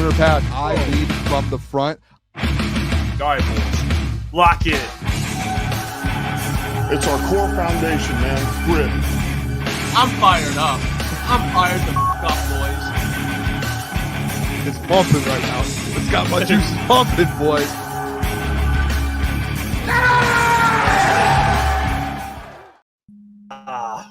Booner Pad. I lead from the front. All right, boys. Lock in. It's our core foundation, man. Grit. I'm fired up. I'm fired the f*** up, boys. It's pumping right now. It's got my juices pumping, boys.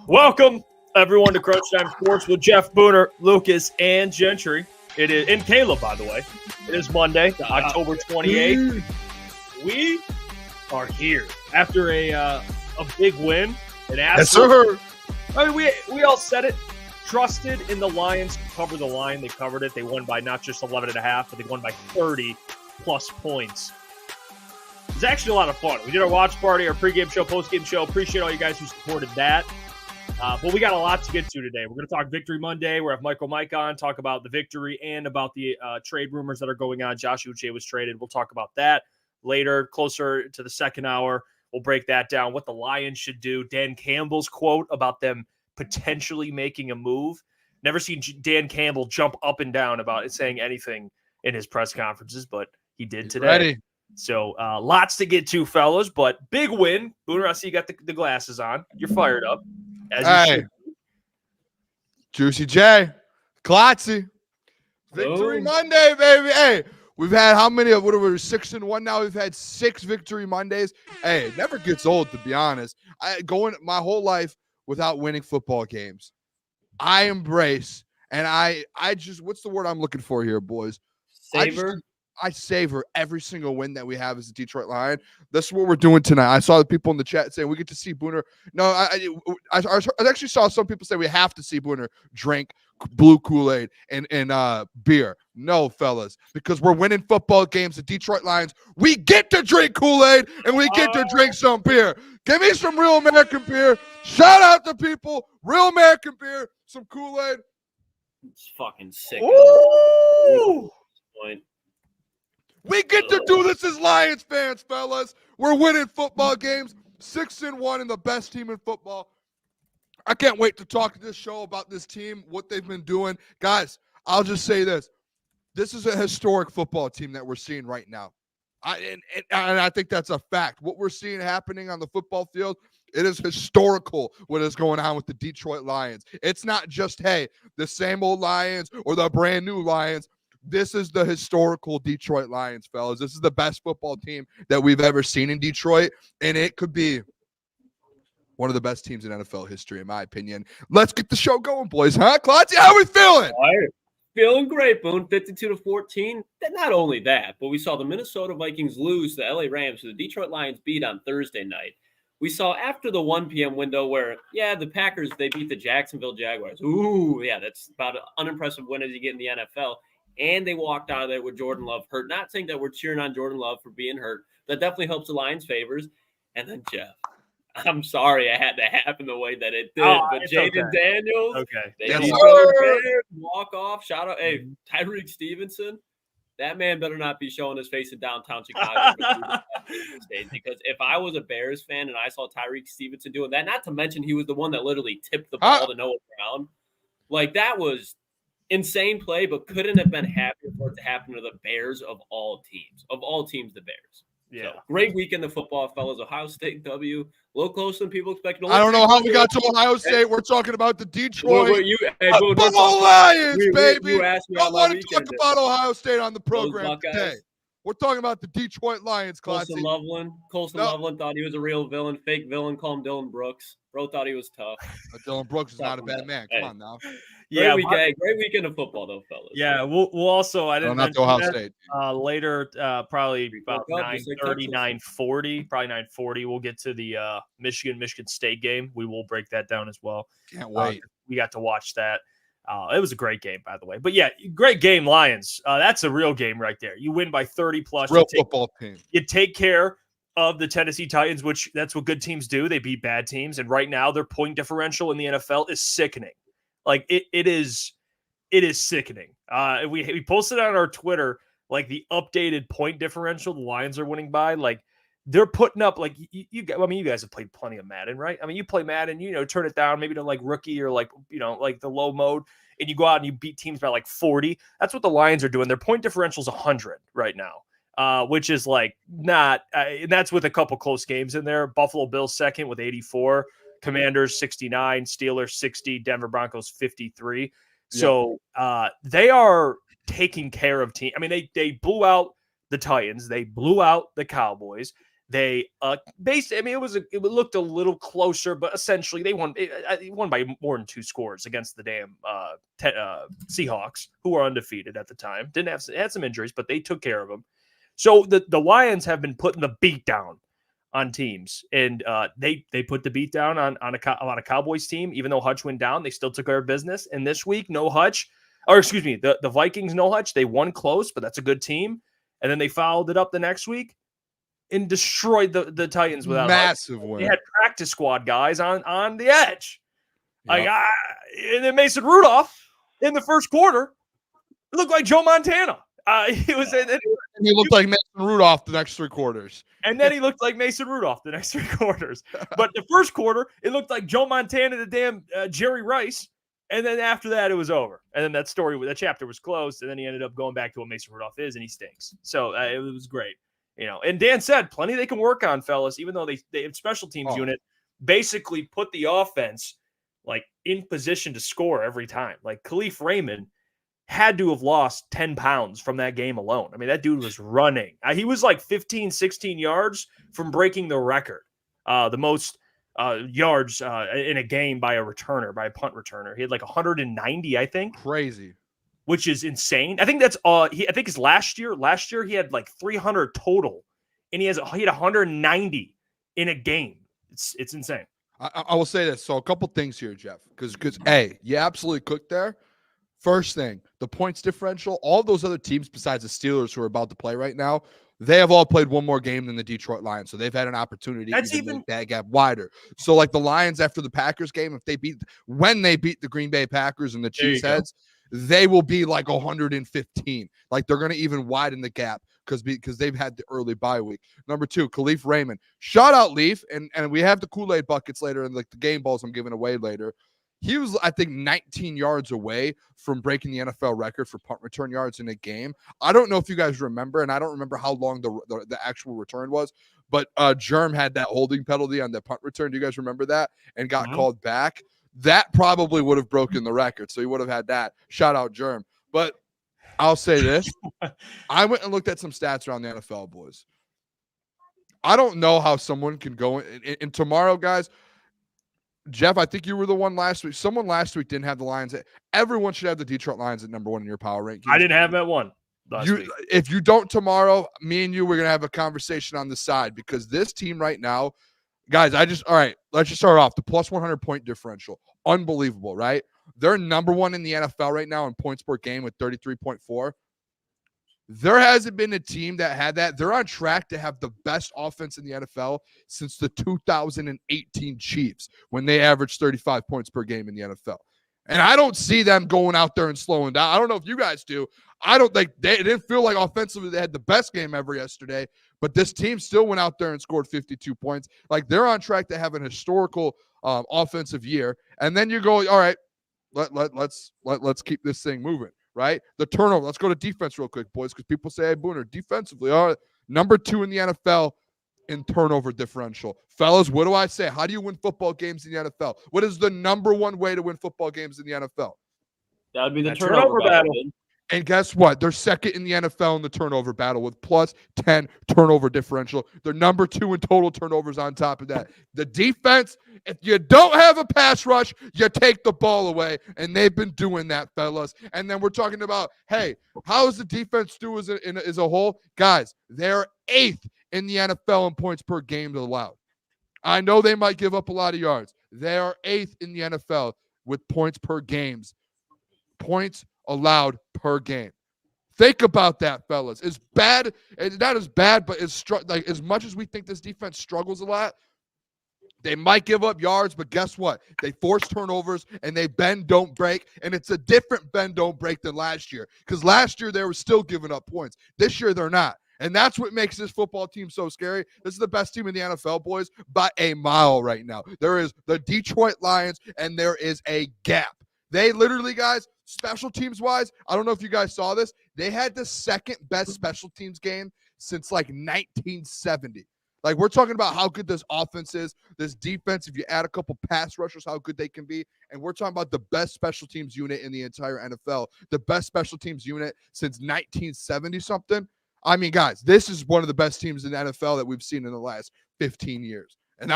Welcome, everyone, to Crunch Time Sports with Jeff, Booner, Lukas, and Gentry. It is, and Caleb, by the way. It is Monday, October 28th. We are here after a big win. Yes, sir. I mean, we all said it. Trusted in the Lions to cover the line. They covered it. They won by not just 11.5, but they won by 30-plus points. It was actually a lot of fun. We did our watch party, our pregame show, postgame show. Appreciate all you guys who supported that. But we got a lot to get to today. We're going to talk Victory Monday. We're going to have MicroMike on, talk about the victory and about the trade rumors that are going on. Josh Uche was traded. We'll talk about that later, closer to the second hour. We'll break that down, what the Lions should do. Dan Campbell's quote about them potentially making a move. Never seen Dan Campbell jump up and down about it, saying anything in his press conferences, but he did today. Ready. So lots to get to, fellas, but big win. Booner, I see you got the glasses on. You're fired up. Hey, Juicy J, Klotzy, Victory Monday, baby. Hey, we've had how many of what are we 6-1 now? We've had 6 Victory Mondays. Hey, it never gets old, to be honest. Going my whole life without winning football games. I embrace and I just what's the word I'm looking for here, boys? Savor. I savor every single win that we have as a Detroit Lion. That's what we're doing tonight. I saw the people in the chat saying we get to see Booner. No, I actually saw some people say we have to see Booner drink blue Kool-Aid and beer. No, fellas, because we're winning football games. The Detroit Lions, we get to drink Kool-Aid and we get to drink some beer. Give me some real American beer. Shout out to people. Real American beer, some Kool-Aid. It's fucking sick. Ooh. We get to do this as Lions fans, fellas. We're winning football games, 6-1 and the best team in football. I can't wait to talk to this show about this team, what they've been doing. Guys, I'll just say this. This is a historic football team that we're seeing right now. And I think that's a fact. What we're seeing happening on the football field, it is historical what is going on with the Detroit Lions. It's not just, hey, the same old Lions or the brand new Lions. This is the historical Detroit Lions, fellas. This is the best football team that we've ever seen in Detroit, and it could be one of the best teams in NFL history, in my opinion. Let's get the show going, boys. Huh, Klotzy? How we feeling? Feeling great, Boone. 52-14. Not only that, but we saw the Minnesota Vikings lose to the LA Rams, who the Detroit Lions beat on Thursday night. We saw after the 1 p.m. window where, the Packers, they beat the Jacksonville Jaguars. Ooh, yeah, that's about an unimpressive win as you get in the NFL. And they walked out of there with Jordan Love hurt. Not saying that we're cheering on Jordan Love for being hurt. That definitely helps the Lions' favors. And then Jeff, I'm sorry it had to happen the way that it did. But Jaden Daniels, walk off, shout out. Hey, Tyreek Stevenson, that man better not be showing his face in downtown Chicago. Because if I was a Bears fan and I saw Tyreek Stevenson doing that, not to mention he was the one that literally tipped the ball to Noah Brown, like that was insane play, but couldn't have been happier for it to happen to the Bears of all teams. Of all teams, the Bears. Yeah. So, great weekend of football, fellas. Ohio State W. A little closer than people expected. I don't know how we got to Ohio State. We're talking about the Detroit Bull Lions, baby. You asked me I want to talk about Ohio State on the program today. We're talking about the Detroit Lions, Colson Loveland thought he was a real villain, fake villain. Call him Dylan Brooks. Bro thought he was tough. Dylan Brooks is not a bad man. Come on now. Great weekend of football, though, fellas. Yeah, we'll also, I didn't mention Ohio that, State. Later, probably about 9:30, 9:40, probably 9:40, we'll get to the Michigan State game. We will break that down as well. Can't wait. We got to watch that. It was a great game, by the way. But, yeah, great game, Lions. That's a real game right there. You win by 30-plus. Real football team. You take care of the Tennessee Titans, which that's what good teams do. They beat bad teams. And right now, their point differential in the NFL is sickening. Like, it is sickening. We posted on our Twitter, like, the updated point differential the Lions are winning by. Like, they're putting up, like, you guys have played plenty of Madden, right? I mean, you play Madden, turn it down maybe to, like, rookie or, like, like the low mode. and you go out and you beat teams by like 40. That's what the Lions are doing. Their point differential is 100 right now, which is like not, and that's with a couple close games in there. Buffalo Bills second with 84, Commanders 69, Steelers 60, Denver Broncos 53. So they are taking care of team. I mean, they blew out the Titans. They blew out the Cowboys. They basically, I mean, it looked a little closer, but essentially they won. It won by more than 2 scores against the damn Seahawks, who were undefeated at the time. Had some injuries, but they took care of them. So the Lions have been putting the beat down on teams, and they put the beat down on a Cowboys team. Even though Hutch went down, they still took care of business. And this week, no Hutch, or excuse me, the Vikings no Hutch. They won close, but that's a good team. And then they followed it up the next week and destroyed the Titans without massive Hutch. win. They had practice squad guys on the edge. Yep. And then Mason Rudolph in the first quarter, it looked like Joe Montana. He looked like Mason Rudolph the next 3 quarters. And then he looked like Mason Rudolph the next 3 quarters. But the first quarter, it looked like Joe Montana, the damn Jerry Rice. And then after that, it was over. And then that chapter was closed. And then he ended up going back to what Mason Rudolph is, and he stinks. So it was great. And Dan said plenty they can work on, fellas, even though they have special teams unit basically put the offense like in position to score every time. Like Khalif Raymond had to have lost 10 pounds from that game alone. I mean, that dude was running. He was like 15, 16 yards from breaking the record, the most yards in a game by a returner, by a punt returner. He had like 190, I think. Crazy. Which is insane. I think that's I think it's last year. Last year he had like 300 total, and he had 190 in a game. It's insane. I will say this. So a couple things here, Jeff, because you absolutely cooked there. First thing, the points differential. All those other teams besides the Steelers who are about to play right now, they have all played one more game than the Detroit Lions, so they've had an opportunity to make that gap wider. So like the Lions after the Packers game, when they beat the Green Bay Packers and the Cheeseheads, they will be like 115. Like they're going to even widen the gap because they've had the early bye week. Number 2, Khalif Raymond. Shout out Leaf, and we have the Kool-Aid buckets later and like the game balls I'm giving away later. He was, I think, 19 yards away from breaking the NFL record for punt return yards in a game. I don't know if you guys remember, and I don't remember how long the actual return was, but Germ had that holding penalty on the punt return. Do you guys remember that? And got called back. That probably would have broken the record, so he would have had that. Shout out Germ. But I'll say this. I went and looked at some stats around the NFL, boys. I don't know how someone can go in tomorrow, guys. Jeff, I think you were the one last week. Someone last week didn't have the Lions. Everyone should have the Detroit Lions at number 1 in your power rankings. I didn't have that one last week. If you don't tomorrow, me and you, we're going to have a conversation on the side because this team right now, guys, all right, let's just start off. The plus 100 point differential. Unbelievable, right? They're number 1 in the NFL right now in points per game with 33.4. There hasn't been a team that had that. They're on track to have the best offense in the NFL since the 2018 Chiefs when they averaged 35 points per game in the NFL. And I don't see them going out there and slowing down. I don't know if you guys do. I don't think it didn't feel like offensively they had the best game ever yesterday, but this team still went out there and scored 52 points. Like they're on track to have an historical offensive year. And then you go, all right, let's keep this thing moving. Right? The turnover. Let's go to defense real quick, boys, because people say, hey, Booner, defensively, all right, number 2 in the NFL in turnover differential. Fellas, what do I say? How do you win football games in the NFL? What is the number 1 way to win football games in the NFL? That would be the turnover battle. And guess what? They're second in the NFL in the turnover battle with plus 10 turnover differential. They're number 2 in total turnovers on top of that. The defense, if you don't have a pass rush, you take the ball away. And they've been doing that, fellas. And then we're talking about, hey, how does the defense do as a whole? Guys, they're 8th in the NFL in points per game allowed. I know they might give up a lot of yards. They are 8th in the NFL with points per games. Points allowed per game. Think about that, fellas. It's bad. It's not as bad, but it's like as much as we think this defense struggles a lot, they might give up yards, but guess what? They force turnovers and they bend, don't break, and it's a different bend, don't break than last year because last year they were still giving up points. This year they're not, and that's what makes this football team so scary. This is the best team in the NFL, boys, by a mile right now. There is the Detroit Lions, and there is a gap. They literally, guys, special teams wise, I don't know if you guys saw this. They had the second best special teams game since like 1970. Like, we're talking about how good this offense is, this defense, if you add a couple pass rushers, how good they can be. And we're talking about the best special teams unit in the entire NFL, the best special teams unit since 1970-something. I mean, guys, this is one of the best teams in the NFL that we've seen in the last 15 years. And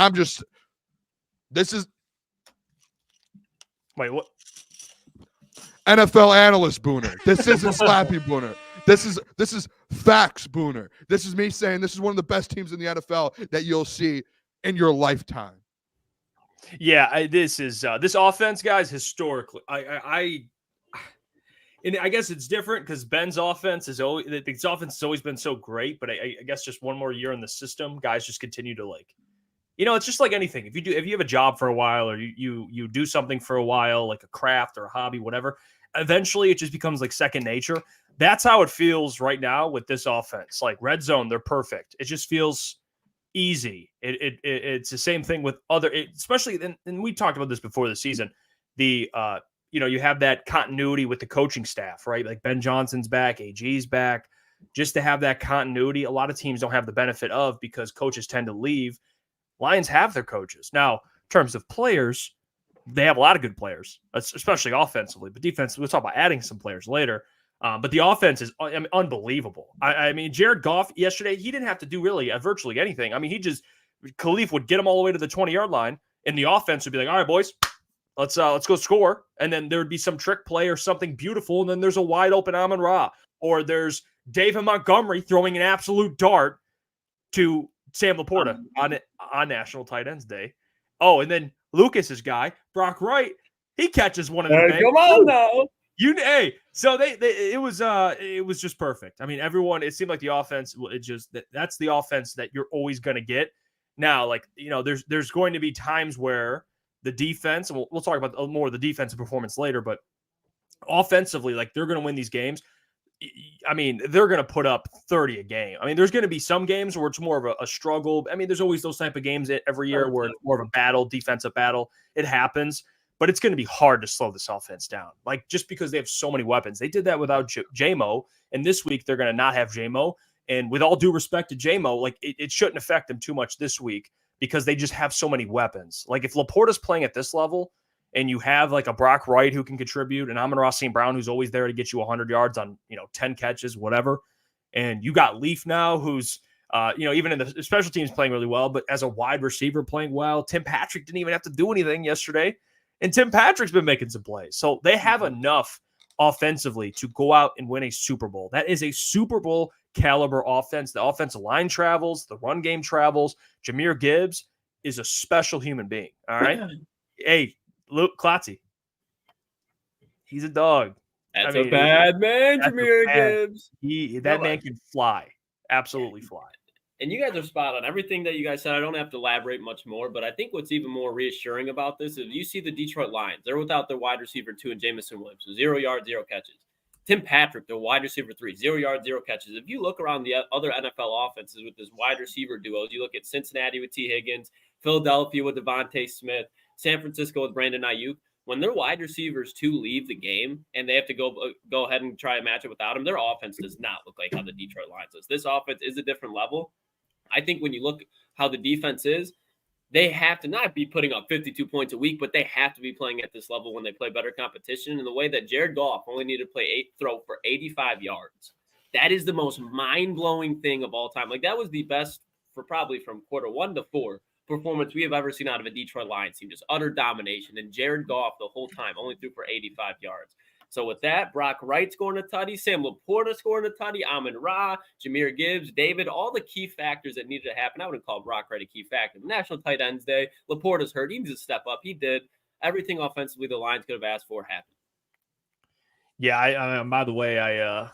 Wait, what? NFL analyst Booner. This isn't Slappy Booner. This is facts, Booner. This is me saying this is one of the best teams in the NFL that you'll see in your lifetime. Yeah, this offense, guys. Historically, and I guess it's different because Ben's offense has always been so great. But I guess just one more year in the system, guys just continue to it's just like anything. If you have a job for a while or you do something for a while, like a craft or a hobby, whatever, eventually it just becomes like second nature. That's how it feels right now with this offense. Like red zone, they're perfect. It just feels easy. It's the same thing with especially, and we talked about this before the season. You have that continuity with the coaching staff, right? Like Ben Johnson's back, AG's back. Just to have that continuity, a lot of teams don't have the benefit of because coaches tend to leave. Lions have their coaches. Now, in terms of players, they have a lot of good players, especially offensively. But defense, we'll talk about adding some players later. But the offense is unbelievable. I mean, Jared Goff yesterday, he didn't have to do really virtually anything. I mean, Khalif would get him all the way to the 20-yard line, and the offense would be like, all right, boys, let's go score. And then there would be some trick play or something beautiful, and then there's a wide open Amon-Ra. Or there's David Montgomery throwing an absolute dart to Sam Laporta on National Tight Ends Day. Oh, and then Lucas's guy, Brock Wright, he catches one of them. Come on now. So it was just perfect. I mean, everyone, it seemed like the offense, that's the offense that you're always going to get. Now, there's going to be times where the defense, and we'll talk about more of the defensive performance later, but offensively, they're going to win these games. I mean, they're going to put up 30 a game. I mean, there's going to be some games where it's more of a struggle. I mean, there's always those type of games every year where it's more of a battle, defensive battle. It happens, but it's going to be hard to slow this offense down. Just because they have so many weapons. They did that without J-Mo, and this week they're going to not have J-Mo. And with all due respect to J-Mo, it shouldn't affect them too much this week because they just have so many weapons. If Laporta's playing at this level, and you have a Brock Wright who can contribute, and Amon-Ra St. Brown who's always there to get you 100 yards on 10 catches, whatever. And you got Leaf now, who's even in the special teams playing really well, but as a wide receiver playing well. Tim Patrick didn't even have to do anything yesterday, and Tim Patrick's been making some plays. So they have enough offensively to go out and win a Super Bowl. That is a Super Bowl caliber offense. The offensive line travels, the run game travels. Jahmyr Gibbs is a special human being. All right, hey. Luke Klotz. He's a dog. That's a bad man, Jahmyr Gibbs. That man can fly. Absolutely fly. And you guys are spot on. Everything that you guys said, I don't have to elaborate much more, but I think what's even more reassuring about this is you see the Detroit Lions. They're without their wide receiver 2 and Jamison Williams. So 0 yards, 0 catches. Tim Patrick, their wide receiver 3, 0 yards, 0 catches. If you look around the other NFL offenses with this wide receiver duos, you look at Cincinnati with T. Higgins, Philadelphia with Devontae Smith, San Francisco with Brandon Ayuk. When their wide receivers 2 leave the game and they have to go ahead and try a matchup without them, their offense does not look like how the Detroit Lions is. This offense is a different level. I think when you look how the defense is, they have to not be putting up 52 points a week, but they have to be playing at this level when they play better competition. And the way that Jared Goff only needed to throw for 85 yards, that is the most mind-blowing thing of all time. That was the best for probably from quarter 1 to 4 performance we have ever seen out of a Detroit Lions team. Just utter domination. And Jared Goff the whole time only threw for 85 yards. So with that, Brock Wright scoring a tutty, Sam Laporta scoring a tutty, Amon-Ra, Jahmyr Gibbs, David, all the key factors that needed to happen. I wouldn't call Brock Wright a key factor. National Tight Ends Day, Laporta's hurt. He needs to step up. He did. Everything offensively the Lions could have asked for happened. Yeah, by the way,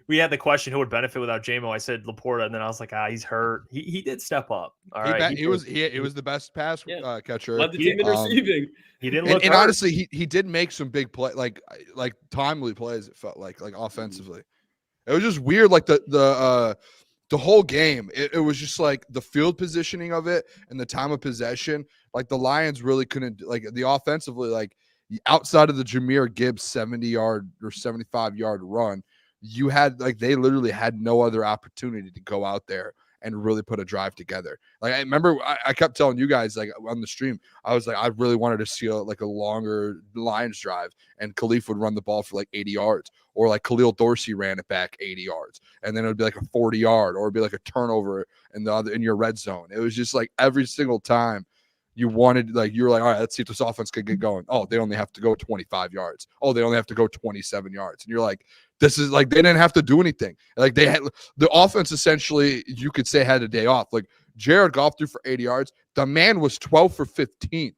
we had the question who would benefit without J-Mo. I said Laporta, and then I was like, he's hurt. He did step up. All right, he was the best pass catcher. Led the team in receiving. He didn't look. And honestly, he did make some big play, like timely plays. It felt like offensively, it was just weird. The whole game, it was just the field positioning of it and the time of possession. The Lions really couldn't the offensively outside of the Jahmyr Gibbs 70-yard or 75-yard run, you had they literally had no other opportunity to go out there and really put a drive together. Like, I remember I kept telling you guys, like, on the stream, I was like, I really wanted to see a longer Lions drive, and Khalif would run the ball for 80 yards, or like Khalil Dorsey ran it back 80 yards, and then it would be like a 40-yard, or it'd be like a turnover in your red zone. It was just like every single time you wanted, you were like, all right, let's see if this offense could get going. Oh, they only have to go 25 yards. Oh, they only have to go 27 yards. And you're like, this is they didn't have to do anything. They had the offense essentially, you could say, had a day off. Jared Goff threw for 80 yards. The man was 12 for 15.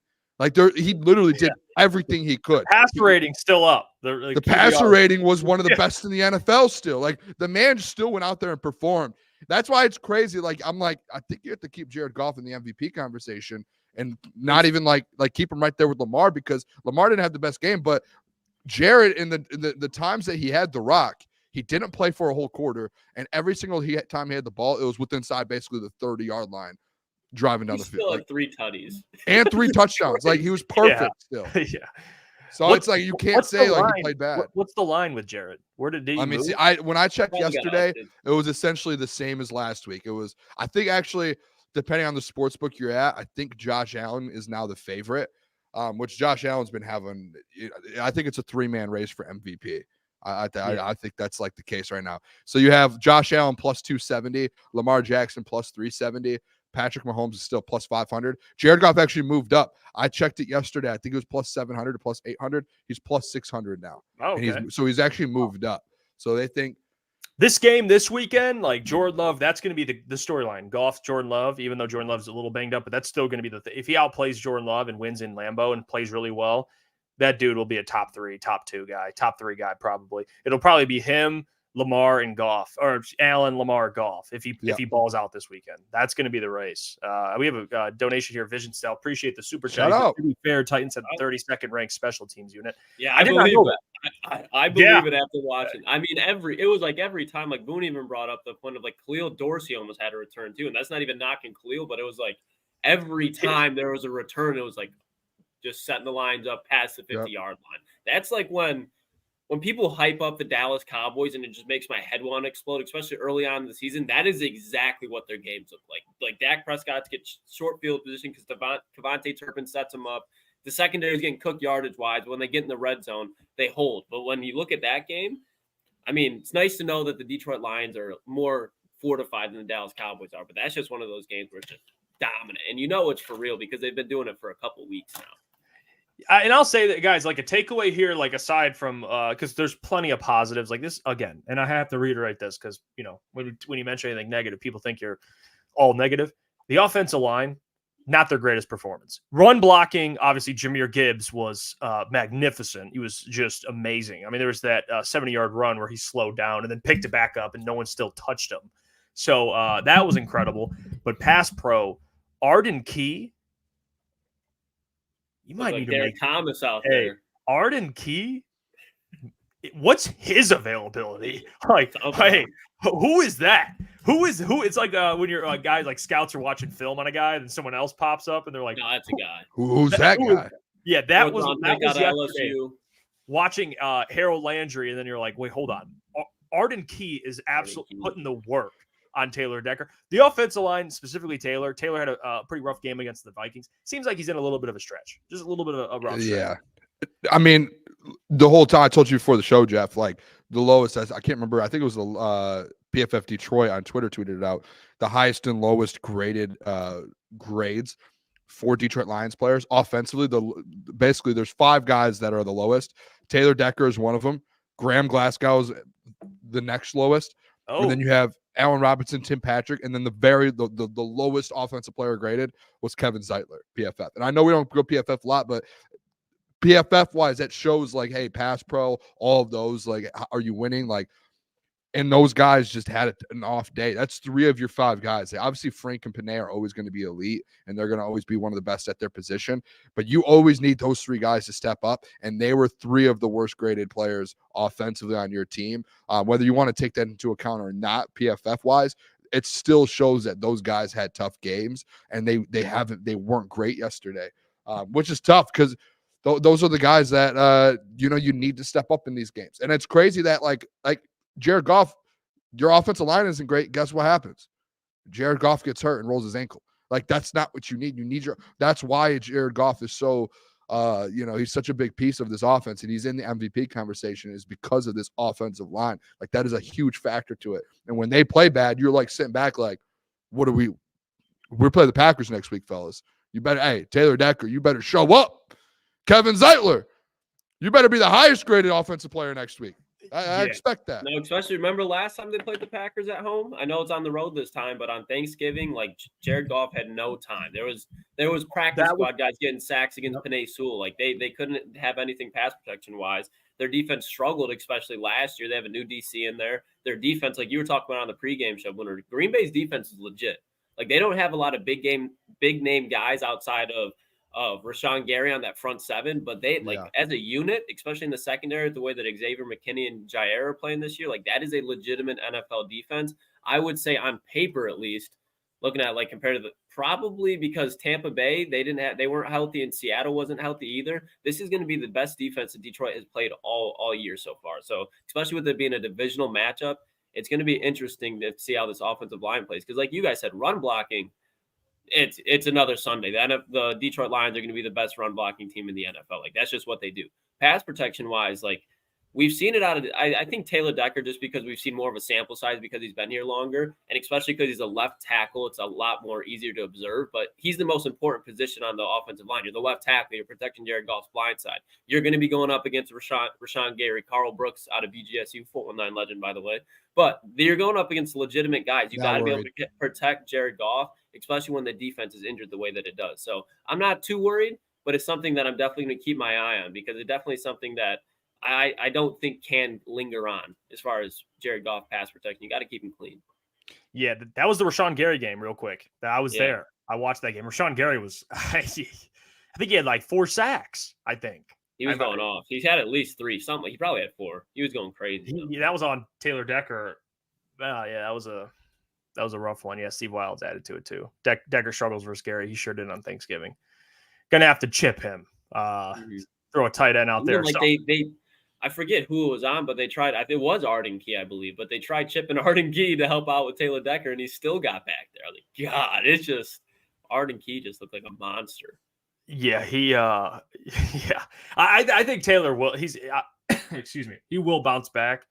He literally did everything he could. Passer rating still up. The passer rating was one of the best in the NFL still. The man still went out there and performed. That's why it's crazy. I'm like, I think you have to keep Jared Goff in the MVP conversation and not even keep him right there with Lamar, because Lamar didn't have the best game, but Jared, in the times that he had the rock, he didn't play for a whole quarter, and every single time he had the ball, it was within basically the 30-yard line, driving down the field. Still had 3 tutties and 3 touchdowns. He was perfect still. Yeah. So it's you can't say he played bad. What's the line with Jared? Where did he move? See, when I checked yesterday, it was essentially the same as last week. It was, I think, actually, depending on the sports book you're at, I think Josh Allen is now the favorite. Which Josh Allen's been having. I think it's a 3-man race for MVP. I think that's the case right now. So you have Josh Allen plus 270, Lamar Jackson plus 370, Patrick Mahomes is still plus 500. Jared Goff actually moved up. I checked it yesterday. I think it was plus 700 to plus 800. He's plus 600 now. Oh, okay. He's actually moved up. So they think this game this weekend, Jordan Love, that's going to be the storyline. Goff, Jordan Love, even though Jordan Love's a little banged up, but that's still going to be if he outplays Jordan Love and wins in Lambeau and plays really well, that dude will be a top 3 guy probably. It'll probably be him, Lamar, and Goff, or Allen, Lamar, Goff, if he balls out this weekend. That's going to be the race. We have a donation here, Vision Style. Appreciate the super chat. To be fair, Titans had the 32nd ranked special teams unit. Yeah, I believe it. I believe it after watching. I mean, every time, Boone even brought up the point of Khalil Dorsey almost had a return too, and that's not even knocking Khalil, but it was every time there was a return, it was just setting the lines up past the 50-yard line. That's when people hype up the Dallas Cowboys, and it just makes my head want to explode, especially early on in the season. That is exactly what their games look like. Dak Prescott to get short field position because Devontae Turpin sets them up. The secondary is getting cooked yardage-wise. When they get in the red zone, they hold. But when you look at that game, I mean, it's nice to know that the Detroit Lions are more fortified than the Dallas Cowboys are. But that's just one of those games where it's just dominant. And you know it's for real because they've been doing it for a couple weeks now. And I'll say that, guys, a takeaway here, aside from because there's plenty of positives this again, and I have to reiterate this because when you mention anything negative, people think you're all negative. The offensive line, not their greatest performance. Run blocking, obviously, Jahmyr Gibbs was magnificent. He was just amazing. I mean, there was that 70-yard run where he slowed down and then picked it back up, and no one still touched him. So that was incredible. But pass pro, Arden Key. You might need to Derek Thomas out there. Arden Key, what's his availability? Hey, who is that? Who? It's when you're guys scouts are watching film on a guy, and someone else pops up, and they're like, "No, that's a guy." Who's that guy? Yeah, that was yesterday. Watching Harold Landry, and then you're like, wait, hold on. Arden Key is absolutely putting the work on Taylor Decker. The offensive line, specifically Taylor. Taylor had a pretty rough game against the Vikings. Seems like he's in a little bit of a stretch. Just a little bit of a rough stretch. Yeah. I mean, the whole time I told you before the show, Jeff, the lowest, I can't remember. I think it was the PFF Detroit on Twitter tweeted it out. The highest and lowest graded grades for Detroit Lions players offensively. Basically, there's 5 guys that are the lowest. Taylor Decker is one of them. Graham Glasgow is the next lowest. And then you have Allen Robinson, Tim Patrick, and then the lowest offensive player graded was Kevin Zeitler, PFF. And I know we don't go PFF a lot, but PFF wise, that shows hey, pass pro, all of those, are you winning? And those guys just had an off day. That's 3 of your 5 guys. Obviously, Frank and Panay are always going to be elite, and they're going to always be one of the best at their position. But you always need those 3 guys to step up, and they were 3 of the worst graded players offensively on your team. Whether you want to take that into account or not, PFF-wise, it still shows that those guys had tough games, and they weren't great yesterday, which is tough because those are the guys that you need to step up in these games. And it's crazy that like Jared Goff, your offensive line isn't great. Guess what happens? Jared Goff gets hurt and rolls his ankle. Like, that's not what you need. That's why Jared Goff is so, he's such a big piece of this offense, and he's in the MVP conversation is because of this offensive line. Like, that is a huge factor to it. And when they play bad, you're like sitting back like, we're playing the Packers next week, fellas. You better, hey, Taylor Decker, you better show up. Kevin Zeitler, you better be the highest graded offensive player next week. I expect that. No, especially remember last time they played the Packers at home? I know it's on the road this time, but on Thanksgiving, like Jared Goff had no time. There was practice squad guys getting sacks against Penei Sewell. Like they couldn't have anything pass protection wise. Their defense struggled, especially last year. They have a new DC in there. Their defense, like you were talking about on the pregame show, Booner, Green Bay's defense is legit. Like they don't have a lot of big name guys outside of Rashawn Gary on that front seven, but they as a unit, especially in the secondary, the way that Xavier McKinney and Jair are playing this year, like that is a legitimate NFL defense. I would say on paper, at least, looking at like compared to probably because Tampa Bay, they weren't healthy and Seattle wasn't healthy either. This is going to be the best defense that Detroit has played all year so far. So especially with it being a divisional matchup, it's going to be interesting to see how this offensive line plays. Because like you guys said, run blocking, it's another Sunday. The Detroit Lions are going to be the best run blocking team in the NFL. Like that's just what they do. Pass protection wise, like we've seen it out of I think Taylor Decker, just because we've seen more of a sample size because he's been here longer, and especially because he's a left tackle, it's a lot more easier to observe. But he's the most important position on the offensive line. You're the left tackle. You're protecting Jared Goff's blind side. You're going to be going up against Rashawn Gary, Carl Brooks out of BGSU, 419 legend, by the way. But you're going up against legitimate guys. You got to be able to protect Jared Goff, especially when the defense is injured the way that it does. So I'm not too worried, but it's something that I'm definitely going to keep my eye on because it's definitely something that I don't think can linger on as far as Jared Goff pass protection. You got to keep him clean. Yeah, that was the Rashawn Gary game real quick. I was there. I watched that game. Rashawn Gary was I think he had like 4 sacks, I think. He was going off. He's had at least 3, something. He probably had 4. He was going crazy. That was on Taylor Decker. Yeah, that was a rough one. Yeah, Steve Wilds added to it too. Decker struggles versus Gary. He sure did on Thanksgiving. Gonna have to chip him. Throw a tight end out there. Like I forget who it was on, but they tried. It was Arden Key, I believe, but they tried chipping Arden Key to help out with Taylor Decker, and he still got back there. I was like, God, it's just Arden Key just looked like a monster. Yeah, I think Taylor will. Excuse me. He will bounce back,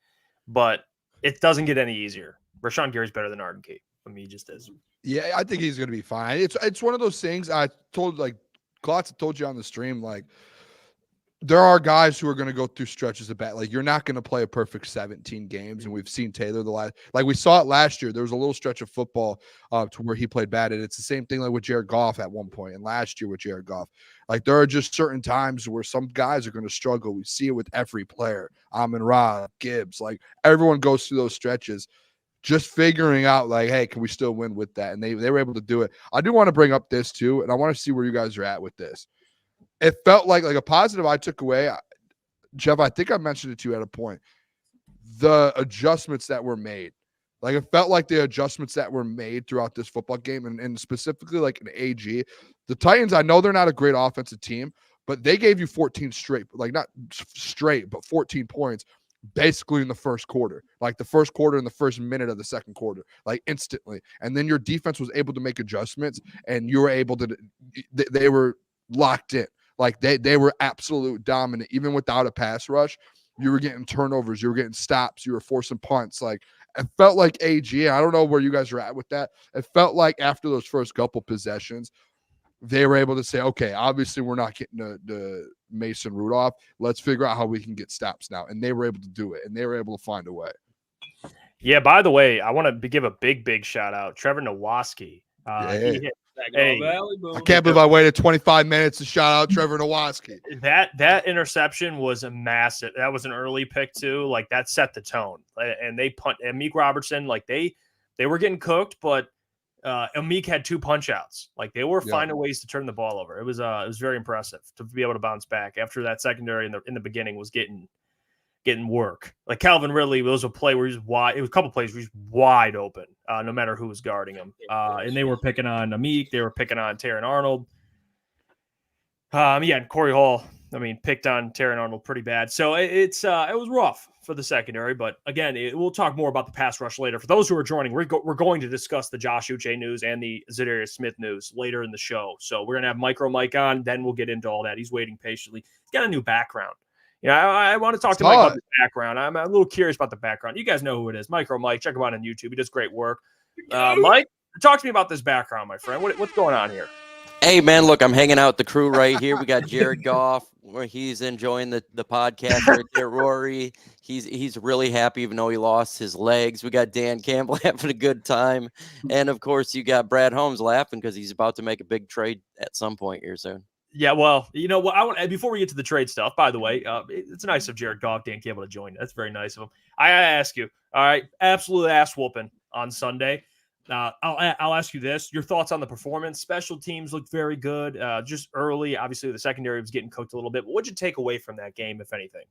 but it doesn't get any easier. Rashawn Gary's better than Arden Key. I mean, he just is. Yeah, I think he's going to be fine. It's one of those things I told, like, Klotz told you on the stream, like, there are guys who are going to go through stretches of bad. Like, you're not going to play a perfect 17 games, and we've seen Taylor we saw it last year. There was a little stretch of football to where he played bad, and it's the same thing like with Jared Goff at one point, and last year with Jared Goff. Like, there are just certain times where some guys are going to struggle. We see it with every player. Amon-Ra, Gibbs, like everyone goes through those stretches. Just figuring out, like, hey, can we still win with that? And they were able to do it. I do want to bring up this too, and I want to see where you guys are at with this. It felt like a positive I took away. Jeff, I think I mentioned it to you at a point. The adjustments that were made. Like, it felt like the adjustments that were made throughout this football game, and specifically like an AG. The Titans, I know they're not a great offensive team, but they gave you 14 straight, like not straight, but 14 points basically in the first quarter, like the first quarter and the first minute of the second quarter, like instantly. And then your defense was able to make adjustments, and you were able to, they were locked in. Like they were absolute dominant, even without a pass rush. You were getting turnovers, you were getting stops, you were forcing punts. Like, it felt like AG. I don't know where you guys are at with that. It felt like after those first couple possessions, they were able to say, okay, obviously we're not getting the Mason Rudolph. Let's figure out how we can get stops now. And they were able to do it, and they were able to find a way. Yeah, by the way, I want to give a big shout out. Trevor Nowaski. I can't believe I waited 25 minutes to shout out Trevor Nowaski. That interception was a massive. That was an early pick too. Like, that set the tone. And they punt. And Meek Robertson, like they were getting cooked, but Meek had 2 punch outs. Like, they were finding ways to turn the ball over. It was very impressive to be able to bounce back after that secondary in the beginning was getting work. Like, Calvin Ridley, was a play where he's wide. It was a couple plays where he's wide open, no matter who was guarding him. And they were picking on Meek. They were picking on Taron Arnold. And Corey Hall I mean, picked on Terran Arnold pretty bad. So it was rough for the secondary. But again, we'll talk more about the pass rush later. For those who are joining, we're going to discuss the Josh Uche news and the Zadarius Smith news later in the show. So we're going to have MicroMike on, then we'll get into all that. He's waiting patiently. He's got a new background. I want to talk to Mike about the background. I'm a little curious about the background. You guys know who it is. MicroMike. Check him out on YouTube. He does great work. Mike, talk to me about this background, my friend. What's going on here? Hey, man, look, I'm hanging out with the crew right here. We got Jared Goff, where he's enjoying the podcast right there. Rory, he's really happy even though he lost his legs. We got Dan Campbell having a good time. And, of course, you got Brad Holmes laughing because he's about to make a big trade at some point here soon. Yeah, well, you know what? Before we get to the trade stuff, by the way, it's nice of Jared Goff, Dan Campbell to join. That's very nice of him. I ask you, all right, absolute ass whooping on Sunday. I'll ask you this: your thoughts on the performance? Special teams looked very good. Just early, obviously, the secondary was getting cooked a little bit. But what'd you take away from that game, if anything?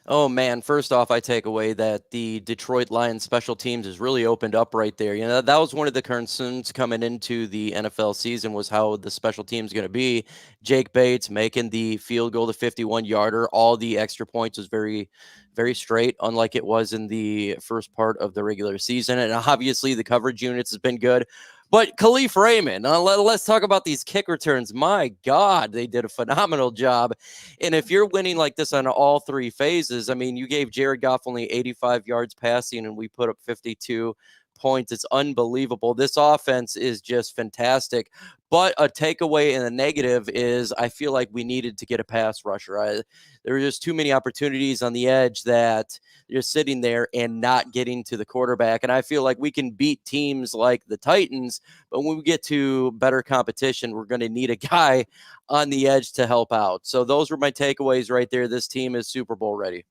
Oh, man. First off, I take away that the Detroit Lions special teams has really opened up right there. You know, that was one of the concerns coming into the NFL season was how the special teams going to be. Jake Bates making the field goal, the 51-yarder, all the extra points was very, very straight, unlike it was in the first part of the regular season. And obviously the coverage units has been good. But Khalif Raymond, let's talk about these kick returns. My God, they did a phenomenal job. And if you're winning like this on all three phases, I mean, you gave Jared Goff only 85 yards passing, and we put up 52 points. It's unbelievable. This offense is just fantastic. But a takeaway and a negative is I feel like we needed to get a pass rusher. There were just too many opportunities on the edge that you're sitting there and not getting to the quarterback. And I feel like we can beat teams like the Titans, but when we get to better competition, we're going to need a guy on the edge to help out. So those were my takeaways right there. This team is Super Bowl ready.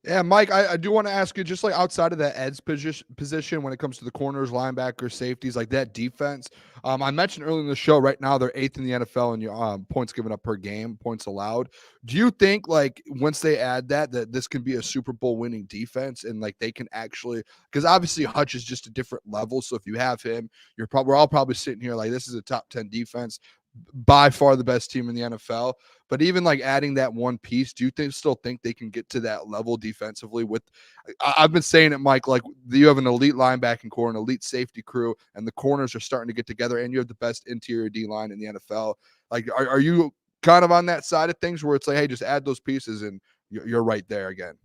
Yeah, Mike, I do want to ask you, just like outside of that edge position when it comes to the corners, linebackers, safeties, like that defense. I mentioned earlier in the show, right now they're 8th in the NFL in points given up per game, points allowed. Do you think like once they add that this can be a Super Bowl winning defense and like they can actually, because obviously Hutch is just a different level. So if you have him, we're all probably sitting here like this is a top 10 defense, by far the best team in the NFL. But even like adding that one piece, do you still think they can get to that level defensively? I've been saying it, Mike, like you have an elite linebacking core, an elite safety crew, and the corners are starting to get together, and you have the best interior D line in the NFL. Like, are you kind of on that side of things where it's like, hey, just add those pieces and you're right there again?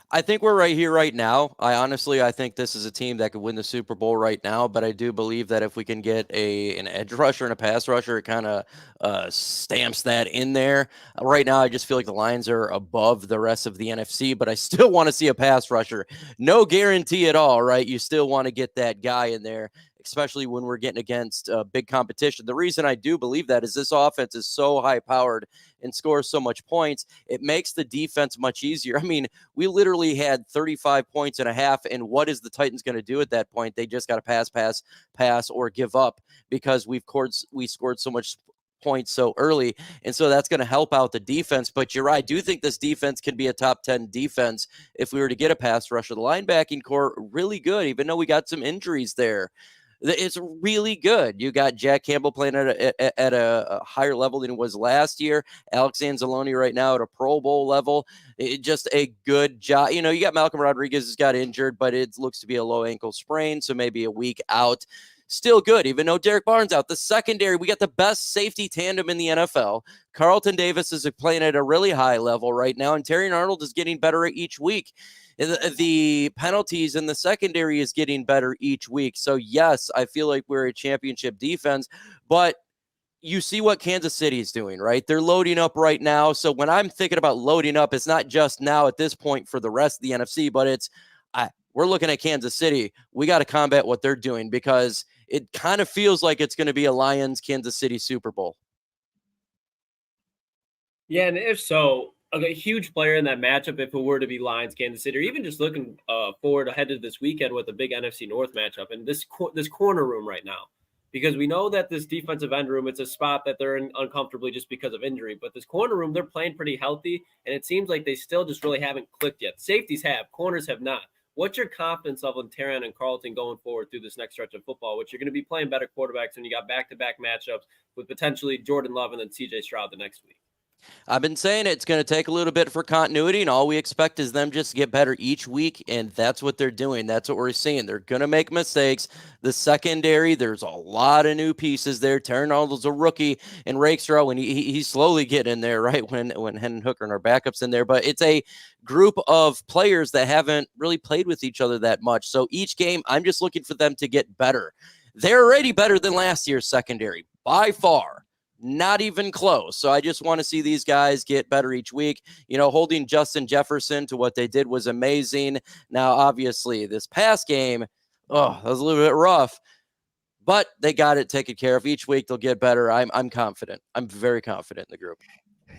I think we're right here right now. I think this is a team that could win the Super Bowl right now, but I do believe that if we can get an edge rusher and a pass rusher, it kind of stamps that in there. Right now, I just feel like the Lions are above the rest of the NFC, but I still want to see a pass rusher. No guarantee at all, right? You still want to get that guy in there, especially when we're getting against big competition. The reason I do believe that is this offense is so high-powered and scores so much points, it makes the defense much easier. I mean, we literally had 35 points and a half, and what is the Titans going to do at that point? They just got to pass, or give up because we scored so much points so early, and so that's going to help out the defense. But you're right, I do think this defense can be a top 10 defense if we were to get a pass rusher. The linebacking core, really good, even though we got some injuries there. It's really good. You got Jack Campbell playing at a higher level than it was last year. Alex Anzalone right now at a Pro Bowl level. Just a good job. You know, you got Malcolm Rodriguez who's got injured, but it looks to be a low ankle sprain, so maybe a week out. Still good, even though Derek Barnes out. The secondary, we got the best safety tandem in the NFL. Carlton Davis is playing at a really high level right now, and Terry Arnold is getting better each week. The penalties in the secondary is getting better each week. So, yes, I feel like we're a championship defense, but you see what Kansas City is doing, right? They're loading up right now. So when I'm thinking about loading up, it's not just now at this point for the rest of the NFC, but it's we're looking at Kansas City. We got to combat what they're doing because it kind of feels like it's going to be a Lions-Kansas City Super Bowl. Yeah, and if so, a huge player in that matchup, if it were to be Lions, Kansas City, or even just looking forward ahead to this weekend with a big NFC North matchup, and this corner room right now, because we know that this defensive end room, it's a spot that they're in uncomfortably just because of injury, but this corner room, they're playing pretty healthy, and it seems like they still just really haven't clicked yet. Safeties have, corners have not. What's your confidence level in Terran and Carlton going forward through this next stretch of football, which you're going to be playing better quarterbacks when you got back-to-back matchups with potentially Jordan Love and then C.J. Stroud the next week? I've been saying it's going to take a little bit for continuity, and all we expect is them just to get better each week, and that's what they're doing. That's what we're seeing. They're going to make mistakes. The secondary, there's a lot of new pieces there. Terran Arnold's a rookie, and Rakestraw, when he's slowly getting in there, right, when Hendon Hooker and our backups in there. But it's a group of players that haven't really played with each other that much. So each game, I'm just looking for them to get better. They're already better than last year's secondary, by far. Not even close. So I just want to see these guys get better each week. You know, holding Justin Jefferson to what they did was amazing. Now, obviously, this past game, that was a little bit rough, but they got it taken care of. Each week they'll get better. I'm confident. I'm very confident in the group.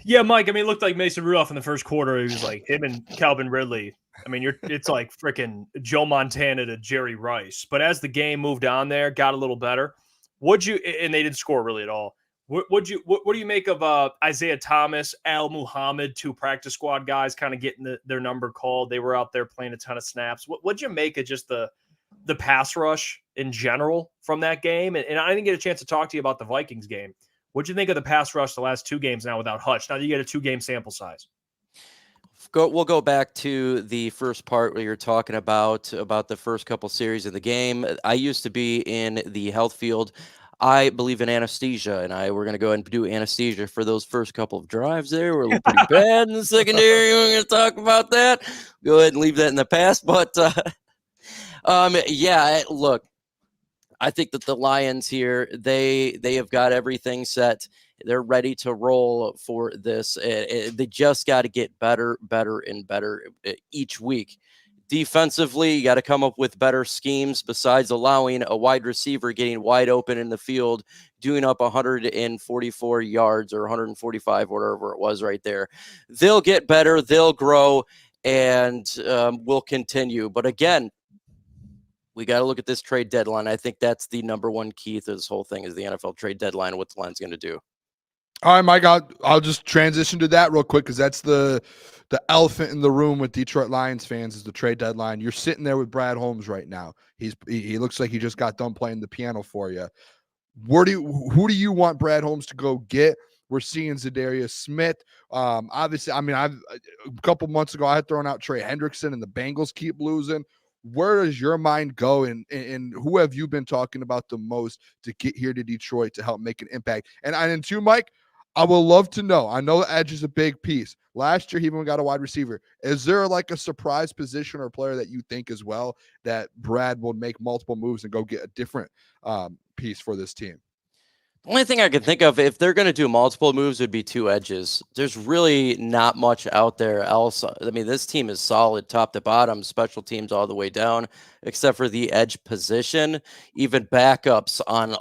Yeah, Mike. I mean, it looked like Mason Rudolph in the first quarter. He was like him and Calvin Ridley. I mean, it's like freaking Joe Montana to Jerry Rice. But as the game moved on there, got a little better. And they didn't score really at all. What do you make of Isaiah Thomas, Al Muhammad, 2 practice squad guys kind of getting their number called? They were out there playing a ton of snaps. What'd you make of just the pass rush in general from that game? And I didn't get a chance to talk to you about the Vikings game. What'd you think of the pass rush the last 2 games now without Hutch? Now that you get a 2-game sample size. We'll go back to the first part where you're talking about the first couple series of the game. I used to be in the health field. I believe in anesthesia, and we're going to go ahead and do anesthesia for those first couple of drives there. We're pretty bad in the secondary. We're going to talk about that. Go ahead and leave that in the past. But, look, I think that the Lions here, they have got everything set. They're ready to roll for this. They just got to get better and better each week. Defensively, you got to come up with better schemes besides allowing a wide receiver getting wide open in the field, doing up 144 yards or 145, whatever it was right there. They'll get better, they'll grow, and we'll continue. But again, we got to look at this trade deadline. I think that's the number one key to this whole thing is the NFL trade deadline and what the line's going to do. All right, Mike, I'll just transition to that real quick because that's the elephant in the room with Detroit Lions fans is the trade deadline. You're sitting there with Brad Holmes right now. He looks like he just got done playing the piano for you. Who do you want Brad Holmes to go get? We're seeing Zadarius Smith. Obviously, I mean, a couple months ago I had thrown out Trey Hendrickson, and the Bengals keep losing. Where does your mind go, and who have you been talking about the most to get here to Detroit to help make an impact? And too, Mike, I would love to know. I know edge is a big piece. Last year, he even got a wide receiver. Is there like a surprise position or player that you think as well that Brad will make multiple moves and go get a different piece for this team? The only thing I can think of, if they're going to do multiple moves, would be 2 edges. There's really not much out there else. I mean, this team is solid top to bottom, special teams all the way down, except for the edge position. Even backups on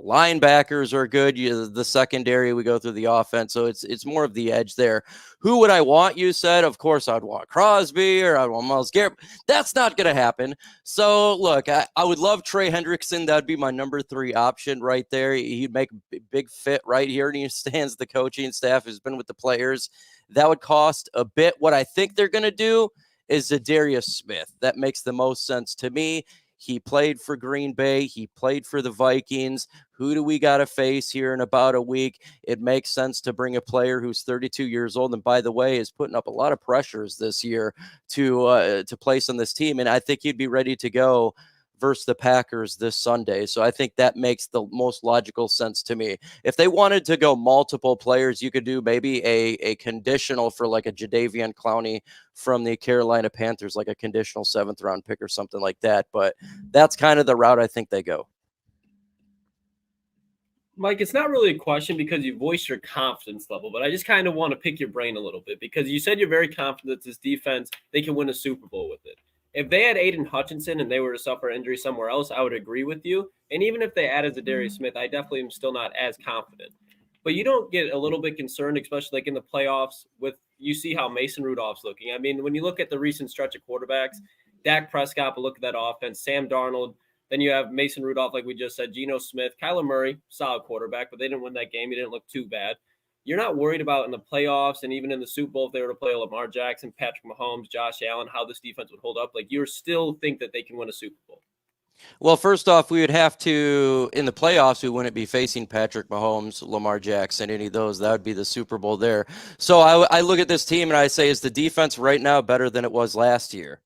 linebackers are good. The secondary, we go through the offense, so it's more of the edge there. Who would I want? You said, of course, I'd want Crosby or I'd want Myles Garrett. That's not going to happen. So, look, I would love Trey Hendrickson. That'd be my number 3 option right there. He'd make a big fit right here. And he understands the coaching staff, has been with the players. That would cost a bit. What I think they're going to do is Zadarius Smith. That makes the most sense to me. He played for Green Bay. He played for the Vikings. Who do we got to face here in about a week? It makes sense to bring a player who's 32 years old. And by the way, is putting up a lot of pressures this year to place on this team. And I think he'd be ready to go versus the Packers this Sunday. So I think that makes the most logical sense to me. If they wanted to go multiple players, you could do maybe a conditional for like a Jadeveon Clowney from the Carolina Panthers, like a conditional 7th round pick or something like that. But that's kind of the route I think they go. Mike, it's not really a question because you voiced your confidence level, but I just kind of want to pick your brain a little bit because you said you're very confident that this defense, they can win a Super Bowl with it. If they had Aiden Hutchinson and they were to suffer injury somewhere else, I would agree with you. And even if they added Zadarius Smith, I definitely am still not as confident. But you don't get a little bit concerned, especially like in the playoffs with you see how Mason Rudolph's looking. I mean, when you look at the recent stretch of quarterbacks, Dak Prescott, but look at that offense, Sam Darnold, then you have Mason Rudolph, like we just said, Geno Smith, Kyler Murray, solid quarterback, but they didn't win that game. He didn't look too bad. You're not worried about in the playoffs and even in the Super Bowl if they were to play Lamar Jackson, Patrick Mahomes, Josh Allen, how this defense would hold up. Like you still think that they can win a Super Bowl. Well, first off, we would have to, in the playoffs, we wouldn't be facing Patrick Mahomes, Lamar Jackson, any of those. That would be the Super Bowl there. So I look at this team and I say, is the defense right now better than it was last year?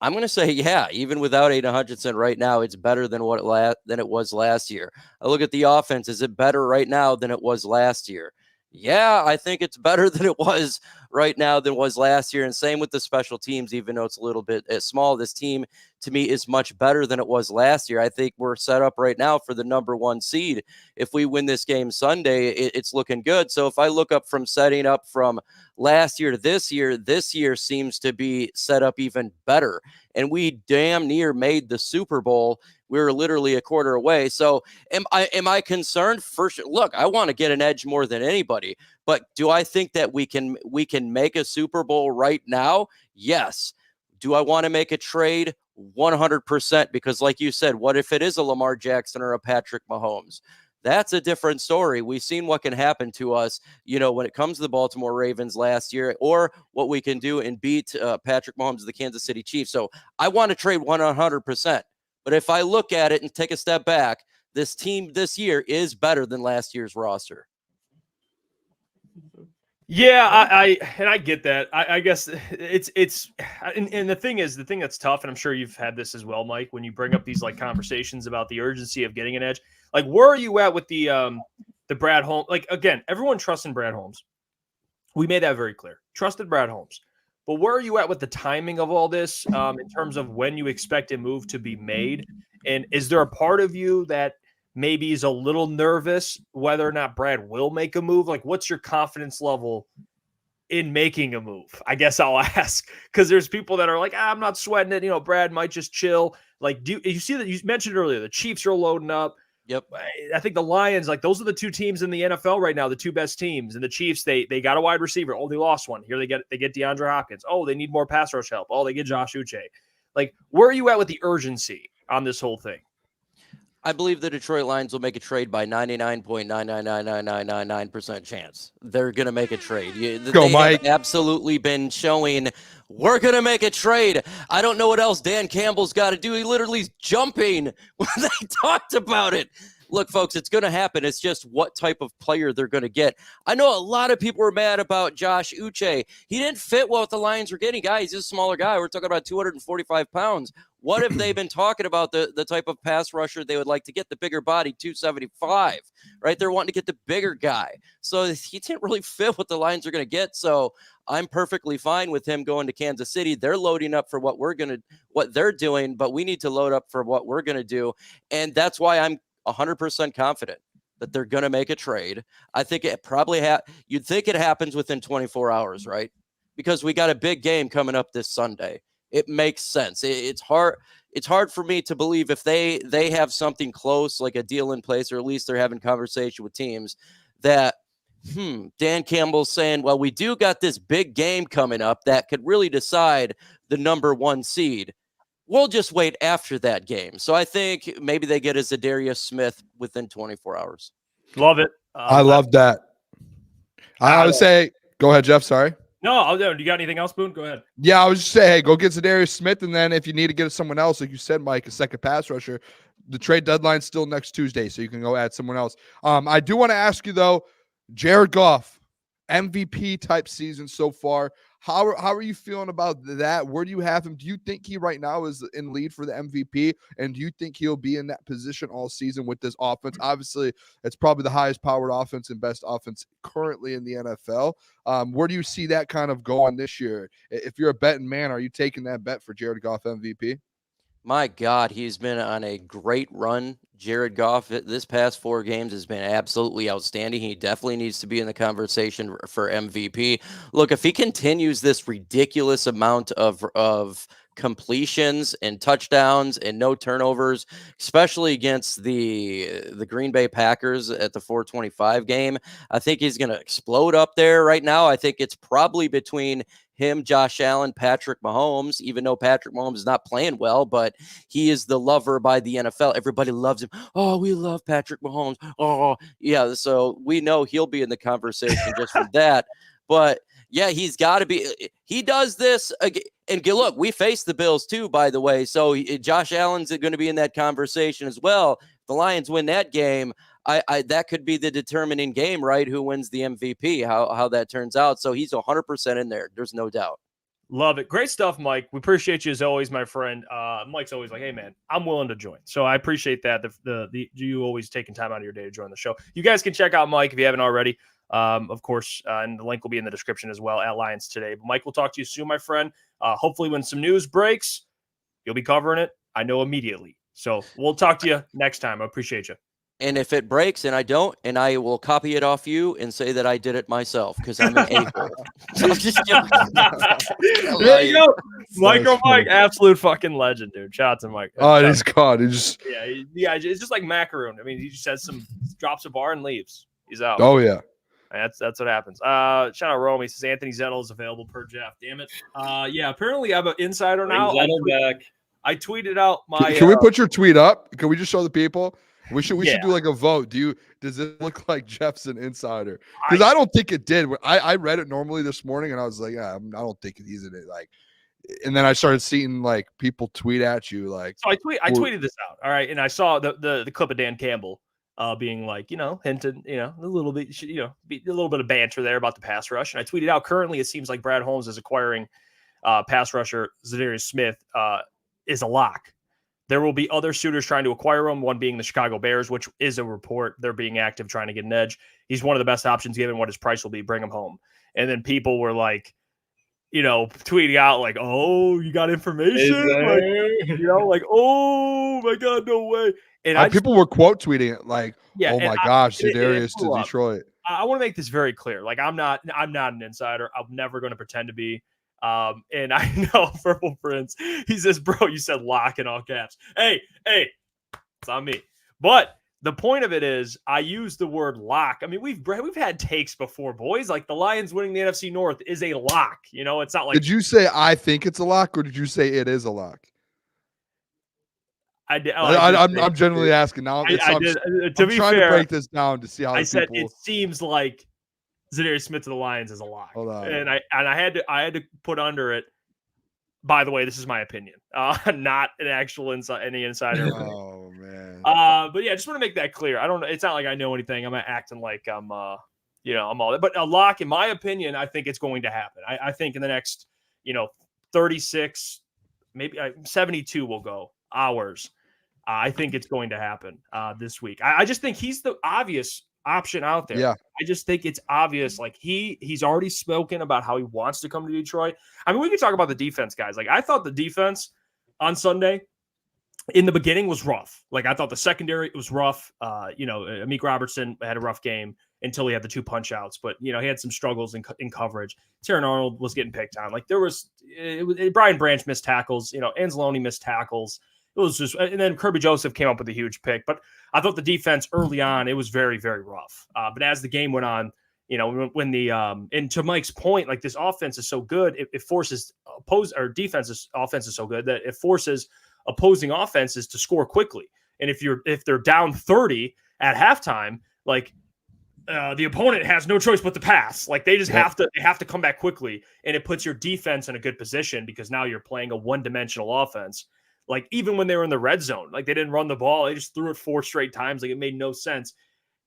I'm going to say, yeah, even without Aiden Hutchinson right now, it's better than than it was last year. I look at the offense. Is it better right now than it was last year? Yeah, I think it's better than it was right now than it was last year. And same with the special teams, even though it's a little bit small. This team, to me, is much better than it was last year. I think we're set up right now for the #1 seed. If we win this game Sunday, it's looking good. So if I look up from setting up from last year to this year seems to be set up even better. And we damn near made the Super Bowl. We were literally a quarter away. So am I concerned? For sure. Look, I want to get an edge more than anybody. But do I think that we can make a Super Bowl right now? Yes. Do I want to make a trade? 100%. Because like you said, what if it is a Lamar Jackson or a Patrick Mahomes? That's a different story. We've seen what can happen to us, when it comes to the Baltimore Ravens last year, or what we can do and beat Patrick Mahomes, the Kansas City Chiefs. So I want to trade 100%. But if I look at it and take a step back, this team this year is better than last year's roster. Yeah, I get that. I guess it's and the thing that's tough, and I'm sure you've had this as well, Mike, when you bring up these like conversations about the urgency of getting an edge. Like, where are you at with the Brad Holmes? Like, again, everyone trusts in Brad Holmes. We made that very clear. Trusted Brad Holmes. But where are you at with the timing of all this in terms of when you expect a move to be made? And is there a part of you that maybe is a little nervous whether or not Brad will make a move? Like, what's your confidence level in making a move? I guess I'll ask, because there's people that are like, I'm not sweating it. Brad might just chill. Like, do you see that? You mentioned earlier, the Chiefs are loading up. Yep. I think the Lions, like, those are the two teams in the NFL right now, the two best teams. And the Chiefs, they got a wide receiver. Oh, they lost one. Here they get DeAndre Hopkins. Oh, they need more pass rush help. Oh, they get Josh Uche. Like, where are you at with the urgency on this whole thing? I believe the Detroit Lions will make a trade by 99.9999999% chance. They're going to make a trade. Go, they Mike. have absolutely been showing, we're going to make a trade. I don't know what else Dan Campbell's got to do. He literally is jumping when they talked about it. Look, folks, it's going to happen. It's just what type of player they're going to get. I know a lot of people were mad about Josh Uche. He didn't fit well with the Lions were getting. He's a smaller guy. We're talking about 245 pounds. What if they've been talking about the type of pass rusher they would like to get, the bigger body, 275, right? They're wanting to get the bigger guy. So he didn't really fit what the Lions are going to get. So I'm perfectly fine with him going to Kansas City. They're loading up for what they're doing, but we need to load up for what we're going to do. And that's why I'm 100% confident that they're going to make a trade. I think it probably you'd think it happens within 24 hours, right? Because we got a big game coming up this Sunday. It makes sense. It's hard for me to believe if they have something close, like a deal in place, or at least they're having conversation with teams that, Dan Campbell's saying, well, we do got this big game coming up that could really decide the #1 seed. We'll just wait after that game. So I think maybe they get a Zadarius Smith within 24 hours. Love it. I love that. I would say, go ahead, Jeff. Sorry. No, do you got anything else, Boone? Go ahead. Yeah, I was just saying, hey, go get Zadarius Smith, and then if you need to get someone else, like you said, Mike, a second pass rusher, the trade deadline's still next Tuesday, so you can go add someone else. I do want to ask you, though, Jared Goff, MVP type season so far. How are you feeling about that? Where do you have him? Do you think he right now is in lead for the MVP? And do you think he'll be in that position all season with this offense? Obviously, it's probably the highest powered offense and best offense currently in the NFL. Where do you see that kind of going this year? If you're a betting man, are you taking that bet for Jared Goff MVP? My God, he's been on a great run. Jared Goff, this past 4 games has been absolutely outstanding. He definitely needs to be in the conversation for MVP. Look, if he continues this ridiculous amount of completions and touchdowns and no turnovers, especially against the Green Bay Packers at the 425 game, I think he's going to explode up there right now. I think it's probably between him, Josh Allen, Patrick Mahomes, even though Patrick Mahomes is not playing well, but he is the lover by the NFL. Everybody loves him. Oh, we love Patrick Mahomes. Oh, yeah. So we know he'll be in the conversation just for that. But Yeah, he's got to be. He does this again. And look, we face the Bills too, by the way. So Josh Allen's going to be in that conversation as well. If the Lions win that game, I that could be the determining game, right? Who wins the MVP? How that turns out. So he's 100% in there. There's no doubt. Love it. Great stuff, Mike. We appreciate you as always, my friend. Mike's always like, hey, man, I'm willing to join. So I appreciate that. You always taking time out of your day to join the show. You guys can check out Mike if you haven't already. Of course, and the link will be in the description as well at Lions Today. But Mike, we'll talk to you soon, my friend. Hopefully when some news breaks, you'll be covering it. I know immediately. So we'll talk to you next time. I appreciate you. And if it breaks and I don't, and I will copy it off you and say that I did it myself because I'm an a-hole. I'm just joking. There you go. MicroMike, absolute fucking legend, dude. Shout out to Mike. Oh, he's caught. Yeah, it's just like macaroon. I mean, he just has drops a bar and leaves. He's out. Oh, yeah. That's what happens. Shout out Rome. He says Anthony Zettel is available per Jeff. Damn it. Yeah, apparently I'm an insider now. I tweeted out my. Can we put your tweet up? Can we just show the people? We should do like a vote. Does it look like Jeff's an insider? Because I don't think it did. I read it normally this morning and I was like, I don't think he's in it. Like, and then I started seeing like people tweet at you like. So I tweeted this out. All right, and I saw the clip of Dan Campbell being like, hinted, a little bit, a little bit of banter there about the pass rush. And I tweeted out, currently it seems like Brad Holmes is acquiring pass rusher Zadarius Smith is a lock. There will be other suitors trying to acquire him, one being the Chicago Bears, which is a report. They're being active trying to get an edge. He's one of the best options given what his price will be. Bring him home. And then people were like, tweeting out like, oh, you got information? Like, oh, my God, no way. And people were quote tweeting it like, yeah, oh, my gosh, Zadarius to Detroit. I want to make this very clear. Like, I'm not an insider. I'm never going to pretend to be. And I know Purple Prince, he says, bro, you said lock in all caps. Hey, it's on me. But the point of it is I use the word lock. I mean, we've had takes before, boys. Like the Lions winning the NFC North is a lock. It's not like. Did you say I think it's a lock or did you say it is a lock? I'm generally asking now. To be trying fair, to break this down to see how I said it seems like Zadarius Smith to the Lions is a lock. Hold on. And I had to put under it. By the way, this is my opinion, not an actual any insider. Oh man. But yeah, just want to make that clear. I don't know. It's not like I know anything. I'm not acting like I'm all that. But a lock, in my opinion, I think it's going to happen. I think in the next 36, maybe 72 will go hours. I think it's going to happen this week. I just think he's the obvious option out there. Yeah. I just think it's obvious. Like he's already spoken about how he wants to come to Detroit. I mean, we can talk about the defense, guys. Like I thought the defense on Sunday in the beginning was rough. Like I thought the secondary was rough. Amik Robertson had a rough game until he had the 2 punch outs, but he had some struggles in coverage. Terran Arnold was getting picked on. Like Brian Branch missed tackles, Anzalone missed tackles. It was just, and then Kirby Joseph came up with a huge pick. But I thought the defense early on, it was very, very rough. But as the game went on, when the and to Mike's point, like this offense is so good, it forces offense is so good that it forces opposing offenses to score quickly. And if they're down 30 at halftime, like the opponent has no choice but to pass. Like they just have to come back quickly, and it puts your defense in a good position because now you're playing a one-dimensional offense. Like even when they were in the red zone, like they didn't run the ball. They just threw it 4 straight times. Like it made no sense.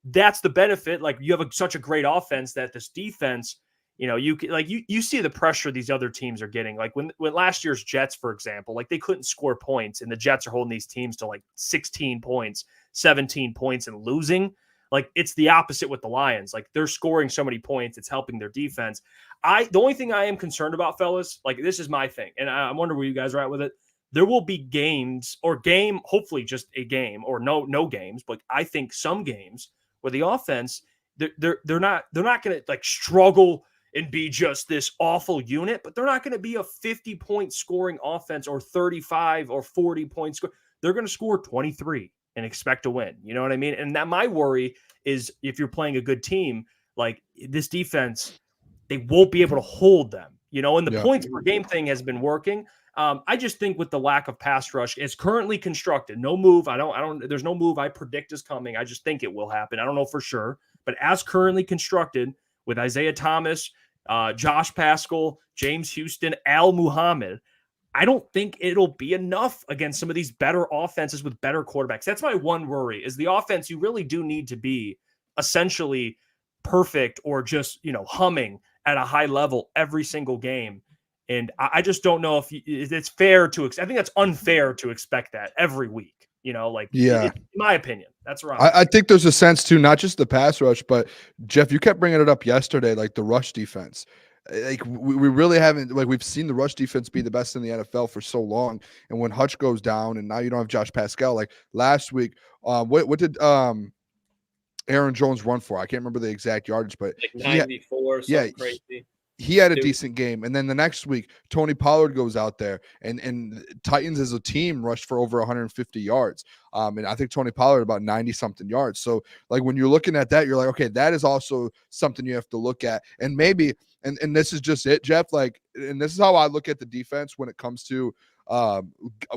That's the benefit. Like you have such a great offense that this defense, you see the pressure these other teams are getting. Like when last year's Jets, for example, like they couldn't score points and the Jets are holding these teams to like 16 points, 17 points and losing. Like it's the opposite with the Lions. Like they're scoring so many points. It's helping their defense. The only thing I am concerned about, fellas, like this is my thing. And I wonder where you guys are at with it. There will be games hopefully just a game or no games, but I think some games where the offense, they're not going to like struggle and be just this awful unit, but they're not going to be a 50-point scoring offense or 35 or 40 points. They're going to score 23 and expect to win. You know what I mean? And that my worry is if you're playing a good team, like this defense, they won't be able to hold them, and the points per game thing has been working. I just think with the lack of pass rush, it's currently constructed. No move. There's no move I predict is coming. I just think it will happen. I don't know for sure, but as currently constructed with Isaiah Thomas Josh Pascal, James Houston, Al Muhammad. I don't think it'll be enough against some of these better offenses with better quarterbacks. That's my one worry is the offense. You really do need to be essentially perfect or just, humming at a high level every single game. And I just don't know if it's fair to, I think that's unfair to expect that every week, Yeah. in my opinion, that's right. I think there's a sense to not just the pass rush, but Jeff, you kept bringing it up yesterday, like the rush defense. Like we really haven't, like we've seen the rush defense be the best in the NFL for so long. And when Hutch goes down and now you don't have Josh Pascal, like last week, what did Aaron Jones run for? I can't remember the exact yardage, but like 94, crazy. He had a decent game. And then the next week, Tony Pollard goes out there and Titans as a team rushed for over 150 yards. And I think Tony Pollard about 90 something yards. So like when you're looking at that, you're like, okay, that is also something you have to look at. And maybe, and this is just it, Jeff, like, and this is how I look at the defense when it comes to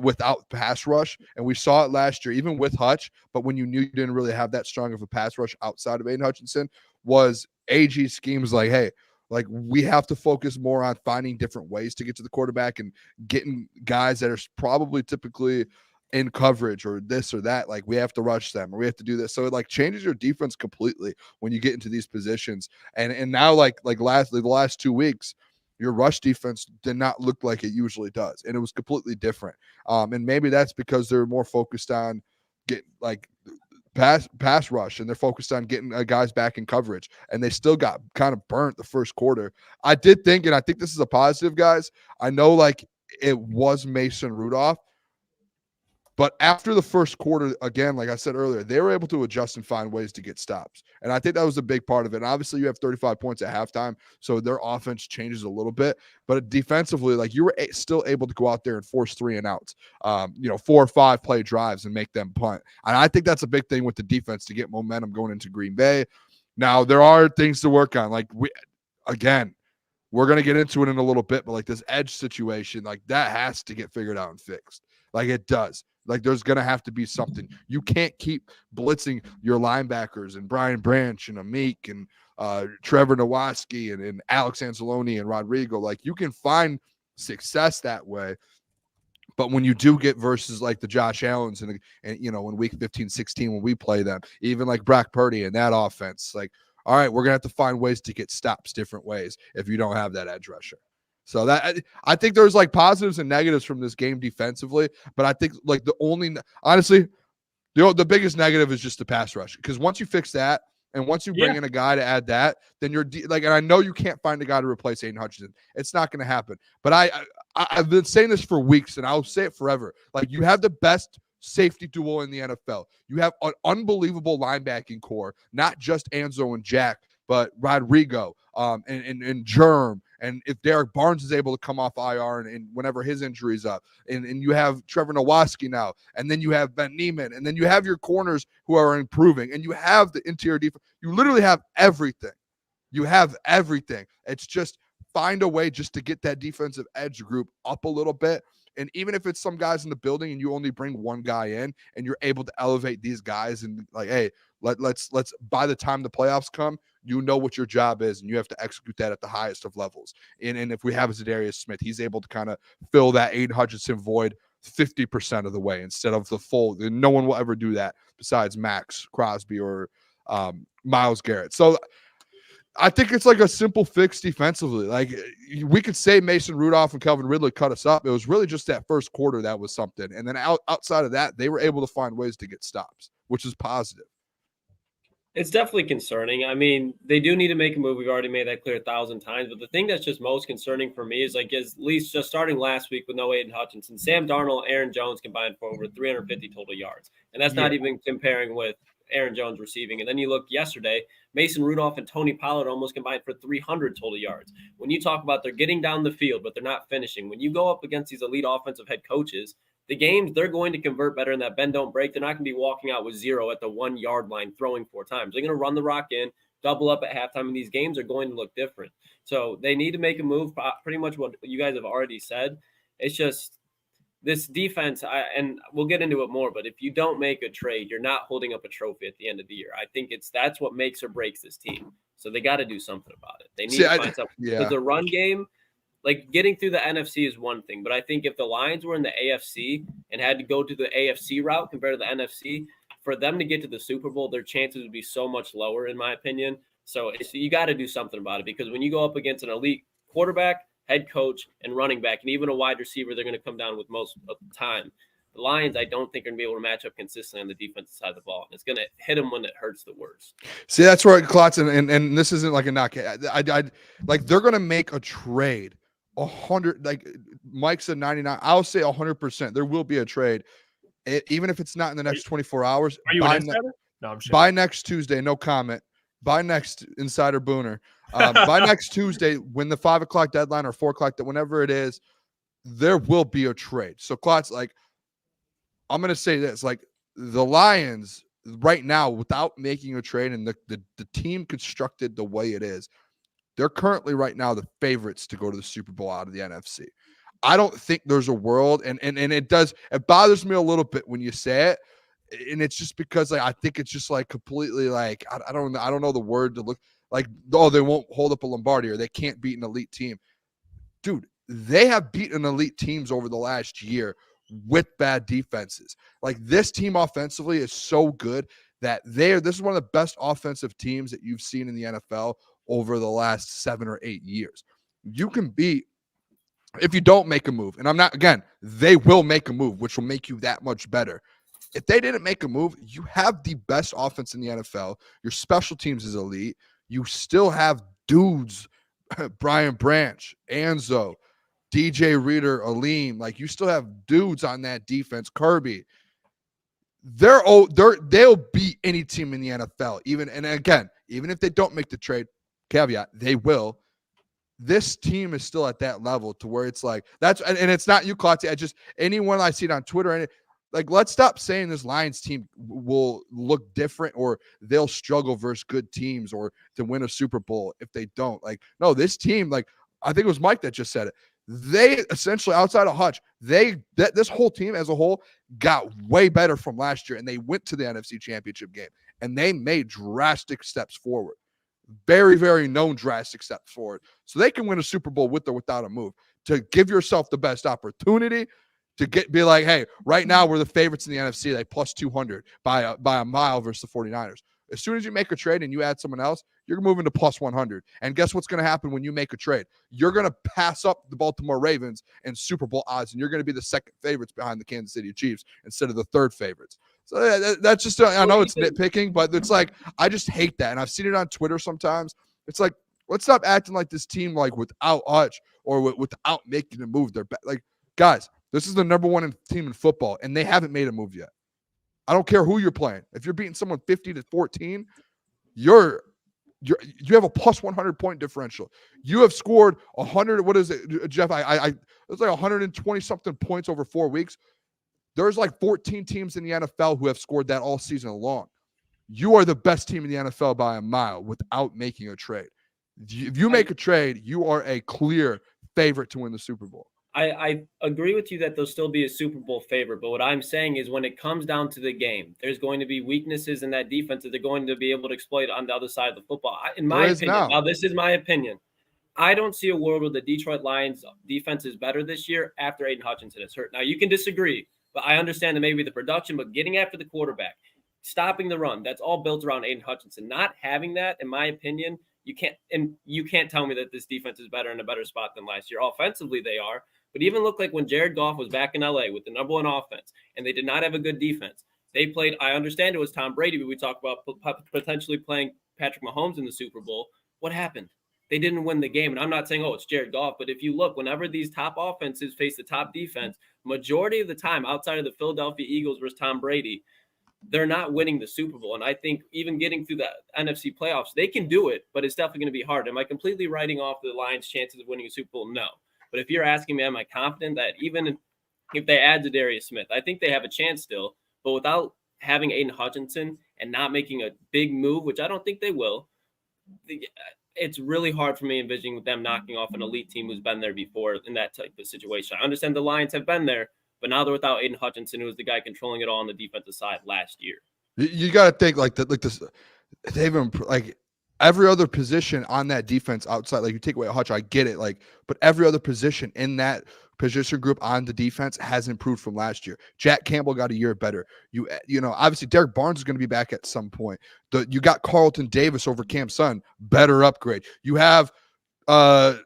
without pass rush. And we saw it last year, even with Hutch, but when you knew you didn't really have that strong of a pass rush outside of Aiden Hutchinson, was AG schemes like, hey, like we have to focus more on finding different ways to get to the quarterback and getting guys that are probably typically in coverage or this or that. Like we have to rush them or we have to do this. So it like changes your defense completely when you get into these positions. And now the last 2 weeks, your rush defense did not look like it usually does. And it was completely different. And maybe that's because they're more focused on getting like pass rush and they're focused on getting guys back in coverage, and they still got kind of burnt the first quarter. I did think, and I think this is a positive, guys. I know like it was Mason Rudolph, but after the first quarter, again, like I said earlier, they were able to adjust and find ways to get stops. And I think that was a big part of it. And obviously you have 35 points at halftime, so their offense changes a little bit. But defensively, like you were still able to go out there and force 3 and outs, 4 or 5 play drives and make them punt. And I think that's a big thing with the defense to get momentum going into Green Bay. Now, there are things to work on. Like we're going to get into it in a little bit, but like this edge situation, like that has to get figured out and fixed. Like it does. Like there's going to have to be something. You can't keep blitzing your linebackers and Brian Branch and Amik and Trevor Nowatzki and Alex Anzalone and Rodrigo. Like you can find success that way. But when you do get versus like the Josh Allens and in week 15, 16, when we play them, even like Brock Purdy and that offense, like, all right, we're going to have to find ways to get stops different ways if you don't have that edge rusher. So that I think there's like positives and negatives from this game defensively, but I think like honestly, the biggest negative is just the pass rush, because once you fix that and once you bring in a guy to add that, then you're and I know you can't find a guy to replace Aiden Hutchinson. It's not going to happen. But I've been saying this for weeks and I'll say it forever. Like you have the best safety duo in the NFL. You have an unbelievable linebacking core, not just Anzo and Jack, but Rodrigo and Germ. And if Derek Barnes is able to come off IR and whenever his injury's up, and you have Trevor Nowatzki now, and then you have Ben Neiman, and then you have your corners who are improving, and you have the interior defense. You literally have everything. You have everything. It's just find a way just to get that defensive edge group up a little bit. And even if it's some guys in the building and you only bring one guy in and you're able to elevate these guys and like, hey, let's by the time the playoffs come, you know what your job is and you have to execute that at the highest of levels. And if we have Zadarius Smith, he's able to kind of fill that Aiden Hutchinson void 50% of the way instead of the full. No one will ever do that besides Max Crosby or Myles Garrett. So I think it's like a simple fix defensively. Like we could say Mason Rudolph and Calvin Ridley cut us up. It was really just that first quarter that was something. And then outside of that, they were able to find ways to get stops, which is positive. It's definitely concerning. I mean, they do need to make a move. We've already made that clear 1,000 times. But the thing that's just most concerning for me is at least just starting last week with no Aiden Hutchinson, Sam Darnold, Aaron Jones combined for over 350 total yards. And that's not even comparing with Aaron Jones receiving. And then you look yesterday, Mason Rudolph and Tony Pollard almost combined for 300 total yards. When you talk about they're getting down the field, but they're not finishing, when you go up against these elite offensive head coaches, the games they're going to convert better in that bend don't break. They're not going to be walking out with 0 at the 1 yard line, throwing 4 times. They're going to run the rock in, double up at halftime, and these games are going to look different. So they need to make a move. Pretty much what you guys have already said. It's just this defense, and we'll get into it more, but if you don't make a trade, you're not holding up a trophy at the end of the year. I think that's what makes or breaks this team. So they got to do something about it. They need See, to find something. yeah. Because the run game, like getting through the NFC is one thing, but I think if the Lions were in the AFC and had to go to the AFC route compared to the NFC, for them to get to the Super Bowl, their chances would be so much lower, in my opinion. So you got to do something about it, because when you go up against an elite quarterback, head coach, and running back, and even a wide receiver, they're going to come down with most of the time. The Lions, I don't think, are going to be able to match up consistently on the defensive side of the ball. It's going to hit them when it hurts the worst. See, that's where Klotz, and this isn't like a knock. I like they're going to make a trade. 100, like Mike said, 99. I'll say 100%. There will be a trade, even if it's not in the next 24 hours. Are you an insider? No, I'm sure. By next Tuesday, no comment. By next Insider Booner, by next Tuesday, when the 5 o'clock deadline or 4 o'clock, whenever it is, there will be a trade. So Klotz, like, I'm going to say this, like the Lions right now, without making a trade and the team constructed the way it is, they're currently right now the favorites to go to the Super Bowl out of the NFC. I don't think there's a world, and it bothers me a little bit when you say it, and it's just because like I think it's just like completely like I don't know the word to look like, oh, they won't hold up a Lombardi or they can't beat an elite team. Dude, they have beaten elite teams over the last year with bad defenses. Like this team offensively is so good that this is one of the best offensive teams that you've seen in the NFL over the last 7 or 8 years. You can beat if you don't make a move. And they will make a move, which will make you that much better. If they didn't make a move, you have the best offense in the NFL. Your special teams is elite. You still have dudes, Brian Branch, Anzo, DJ Reader, Aleem. Like you still have dudes on that defense. Kirby. They'll beat any team in the NFL. Even if they don't make the trade, caveat, they will. This team is still at that level to where it's like that's and it's not you, Klotz. I just anyone I see it on Twitter and like let's stop saying this Lions team will look different or they'll struggle versus good teams or to win a Super Bowl if they don't. Like no, this team, like I think it was Mike that just said it. They essentially outside of Hutch, this whole team as a whole got way better from last year, and they went to the NFC Championship game and they made drastic steps forward. Very, very known drastic steps forward. So they can win a Super Bowl with or without a move. To give yourself the best opportunity to be like, hey, right now we're the favorites in the NFC, like plus 200 by a mile versus the 49ers. As soon as you make a trade and you add someone else, you're moving to plus 100. And guess what's going to happen when you make a trade? You're going to pass up the Baltimore Ravens in Super Bowl odds, and you're going to be the second favorites behind the Kansas City Chiefs instead of the third favorites. So that's just, I know it's nitpicking, but it's like, I just hate that. And I've seen it on Twitter sometimes. It's like, let's stop acting like this team, like without Hutch or without making a move. They're like, guys, this is the number one team in football, and they haven't made a move yet. I don't care who you're playing. If you're beating someone 50-14, you have a plus 100 point differential. You have scored 100. What is it, Jeff? It's like 120 something points over 4 weeks. There's like 14 teams in the NFL who have scored that all season long. You are the best team in the NFL by a mile without making a trade. If you make a trade, you are a clear favorite to win the Super Bowl. I agree with you that they'll still be a Super Bowl favorite, but what I'm saying is when it comes down to the game, there's going to be weaknesses in that defense that they're going to be able to exploit on the other side of the football. In my opinion, now this is my opinion, I don't see a world where the Detroit Lions defense is better this year after Aiden Hutchinson is hurt. Now, you can disagree, but I understand that maybe the production, but getting after the quarterback, stopping the run, that's all built around Aiden Hutchinson. Not having that, in my opinion, you can't tell me that this defense is better in a better spot than last year. Offensively, they are. But even look like when Jared Goff was back in LA with the number one offense and they did not have a good defense. They played, I understand it was Tom Brady, but we talked about potentially playing Patrick Mahomes in the Super Bowl. What happened? They didn't win the game. And I'm not saying, it's Jared Goff, but if you look, whenever these top offenses face the top defense, majority of the time outside of the Philadelphia Eagles versus Tom Brady, they're not winning the Super Bowl. And I think even getting through the NFC playoffs, they can do it, but it's definitely going to be hard. Am I completely writing off the Lions' chances of winning a Super Bowl? No. But if you're asking me, am I confident that even if they add Zadarius Smith, I think they have a chance still. But without having Aiden Hutchinson and not making a big move, which I don't think they will, it's really hard for me envisioning them knocking off an elite team who's been there before in that type of situation. I understand the Lions have been there, but now they're without Aiden Hutchinson, who was the guy controlling it all on the defensive side last year. You got to think like this. They've been like every other position on that defense outside, like you take away Hutch, I get it, like, but every other position in that position group on the defense has improved from last year. Jack Campbell got a year better. You know, obviously Derek Barnes is going to be back at some point. You got Carlton Davis over Cam Sutton, better upgrade. You have Terrion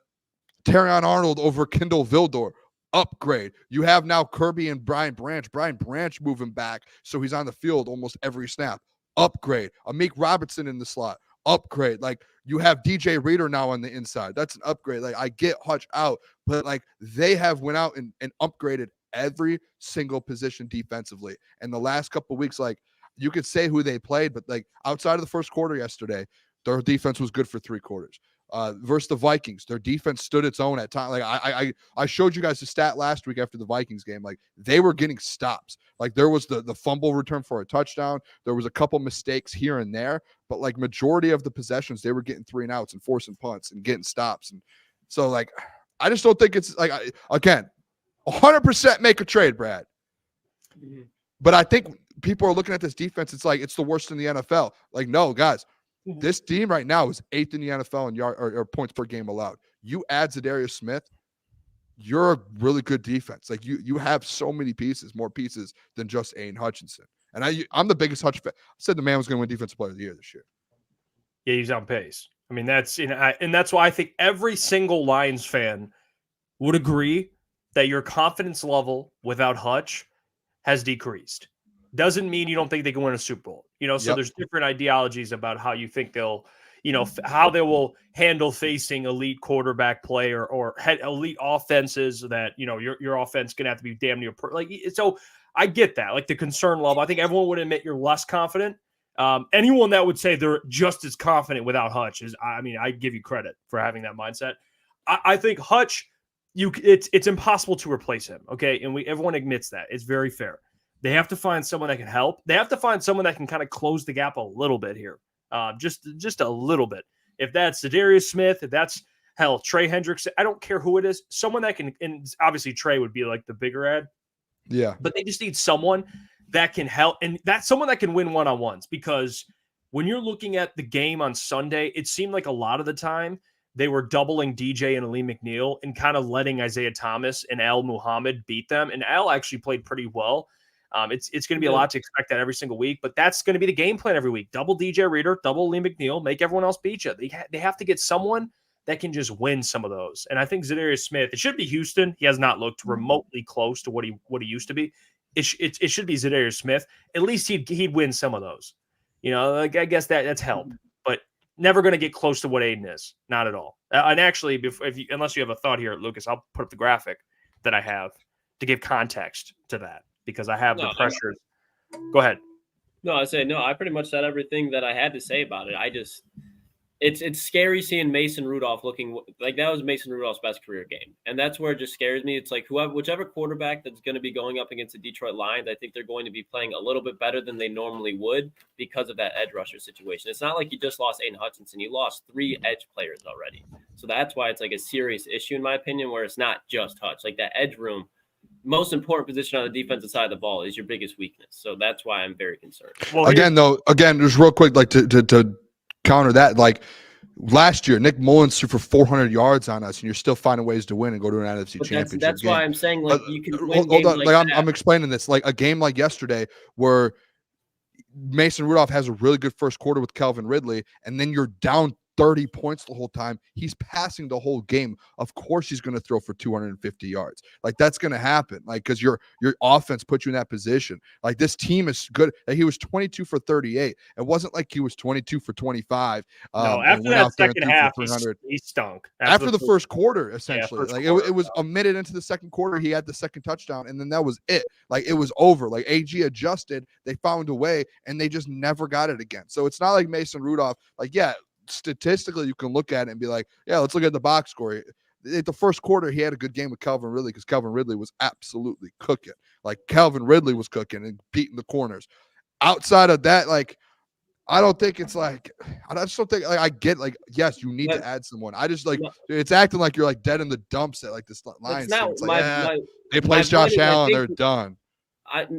Arnold over Kendall Vildor, upgrade. You have now Kirby and Brian Branch moving back, so he's on the field almost every snap, upgrade. Amik Robertson in the slot, upgrade. Like, you have DJ Reader now on the inside. That's an upgrade. Like, I get Hutch out, but like they have went out and upgraded every single position defensively. And the last couple of weeks, like, you could say who they played, but like outside of the first quarter yesterday, their defense was good for 3 quarters. Versus the Vikings, their defense stood its own at time. Like I showed you guys the stat last week after the Vikings game. Like, they were getting stops. Like, there was the fumble return for a touchdown. There was a couple mistakes here and there, but like majority of the possessions, they were getting 3 and outs and forcing punts and getting stops. And so, like, I just don't think it's like, again, 100% make a trade, Brad. But I think people are looking at this defense. It's like it's the worst in the NFL. Like, no, guys. This team right now is 8th in the NFL in yard or points per game allowed. You add Zadarius Smith, you're a really good defense. Like, you have so many pieces, more pieces than just Aiden Hutchinson. And I'm the biggest Hutch fan. I said the man was going to win Defensive Player of the Year this year. Yeah, he's on pace. I mean, and that's why I think every single Lions fan would agree that your confidence level without Hutch has decreased. Doesn't mean you don't think they can win a Super Bowl. You know, so there's different ideologies about how you think they'll, you know, how they will handle facing elite quarterback play or elite offenses that, you know, your offense going to have to be damn near so I get that. Like, the concern level, I think everyone would admit you're less confident. Anyone that would say they're just as confident without Hutch is, I mean, I give you credit for having that mindset. I think Hutch, it's impossible to replace him. Okay. And everyone admits that. It's very fair. They have to find someone that can help. They have to find someone that can kind of close the gap a little bit here. Just a little bit. If that's Zadarius Smith, if that's, hell, Trey Hendricks, I don't care who it is. Someone that can, and obviously Trey would be like the bigger ad. Yeah. But they just need someone that can help. And that's someone that can win one-on-ones, because when you're looking at the game on Sunday, it seemed like a lot of the time they were doubling DJ and Ali McNeil and kind of letting Isaiah Thomas and Al Muhammad beat them. And Al actually played pretty well. It's going to be a lot to expect that every single week, but that's going to be the game plan every week. Double DJ Reader, double Lee McNeil, make everyone else beat you. They have to get someone that can just win some of those. And I think Zadarius Smith, it should be Houston. He has not looked remotely close to what he used to be. It should be Zadarius Smith. At least he'd win some of those. You know, like, I guess that's help, but never going to get close to what Aiden is. Not at all. And actually, unless you have a thought here, Lucas, I'll put up the graphic that I have to give context to that, because I have the pressure. Go ahead. No, I pretty much said everything that I had to say about it. It's scary seeing Mason Rudolph looking like that was Mason Rudolph's best career game. And that's where it just scares me. It's like whichever quarterback that's going to be going up against the Detroit Lions, I think they're going to be playing a little bit better than they normally would because of that edge rusher situation. It's not like you just lost Aiden Hutchinson. You lost 3 edge players already. So that's why it's like a serious issue, in my opinion, where it's not just Hutch. Like, that edge room, most important position on the defensive side of the ball, is your biggest weakness. So that's why I'm very concerned. Well, again, just real quick, like to counter that, like last year, Nick Mullins threw for 400 yards on us, and you're still finding ways to win and go to an NFC championship. That's why I'm saying, like, you can win hold on, like I'm explaining this. Like, a game like yesterday where Mason Rudolph has a really good first quarter with Calvin Ridley, and then you're down 30 points the whole time. He's passing the whole game. Of course he's going to throw for 250 yards. Like, that's going to happen. Like, because your offense puts you in that position. Like, this team is good. He was 22 for 38. It wasn't like he was 22 for 25. No, after that second half, he stunk. After the first quarter, essentially. Yeah, like, it was a minute into the second quarter, he had the second touchdown, and then that was it. Like, it was over. Like, AG adjusted. They found a way, and they just never got it again. So it's not like Mason Rudolph. Like, yeah, statistically you can look at it and be like, yeah, let's look at the box score. At the first quarter, he had a good game with Calvin Ridley, because Calvin Ridley was absolutely cooking. Like, Calvin Ridley was cooking and beating the corners. Outside of that, like, I just don't think, like, I get, like, yes, you need to add someone. I just, like, it's acting like you're, like, dead in the dumps at, like, this Lions team. It's like, they place Josh Allen, they're done.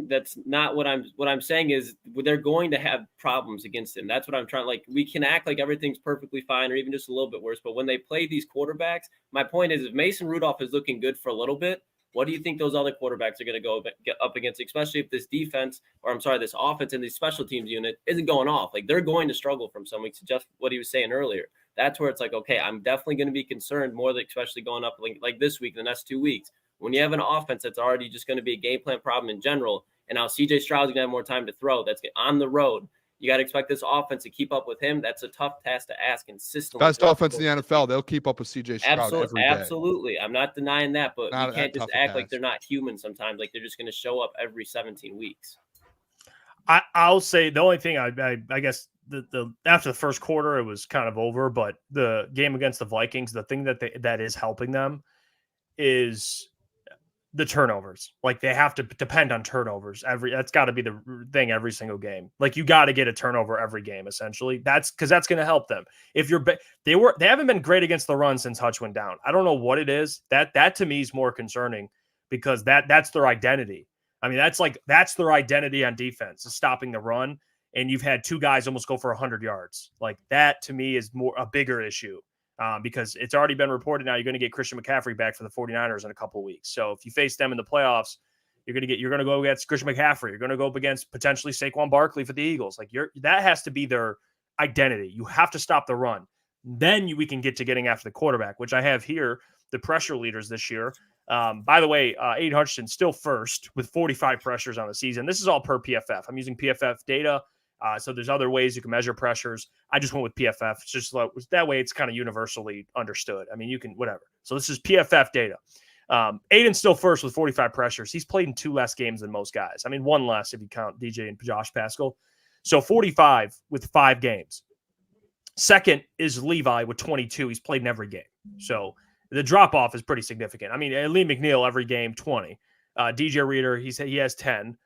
That's not what I'm saying is they're going to have problems against him. That's what I'm trying. Like, we can act like everything's perfectly fine or even just a little bit worse. But when they play these quarterbacks, my point is if Mason Rudolph is looking good for a little bit, what do you think those other quarterbacks are going to get up against, especially if this this offense and the special teams unit isn't going off? Like, they're going to struggle from some weeks. Just what he was saying earlier. That's where it's like, okay, I'm definitely going to be concerned more, especially going up like this week, the next 2 weeks. When you have an offense that's already just going to be a game plan problem in general, and now CJ Stroud's going to have more time to throw, that's on the road. You got to expect this offense to keep up with him. That's a tough task to ask consistently. Best offense in the NFL. They'll keep up with CJ Stroud every day. Absolutely. I'm not denying that, but you can't just act like they're not human sometimes. Like they're just going to show up every 17 weeks. I'll say the only thing I guess the after the first quarter, it was kind of over, but the game against the Vikings, the thing that is helping them is the turnovers. Like they have to depend on turnovers. That's got to be the thing every single game. Like you got to get a turnover every game. Essentially, that's going to help them. If they haven't been great against the run since Hutch went down. I don't know what it is. That to me is more concerning because that's their identity. I mean, that's their identity on defense is stopping the run. And you've had two guys almost go for 100 yards. Like that to me is more a bigger issue. Because it's already been reported now you're going to get Christian McCaffrey back for the 49ers in a couple of weeks. So if you face them in the playoffs, you're going to go against Christian McCaffrey. You're going to go up against potentially Saquon Barkley for the Eagles. Like that has to be their identity. You have to stop the run. Then we can get to getting after the quarterback, which I have here, the pressure leaders this year. By the way, Aiden Hutchinson still first with 45 pressures on the season. This is all per PFF. I'm using PFF data. So there's other ways you can measure pressures. I just went with PFF. It's just that way it's kind of universally understood. I mean, you can whatever. So this is PFF data. Aiden's still first with 45 pressures. He's played in 2 less games than most guys. I mean, 1 less if you count DJ and Josh Pascal. So 45 with 5 games. Second is Levi with 22. He's played in every game. So the drop-off is pretty significant. I mean, Lee McNeil every game, 20. DJ Reader, he has 10.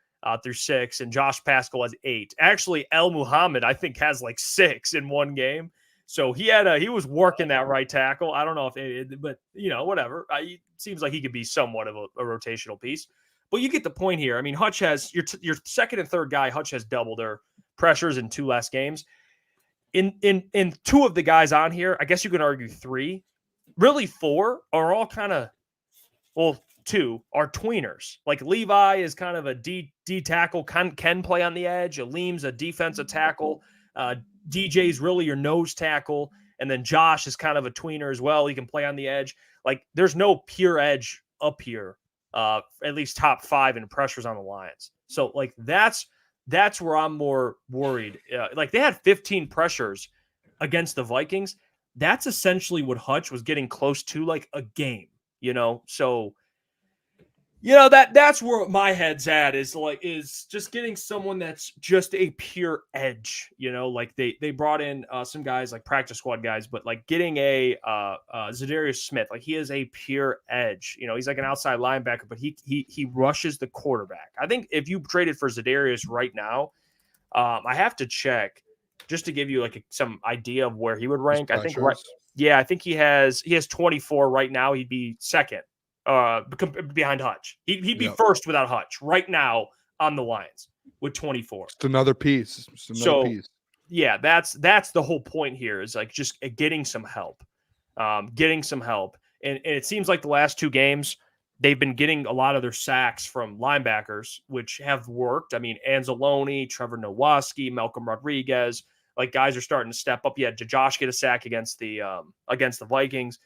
Through 6, and Josh Pascal has 8. Actually, El Muhammad, I think, has like 6 in one game. So he was working that right tackle. I don't know but whatever. It seems like he could be somewhat of a rotational piece. But you get the point here. I mean, Hutch has your second and third guy. Hutch has double their pressures in 2 less games. In 2 of the guys on here, I guess you can argue 3, really 4 are all kind of 2 are tweeners. Like Levi is kind of a D tackle, can play on the edge. Aleem's a defensive tackle. DJ's really your nose tackle. And then Josh is kind of a tweener as well. He can play on the edge. Like there's no pure edge up here, at least top 5 in pressures on the Lions. So like that's where I'm more worried. Like they had 15 pressures against the Vikings. That's essentially what Hutch was getting close to, like a game, So that's where my head's at is just getting someone that's just a pure edge, like they brought in some guys like practice squad guys, but like getting a Zadarius Smith, like he is a pure edge, he's like an outside linebacker, but he rushes the quarterback. I think if you traded for Zadarius right now, I have to check just to give you like some idea of where he would rank. I think he has 24 right now. He'd be second. Behind Hutch. He'd be first without Hutch right now on the Lions with 24. It's another piece. Yeah, that's the whole point here is like just getting some help. And it seems like the last 2 games, they've been getting a lot of their sacks from linebackers, which have worked. I mean, Anzalone, Trevor Nowaski, Malcolm Rodriguez, like guys are starting to step up. Yeah, did Josh get a sack against the Vikings?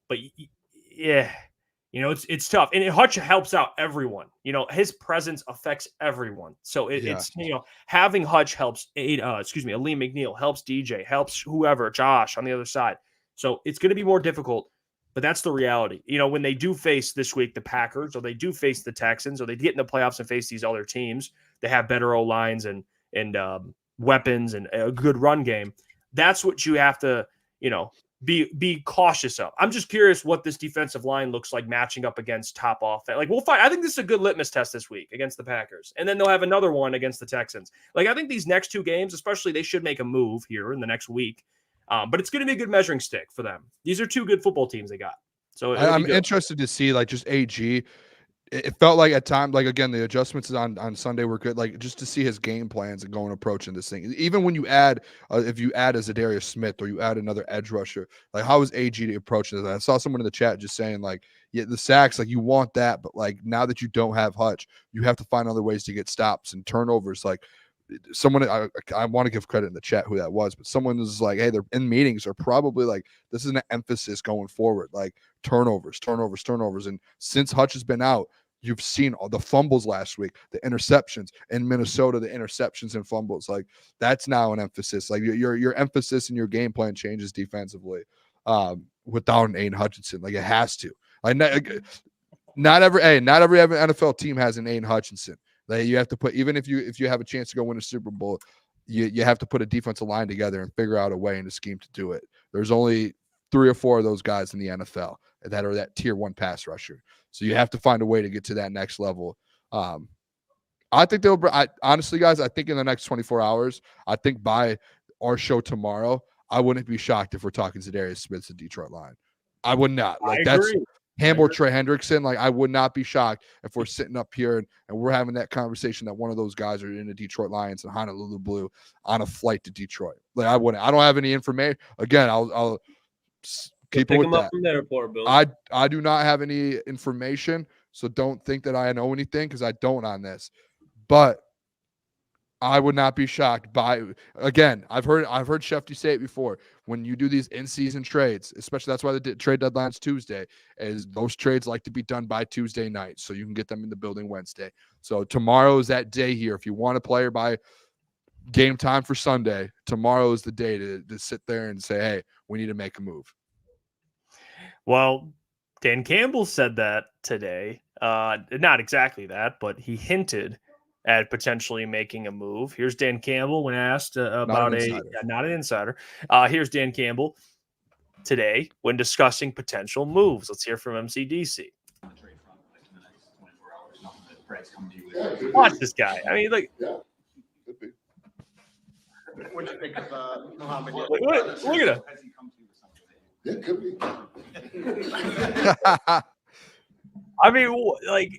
But yeah. It's tough. And Hutch helps out everyone. His presence affects everyone. So it's, having Hutch helps Aleem McNeil, helps DJ, helps whoever, Josh on the other side. So it's going to be more difficult, but that's the reality. When they do face this week the Packers, or they do face the Texans, or they get in the playoffs and face these other teams that have better O-lines and weapons and a good run game, that's what you have to, be cautious of. I'm just curious what this defensive line looks like matching up against top offense. Like we'll find. I think this is a good litmus test this week against the Packers, and then they'll have another one against the Texans. Like I think these next 2 games, especially, they should make a move here in the next week. But it's going to be a good measuring stick for them. These are 2 good football teams they got. So I'm interested to see like just AG. it felt like at times, like again, the adjustments on Sunday were good. Like just to see his game plans and going approaching this thing. Even when you add, if you add a Zadarius Smith or you add another edge rusher, like how is AG approaching this? I saw someone in the chat just saying like, yeah, the sacks, like you want that, but like now that you don't have Hutch, you have to find other ways to get stops and turnovers. Like someone, I want to give credit in the chat who that was, but someone was like, hey, they're in meetings are probably like, this is an emphasis going forward, like turnovers. And since Hutch has been out, you've seen all the fumbles last week, the interceptions in Minnesota, the interceptions and fumbles. Like that's now an emphasis. Like your emphasis and your game plan changes defensively without an Aiden Hutchinson. Like it has to. Like not every NFL team has an Aiden Hutchinson. Like you have to put, even if you have a chance to go win a Super Bowl, you have to put a defensive line together and figure out a way and a scheme to do it. There's only 3 or 4 of those guys in the NFL that are that tier 1 pass rusher. So you have to find a way to get to that next level. I think honestly, guys, I think in the next 24 hours, I think by our show tomorrow, I wouldn't be shocked if we're talking Zadarius Smith's the Detroit line. I would not. Like that's him or Trey Hendrickson. Like I would not be shocked if we're sitting up here and we're having that conversation that one of those guys are in the Detroit Lions and Honolulu Blue on a flight to Detroit. Like I wouldn't. I don't have any information. Again, I'll keep it with that. From there, Bill. I do not have any information, so don't think that I know anything because I don't on this. But I would not be shocked by, again, I've heard Shefty say it before. When you do these in-season trades, especially that's why the trade deadline's Tuesday, is those trades like to be done by Tuesday night so you can get them in the building Wednesday. So tomorrow is that day here. If you want a player by game time for Sunday, tomorrow is the day to sit there and say, hey, we need to make a move. Well, Dan Campbell said that today. Not exactly that, but he hinted at potentially making a move. Here's Dan Campbell when asked about not an insider. Here's Dan Campbell today when discussing potential moves. Let's hear from MCDC. Watch this guy. I mean, like, What do you think of Muhammad? Look at him. It could be. I mean, like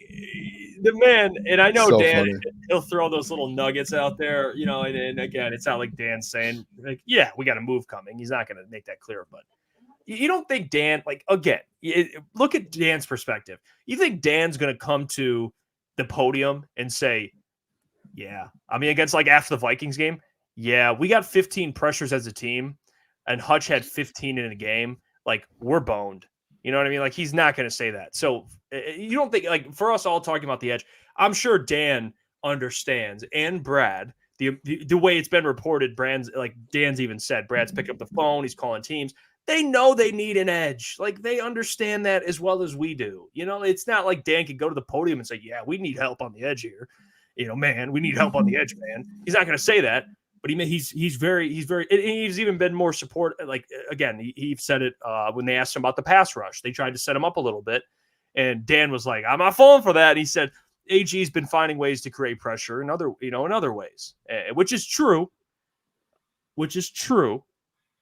the man, and I know So Dan, funny. he'll throw those little nuggets out there, you know, and again, it's not like Dan's saying, like, yeah, we got a move coming. He's not going to make that clear, but you don't think Dan, like, again, look at Dan's perspective. You think Dan's going to come to the podium and say, yeah, I mean, against like after the Vikings game, yeah, we got 15 pressures as a team, and Hutch had 15 in a game. Like, we're boned. You know what I mean? Like, he's not going to say that. So you don't think, like, for us all talking about the edge, I'm sure Dan understands, and Brad, the way it's been reported, Dan's even said, Brad's picking up the phone, he's calling teams. They know they need an edge. Like, they understand that as well as we do. You know, it's not like Dan could go to the podium and say, yeah, we need help on the edge here. You know, man, we need help on the edge, man. He's not going to say that. But he's even been more support. Like, again, he said it when they asked him about the pass rush. They tried to set him up a little bit, and Dan was like, "I'm not falling for that." And he said, "AG's been finding ways to create pressure in other ways, which is true.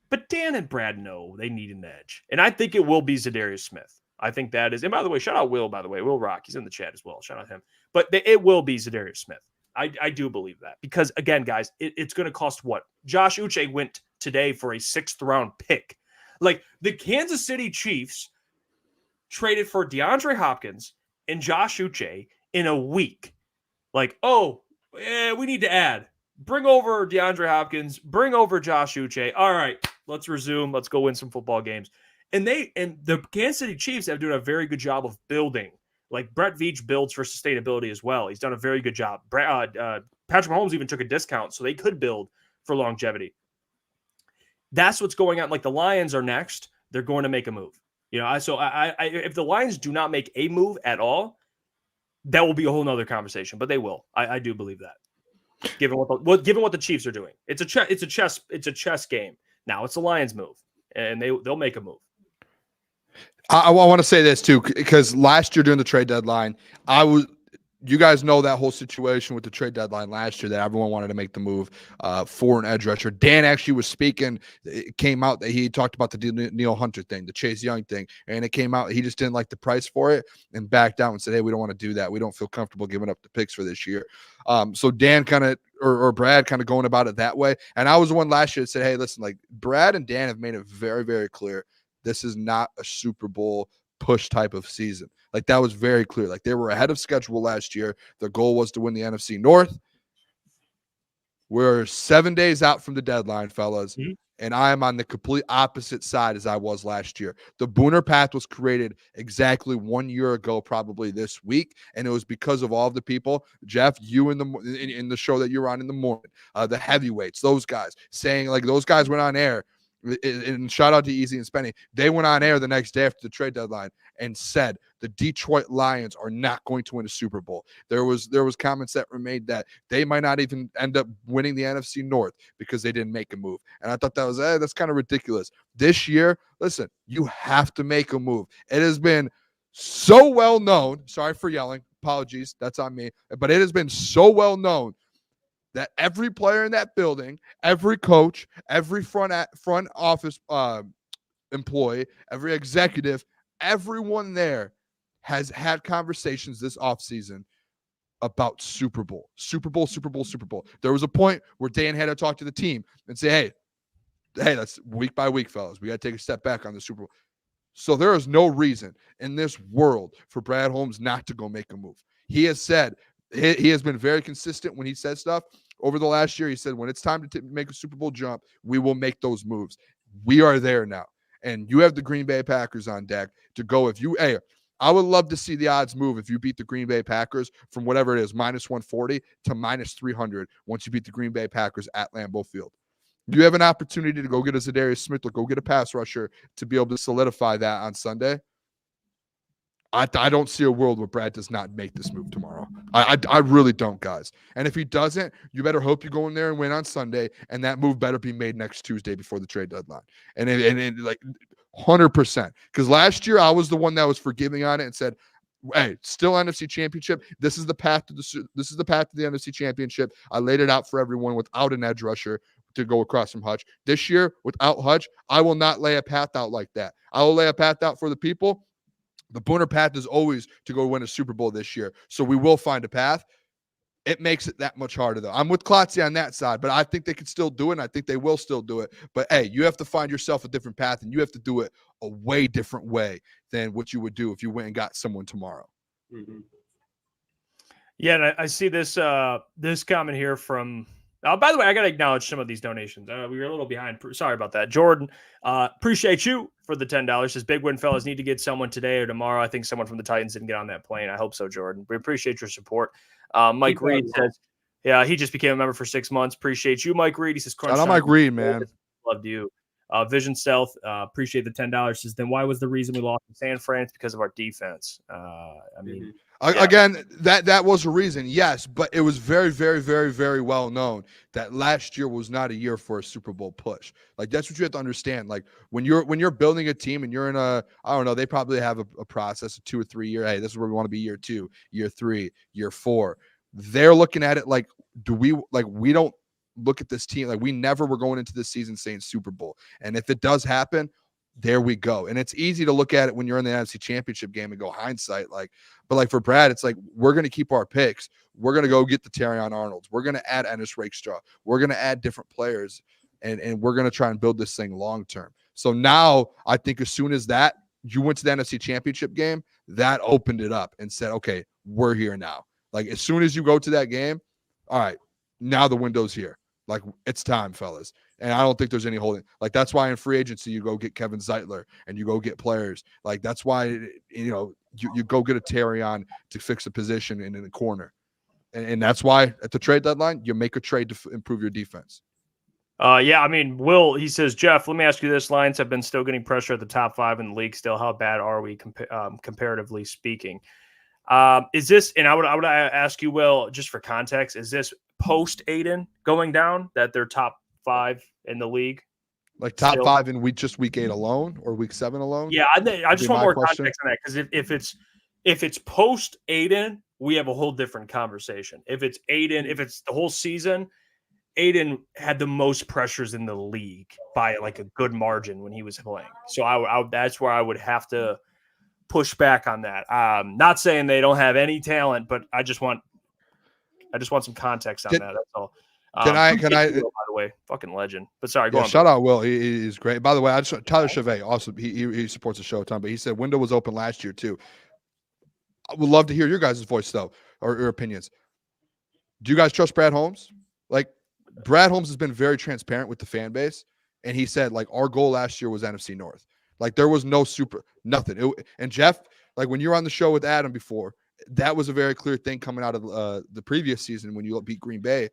But Dan and Brad know they need an edge, and I think it will be Zadarius Smith. I think that is. And by the way, shout out Will. By the way, Will Rock, he's in the chat as well. Shout out him. But it will be Zadarius Smith. I do believe that because, again, guys, it's going to cost what? Josh Uche went today for a 6th-round pick. Like, the Kansas City Chiefs traded for DeAndre Hopkins and Josh Uche in a week. Like, we need to add. Bring over DeAndre Hopkins. Bring over Josh Uche. All right, let's resume. Let's go win some football games. And the Kansas City Chiefs have done a very good job of building. Like, Brett Veach builds for sustainability as well. He's done a very good job. Patrick Mahomes even took a discount, so they could build for longevity. That's what's going on. Like, the Lions are next. They're going to make a move. You know, if the Lions do not make a move at all, that will be a whole nother conversation. But they will. I do believe that. Given what the Chiefs are doing, it's a chess game. Now it's the Lions' move, and they'll make a move. I want to say this too, because last year during the trade deadline, you guys know that whole situation with the trade deadline last year that everyone wanted to make the move for an edge rusher. Dan actually was speaking. It came out that he talked about the Neil Hunter thing, the Chase Young thing, and it came out he just didn't like the price for it and backed down and said, hey, we don't want to do that. We don't feel comfortable giving up the picks for this year. So Dan kind of or Brad kind of going about it that way. And I was the one last year that said, hey, listen, like Brad and Dan have made it very, very clear this is not a Super Bowl push type of season. Like that was very clear. Like they were ahead of schedule last year. Their goal was to win the NFC North. We're 7 days out from the deadline, fellas. Mm-hmm. And I am on the complete opposite side as I was last year. The Booner path was created exactly 1 year ago, probably this week. And it was because of all of the people, Jeff, you in the show that you're on in the morning, the heavyweights, those guys saying like those guys went on air. And shout out to Easy and Spenny. They went on air the next day after the trade deadline and said the Detroit Lions are not going to win a Super Bowl. There was comments that were made that they might not even end up winning the NFC North because they didn't make a move. And I thought that was that's kind of ridiculous. This year, listen, you have to make a move. It has been so well known. Sorry for yelling. Apologies. That's on me. But it has been so well known that every player in that building, every coach, every front office employee, every executive, everyone there has had conversations this offseason about Super Bowl. There was a point where Dan had to talk to the team and say, hey, that's week by week, fellas. We got to take a step back on the Super Bowl. So there is no reason in this world for Brad Holmes not to go make a move. He has said, he has been very consistent when he says stuff. Over the last year, he said, when it's time to make a Super Bowl jump, we will make those moves. We are there now. And you have the Green Bay Packers on deck to go. I would love to see the odds move if you beat the Green Bay Packers from whatever it is, minus 140 to minus 300 once you beat the Green Bay Packers at Lambeau Field. You have an opportunity to go get a Zadarius Smith or go get a pass rusher to be able to solidify that on Sunday. I don't see a world where Brad does not make this move tomorrow. I really don't, guys. And if he doesn't, you better hope you go in there and win on Sunday, and that move better be made next Tuesday before the trade deadline. And like 100%. Because last year I was the one that was forgiving on it and said, hey, still NFC Championship. This is the path to the NFC Championship. I laid it out for everyone without an edge rusher to go across from Hutch. This year, without Hutch, I will not lay a path out like that. I will lay a path out for the people. The Booner path is always to go win a Super Bowl this year. So we will find a path. It makes it that much harder, though. I'm with Klotz on that side, but I think they can still do it, and I think they will still do it. But, hey, you have to find yourself a different path, and you have to do it a way different way than what you would do if you went and got someone tomorrow. Mm-hmm. Yeah, and I see this this comment here from by the way, I got to acknowledge some of these donations. We were a little behind. Sorry about that. Jordan, appreciate you for the $10. Says, big win, fellas. Need to get someone today or tomorrow. I think someone from the Titans didn't get on that plane. I hope so, Jordan. We appreciate your support. Mike Reed says, yeah, he just became a member for 6 months. Appreciate you, Mike Reed. He says, crunch time. Mike Reed, man. Loved you. Vision Stealth, appreciate the $10. Says, then why was the reason we lost in San Fran? Because of our defense. I mean, again, that was a reason, yes, but it was very, very, very, very well known that last year was not a year for a Super Bowl push. Like that's what you have to understand. Like when you're building a team and you're in I don't know, they probably have a process of 2 or 3 year. Hey, this is where we want to be year 2, year 3, year 4. They're looking at it like, we don't look at this team like we never were going into this season saying Super Bowl. And if it does happen, there we go. And it's easy to look at it when you're in the NFC Championship game and go hindsight. But for Brad, it's like we're going to keep our picks. We're going to go get the Terrion Arnolds. We're going to add Ennis Rakestraw. We're going to add different players, and we're going to try and build this thing long term. So now I think as soon as that you went to the NFC Championship game, that opened it up and said, okay, we're here now. Like as soon as you go to that game, all right, now the window's here. Like it's time, fellas. And I don't think there's any holding. Like that's why in free agency you go get Kevin Zeitler and you go get players. Like that's why you go get a Terrion to fix a position in the corner. And that's why at the trade deadline you make a trade to improve your defense. Yeah, I mean, Will, he says, Jeff, let me ask you this. Lions have been still getting pressure at the top 5 in the league still. How bad are we comparatively speaking? Is this, and I would ask you, Will, just for context, is this post Aiden going down that they're top 5 in the league? Like top 5 in week 8 alone or week 7 alone? Yeah, I just want more context on that because if it's post Aiden, we have a whole different conversation. If it's Aiden, if it's the whole season, Aiden had the most pressures in the league by like a good margin when he was playing. So that's where I would have to push back on that. Not saying they don't have any talent, but I just want some context on that. That's all. Can I? By the way, fucking legend. But sorry, go on. Shout out Will. He's great. By the way, Tyler Chevet also he supports the show a ton, but he said window was open last year too. I would love to hear your guys' voice though, or your opinions. Do you guys trust Brad Holmes? Like, Brad Holmes has been very transparent with the fan base, and he said like our goal last year was NFC North. Like there was no nothing. And Jeff, like when you were on the show with Adam before, that was a very clear thing coming out of the previous season when you beat Green Bay.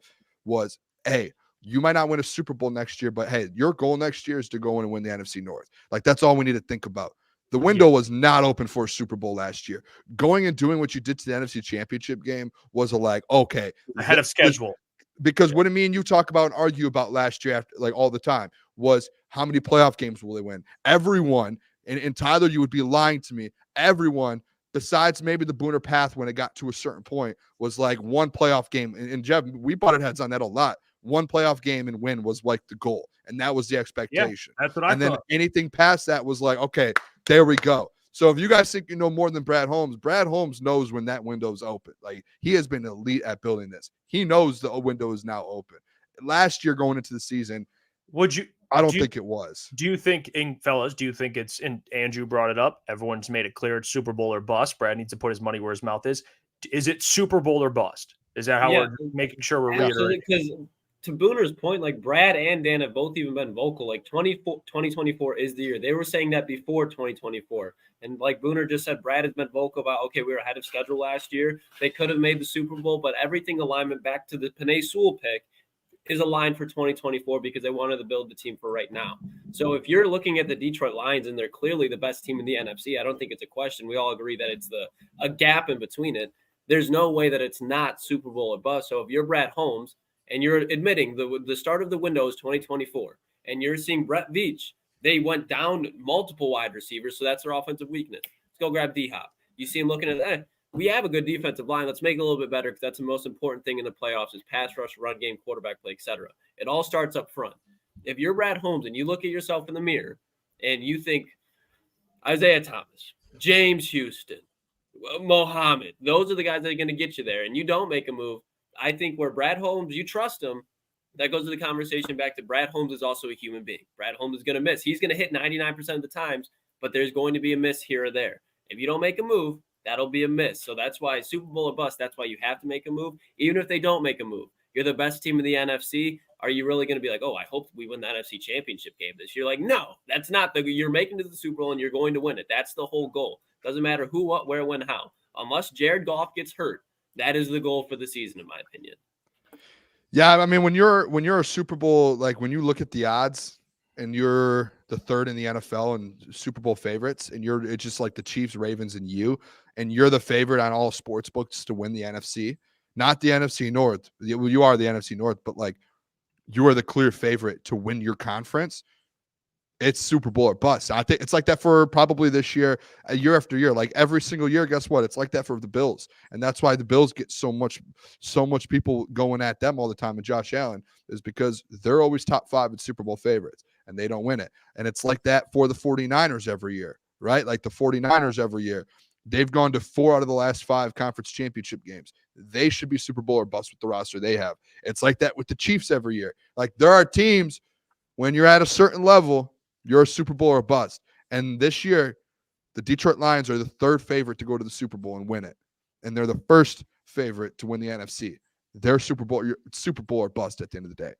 Was, hey, you might not win a Super Bowl next year, but hey, your goal next year is to go in and win the NFC North. Like, that's all we need to think about. The window was not open for a Super Bowl last year. Going and doing what you did to the NFC Championship game was okay. Ahead of schedule. Because what me and you talk about and argue about last year, after, like all the time, was how many playoff games will they win? Everyone, and Tyler, you would be lying to me, everyone, besides maybe the Booner path when it got to a certain point, was like one playoff game. And Jeff, we butted heads on that a lot. One playoff game and win was like the goal. And that was the expectation. Yeah, that's what I thought. Then anything past that was like, okay, there we go. So if you guys think you know more than Brad Holmes knows when that window's open. Like, he has been elite at building this. He knows the window is now open. Last year going into the season, I don't think it was. Do you think, fellas, it's, and Andrew brought it up, everyone's made it clear it's Super Bowl or bust. Brad needs to put his money where his mouth is. Is it Super Bowl or bust? Is that how we're making sure we're reiterating? Because to Booner's point, like Brad and Dan have both even been vocal. Like 2024 is the year. They were saying that before 2024. And like Booner just said, Brad has been vocal about, okay, we were ahead of schedule last year. They could have made the Super Bowl, but everything alignment back to the Penei Sewell pick is aligned for 2024 because they wanted to build the team for right now. So if you're looking at the Detroit Lions and they're clearly the best team in the NFC, I don't think it's a question. We all agree that it's a gap in between it. There's no way that it's not Super Bowl or bust. So if you're Brad Holmes and you're admitting the start of the window is 2024 and you're seeing Brett Veach, they went down multiple wide receivers, so that's their offensive weakness. Let's go grab D-Hop. You see him looking at we have a good defensive line. Let's make it a little bit better because that's the most important thing in the playoffs is pass rush, run game, quarterback play, etc. It all starts up front. If you're Brad Holmes and you look at yourself in the mirror and you think Isaiah Thomas, James Houston, Mohammed, those are the guys that are going to get you there, and you don't make a move, I think where Brad Holmes, you trust him, that goes to the conversation back to Brad Holmes is also a human being. Brad Holmes is going to miss. He's going to hit 99% of the times, but there's going to be a miss here or there. If you don't make a move, that'll be a miss. So that's why Super Bowl or bust, that's why you have to make a move. Even if they don't make a move, you're the best team in the NFC. Are you really going to be like, oh, I hope we win the NFC Championship game this year? Like, no, that's not you're making it to the Super Bowl and you're going to win it. That's the whole goal. Doesn't matter who, what, where, when, how. Unless Jared Goff gets hurt, that is the goal for the season, in my opinion. Yeah, I mean, when you're a Super Bowl, like when you look at the odds and you're the third in the NFL and Super Bowl favorites, and it's just like the Chiefs, Ravens, and you're the favorite on all sports books to win the NFC, not the NFC North. You are the NFC North, but like you are the clear favorite to win your conference. It's Super Bowl or bust. I think it's like that for probably this year, year after year. Like every single year, guess what? It's like that for the Bills. And that's why the Bills get so much people going at them all the time. And Josh Allen is because they're always top 5 in Super Bowl favorites and they don't win it. And it's like that for the 49ers every year, right? Like the 49ers every year. They've gone to 4 out of the last 5 conference championship games. They should be Super Bowl or bust with the roster they have. It's like that with the Chiefs every year. Like there are teams when you're at a certain level, you're a Super Bowl or bust. And this year, the Detroit Lions are the 3rd favorite to go to the Super Bowl and win it. And they're the 1st favorite to win the NFC. They're Super Bowl or bust at the end of the day.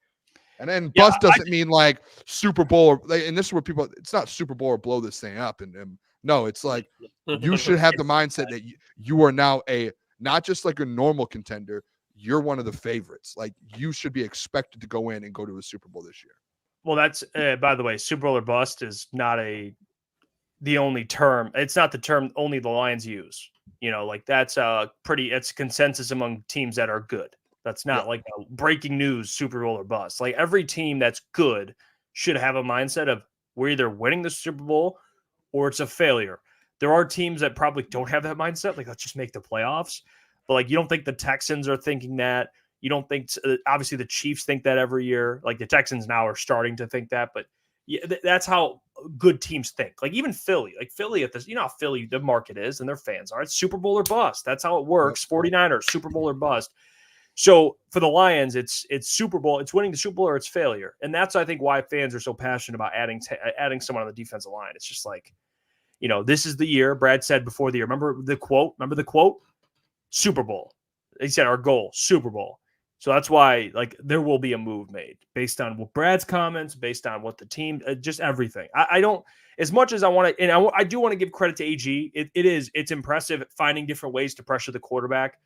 And then bust doesn't mean like Super Bowl and this is where people, it's not Super Bowl or blow this thing up. And no, it's like you should have the mindset that you are now not just like a normal contender, you're one of the favorites. Like you should be expected to go in and go to a Super Bowl this year. Well, that's, by the way, Super Bowl or bust is not the only term. It's not the term only the Lions use. You know, like that's it's consensus among teams that are good. That's not like a breaking news Super Bowl or bust. Like every team that's good should have a mindset of we're either winning the Super Bowl or it's a failure. There are teams that probably don't have that mindset. Like, let's just make the playoffs. but like you don't think the Texans are thinking that. You don't think obviously the Chiefs think that every year. Like the Texans now are starting to think that, but yeah, that's how good teams think. Like even Philly, at this, how Philly the market is and their fans are. It's Super Bowl or bust. That's how it works. 49ers, Super Bowl or bust. So for the Lions, it's Super Bowl. It's winning the Super Bowl or it's failure, and that's I think why fans are so passionate about adding someone on the defensive line. It's just like, this is the year. Brad said before the year. Remember the quote? Super Bowl. He said our goal, Super Bowl. So that's why there will be a move made based on what Brad's comments, based on what the team, just everything. I don't, as much as I want to, and I do want to give credit to AG. It's impressive at finding different ways to pressure the quarterback.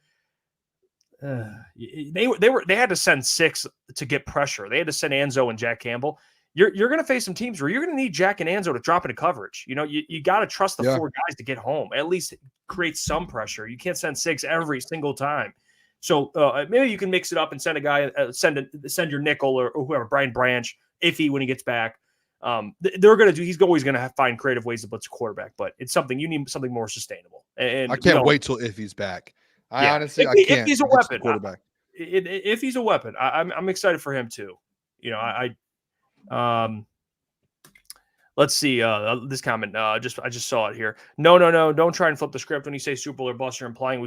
They had to send 6 to get pressure. They had to send Anzo and Jack Campbell. You're going to face some teams where you're going to need Jack and Anzo to drop into coverage. You got to trust the 4 guys to get home, at least create some pressure. You can't send 6 every single time. So maybe you can mix it up and send a guy, send your nickel or whoever, Brian Branch, Iffy when he gets back. He's always going to find creative ways to blitz a quarterback, but it's something you need something more sustainable. And I can't wait till Iffy's back. Honestly, I can't. If he's a weapon, quarterback. If he's a weapon, I'm excited for him too. Let's see this comment. I just saw it here. No. Don't try and flip the script when you say Super Bowl or bust. You're implying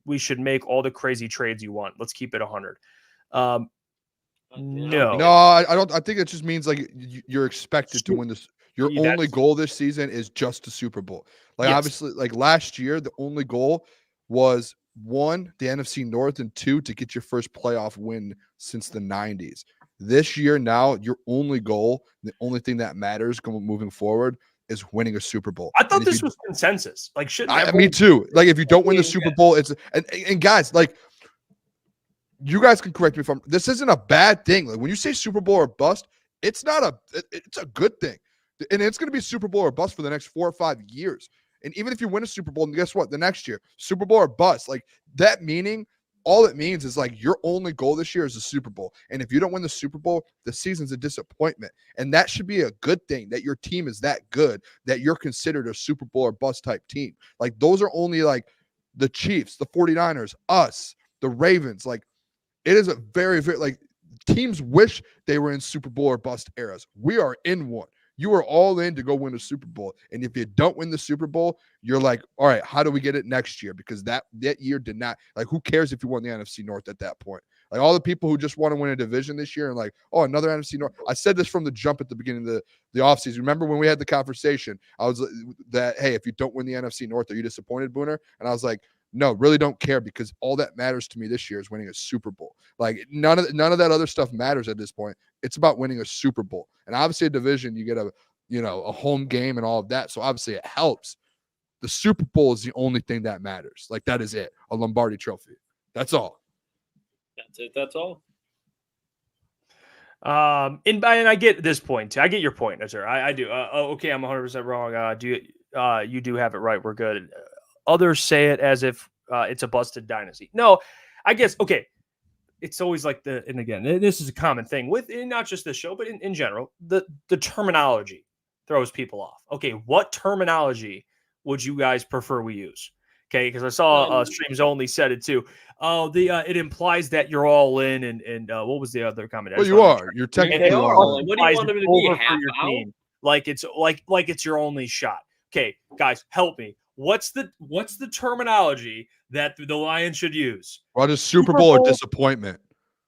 we should make all the crazy trades you want. Let's keep it 100. No, I don't. I think it just means you're expected to win this. Your only goal this season is just the Super Bowl. Obviously, last year, the only goal was 1, the NFC North, and 2, to get your first playoff win since the 90s. This year, now your only goal, the only thing that matters moving forward, is winning a Super Bowl. I thought this was consensus. Me too. If you don't win the Super Bowl, it's and guys, you guys can correct me if I'm. This isn't a bad thing. When you say Super Bowl or bust, it's a good thing, and it's going to be Super Bowl or bust for the next 4 or 5 years. And even if you win a Super Bowl, and guess what? The next year, Super Bowl or bust, that meaning. All it means is your only goal this year is the Super Bowl. And if you don't win the Super Bowl, the season's a disappointment. And that should be a good thing, that your team is that good, that you're considered a Super Bowl or bust type team. Those are only the Chiefs, the 49ers, us, the Ravens. It is a very, very, teams wish they were in Super Bowl or bust eras. We are in one. You are all in to go win a Super Bowl. And if you don't win the Super Bowl, you're all right, how do we get it next year? Because that year did not, who cares if you won the NFC North at that point? All the people who just want to win a division this year and another NFC North. I said this from the jump at the beginning of the offseason. Remember when we had the conversation? I was hey, if you don't win the NFC North, are you disappointed, Booner? And I was like, no, really don't care, because all that matters to me this year is winning a Super Bowl. None of that other stuff matters at this point. It's about winning a Super Bowl. And obviously a division, you get a home game and all of that. So obviously it helps. The Super Bowl is the only thing that matters. That is it. A Lombardi trophy. That's all. That's it. That's all. And I get this point too. I get your point, sir. I do. Okay, I'm 100% wrong. You do have it right. We're good. Others say it as if it's a busted dynasty. No, I guess, okay. It's always and again, this is a common thing with not just this show, but in general, the terminology throws people off. Okay, what terminology would you guys prefer we use? Okay, because I saw Streams Only said it too. Oh, it implies that you're all in, and what was the other comment? Well, you are. You're technically all in. What do you want them to be? Half out? It's your only shot. Okay, guys, help me. What's the terminology that the Lions should use? Well, just Super Bowl or disappointment.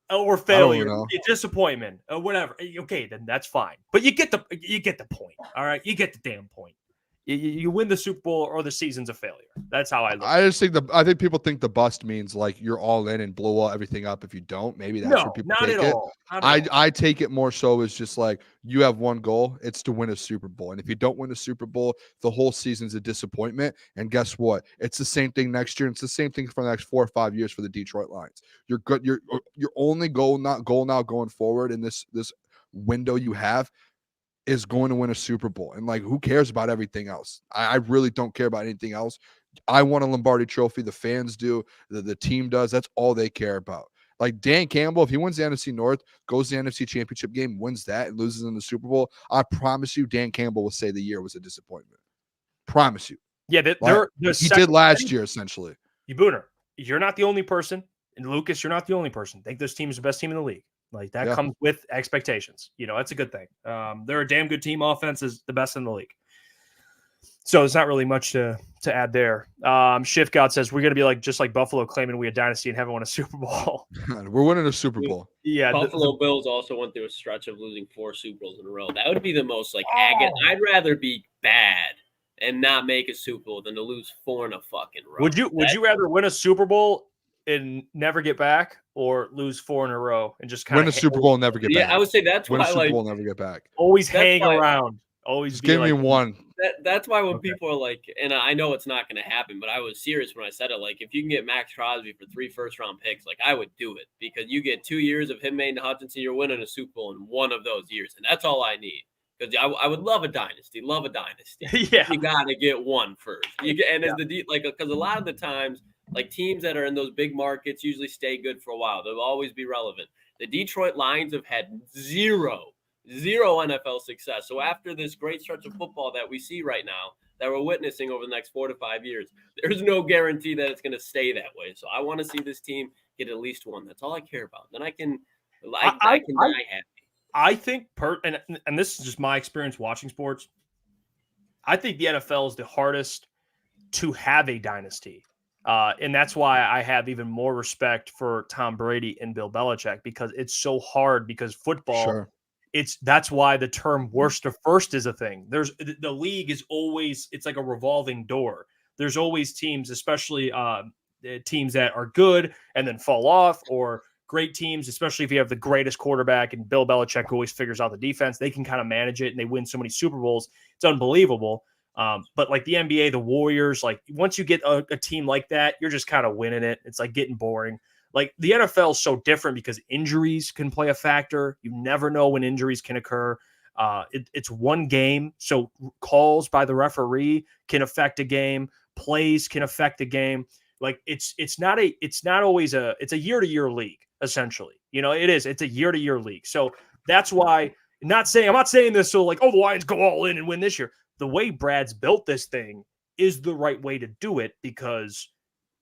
Or failure, disappointment, or whatever. Okay, then that's fine. But you get the point. All right, you get the damn point. You win the Super Bowl or the season's a failure. That's how I look. I think people think the bust means you're all in and blow everything up if you don't. Maybe that's where people take it. I take it more so as just you have one goal. It's to win a Super Bowl. And if you don't win a Super Bowl, the whole season's a disappointment. And guess what? It's the same thing next year. And it's the same thing for the next 4 or 5 years for the Detroit Lions. You're good. Your only goal now going forward in this window you have is going to win a Super Bowl. And who cares about everything else? I really don't care about anything else. I want a Lombardi trophy. The fans do. The team does. That's all they care about. Dan Campbell, if he wins the NFC North, goes to the NFC Championship game, wins that, and loses in the Super Bowl, I promise you Dan Campbell will say the year was a disappointment. Promise you. Yeah, he did last year, essentially. Booner, you're not the only person, and Lucas, you're not the only person. Think this team is the best team in the league. Like that comes with expectations. That's a good thing. They're a damn good team. Offense is the best in the league. So there's not really much to add there. Shift God says we're going to be just like Buffalo claiming we a dynasty and haven't won a Super Bowl. We're winning a Super Bowl. Yeah, Buffalo Bills also went through a stretch of losing 4 Super Bowls in a row. That would be the most agate. I'd rather be bad and not make a Super Bowl than to lose 4 in a fucking row. Would you rather win a Super Bowl and never get back, or lose 4 in a row and just kind of win a Super Bowl and never get back? Yeah, I would say that's win why a Super Bowl and never get back. Always hang around. Always just give me one. That's why when people are and I know it's not going to happen, but I was serious when I said it. If you can get Max Crosby for 3 first-round picks, I would do it, because you get 2 years of him, Maine Hutchinson, you're winning a Super Bowl in one of those years, and that's all I need. Because I would love a dynasty. Yeah, you got to get one first. Because a lot of the times, teams that are in those big markets usually stay good for a while. They'll always be relevant. The Detroit Lions have had zero NFL success. So after this great stretch of football that we see right now, that we're witnessing over the next 4 to 5 years, there's no guarantee that it's going to stay that way. So I want to see this team get at least one. That's all I care about. Then I can die happy. I think and this is just my experience watching sports. I think the NFL is the hardest to have a dynasty. And that's why I have even more respect for Tom Brady and Bill Belichick, because it's so hard, because football, that's why the term worst to first is a thing. The league is always, it's like a revolving door. There's always teams, especially teams that are good and then fall off, or great teams, especially if you have the greatest quarterback, and Bill Belichick always figures out the defense. They can kind of manage it, and they win so many Super Bowls. It's unbelievable. But the NBA, the Warriors, once you get a team like that, you're just kind of winning it. It's getting boring. The NFL is so different because injuries can play a factor. You never know when injuries can occur. It's one game, so calls by the referee can affect a game. Plays can affect a game. It's not a year-to-year league, essentially. It's a year-to-year league. So that's why I'm not saying this so the Lions go all in and win this year. The way Brad's built this thing is the right way to do it, because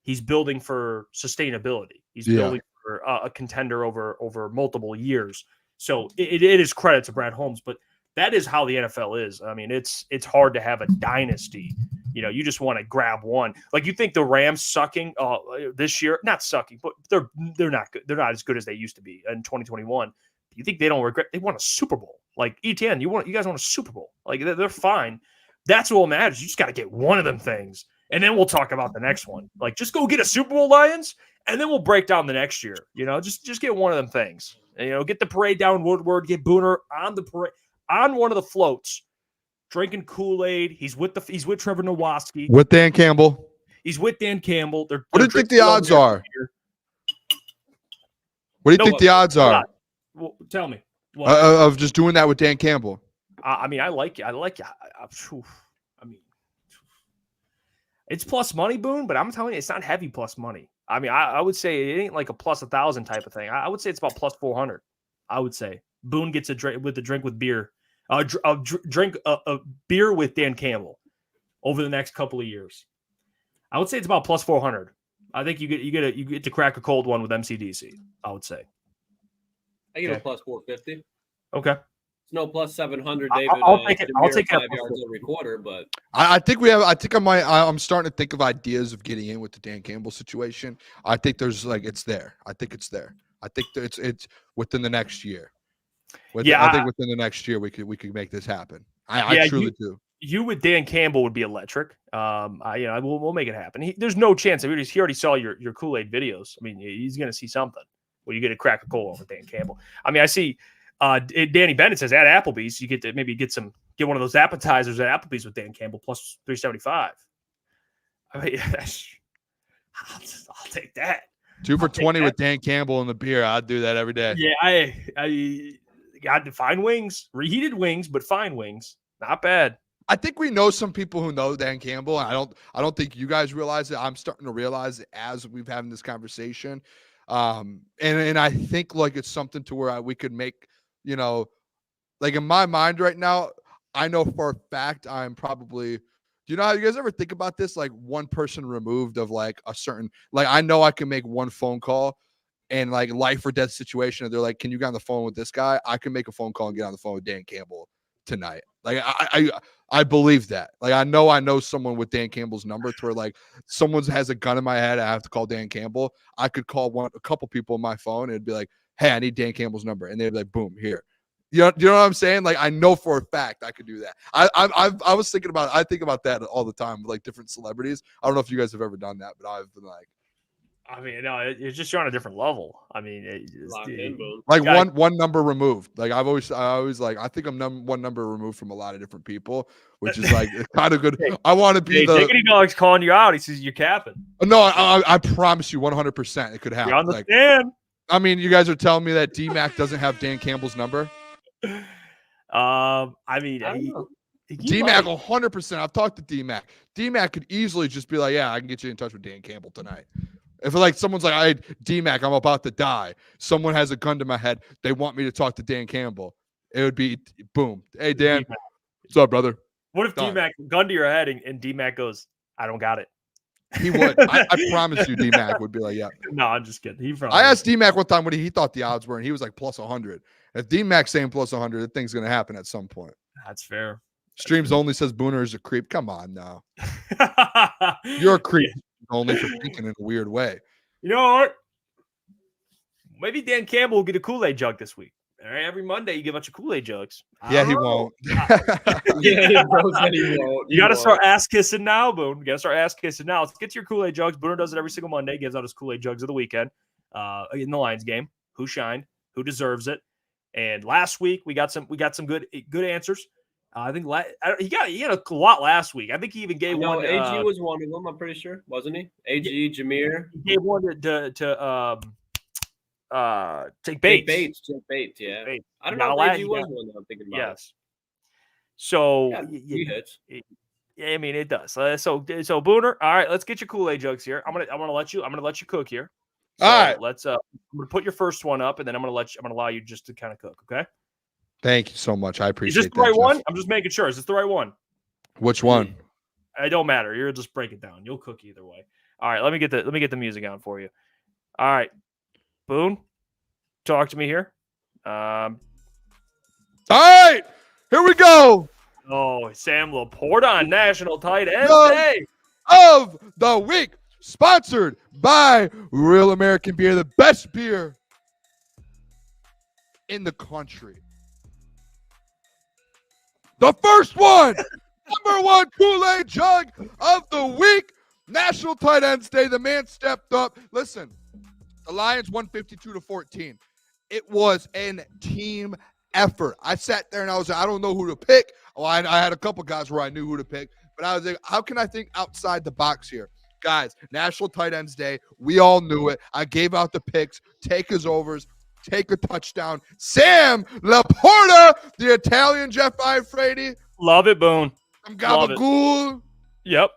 he's building for sustainability. He's building for a contender over multiple years. So it is credit to Brad Holmes, but that is how the NFL is. I mean, it's hard to have a dynasty. You just want to grab one. You think the Rams sucking this year? Not sucking, but they're not good. They're not as good as they used to be in 2021. You think they don't regret? They won a Super Bowl. ETN, you guys won a Super Bowl. They're fine. That's what matters. You just got to get one of them things, and then we'll talk about the next one. Just go get a Super Bowl, Lions, and then we'll break down the next year. Just get one of them things. And, get the parade down Woodward. Get Booner on the parade, on one of the floats, drinking Kool-Aid. He's with Trevor Nowatzki. With Dan Campbell. He's with Dan Campbell. What do you think the odds are? What do you think the odds are? Well, tell me. Of just doing that with Dan Campbell. I like it. It's plus money, Boone, but I'm telling you, it's not heavy plus money. I would say it ain't a plus 1,000 type of thing. I would say it's about plus 400. I would say Boone gets a drink with beer, drink a beer with Dan Campbell over the next couple of years. I would say it's about plus 400. I think you get to crack a cold one with MCDC. I would say. I give it plus 450. Okay. It's no plus 700, David. I'll take it. I'll take 5 yards every quarter, but I think I'm starting to think of ideas of getting in with the Dan Campbell situation. I think there's it's there. I think it's there. I think it's within the next year. I think within the next year we could make this happen. I truly do. You with Dan Campbell would be electric. We'll make it happen. There's no chance. He already saw your Kool-Aid videos. He's going to see something. Well, you get to crack a cold with Dan Campbell. I see Danny Bennett says at Applebee's, you get to maybe get one of those appetizers at Applebee's with Dan Campbell plus 375. I'll take that. 2 for $20 with Dan Campbell and the beer. I'd do that every day. Yeah, I got to fine wings, reheated wings, but fine wings, not bad. I think we know some people who know Dan Campbell, and I don't think you guys realize it. I'm starting to realize it as we've having this conversation. And I think it's something to where we could make, in my mind right now, I know for a fact I'm probably, you know how you guys ever think about this? Like one person removed of like a certain, like I know I can make one phone call and like life or death situation. And they're like, can you get on the phone with this guy? I can make a phone call and get on the phone with Dan Campbell tonight. Like I believe that. Like I know someone with Dan Campbell's number to where like someone has a gun in my head. I have to call Dan Campbell. I could call a couple people on my phone and it'd be like, hey, I need Dan Campbell's number. And they'd be like, boom, here. You know what I'm saying? Like I know for a fact I could do that. I was thinking about I think about that all the time with like different celebrities. I don't know if you guys have ever done that, but I've been like, I mean, no, it's just you're on a different level. I mean, like one number removed. Like I always like I think I'm one number removed from a lot of different people, which is like kind of good. I want to be the Diggity Dog's calling you out. He says you're capping. No, I promise you 100% it could happen. You understand? I mean, you guys are telling me that D-Mac doesn't have Dan Campbell's number? I mean, D-Mac 100%. I've talked to D-Mac. D-Mac could easily just be like, yeah, I can get you in touch with Dan Campbell tonight. If like someone's like, D-Mac, I'm about to die. Someone has a gun to my head. They want me to talk to Dan Campbell. It would be boom. Hey, Dan, D-Mac. What's up, brother? What if D-Mac gun to your head and D-Mac goes, I don't got it. He would. I promise you, D-Mac would be like, yeah. No, I'm just kidding. I asked D-Mac one time what he thought the odds were, and he was like plus 100. If D-Mac's saying plus 100, the thing's going to happen at some point. That's fair. Streams only says Booner is a creep. Come on now. You're a creep only for thinking in a weird way. You know what? Maybe Dan Campbell will get a Kool-Aid jug this week. All right, every Monday you give a bunch of Kool-Aid jugs. Yeah, he won't. Yeah, bro said he won't. You got to start ass kissing now, Boone. You got to start ass kissing now. Let's get to your Kool-Aid jugs. Booner does it every single Monday. Gives out his Kool-Aid jugs of the weekend in the Lions game. Who shined? Who deserves it? And last week we got some good answers. I think he had a lot last week. I think he even gave one. AG was one of them. I'm pretty sure, wasn't he? AG, Jameer. He gave one to take Bates. Take Bates, yeah. Bates. I don't know if AG was one that I'm thinking about. Yes. So he hits. I mean, it does. So Booner, all right, let's get your Kool-Aid jugs here. I'm gonna let you cook here. So all right. Let's I'm gonna put your first one up, and then I'm gonna allow you just to kind of cook. Okay. Thank you so much. I appreciate it. Is this the right one? I'm just making sure. Is this the right one? Which one? It don't matter. You'll just break it down. You'll cook either way. All right. Let me get the music on for you. All right, Boone, talk to me here. All right, here we go. Oh, Sam Laporta on National Tight End Day of the week, sponsored by Real American Beer, the best beer in the country. The first one, number one Kool-Aid jug of the week, National Tight Ends Day. The man stepped up. Listen, the Lions won 52-14. It was a team effort. I sat there and I was like, I don't know who to pick. Well, I had a couple guys where I knew who to pick, but I was like, how can I think outside the box here? Guys, National Tight Ends Day. We all knew it. I gave out the picks. Take his overs. Take a touchdown. Sam Laporta, the Italian Jeff Iafrate. Love it, Boone. I'm Gabagool. Yep.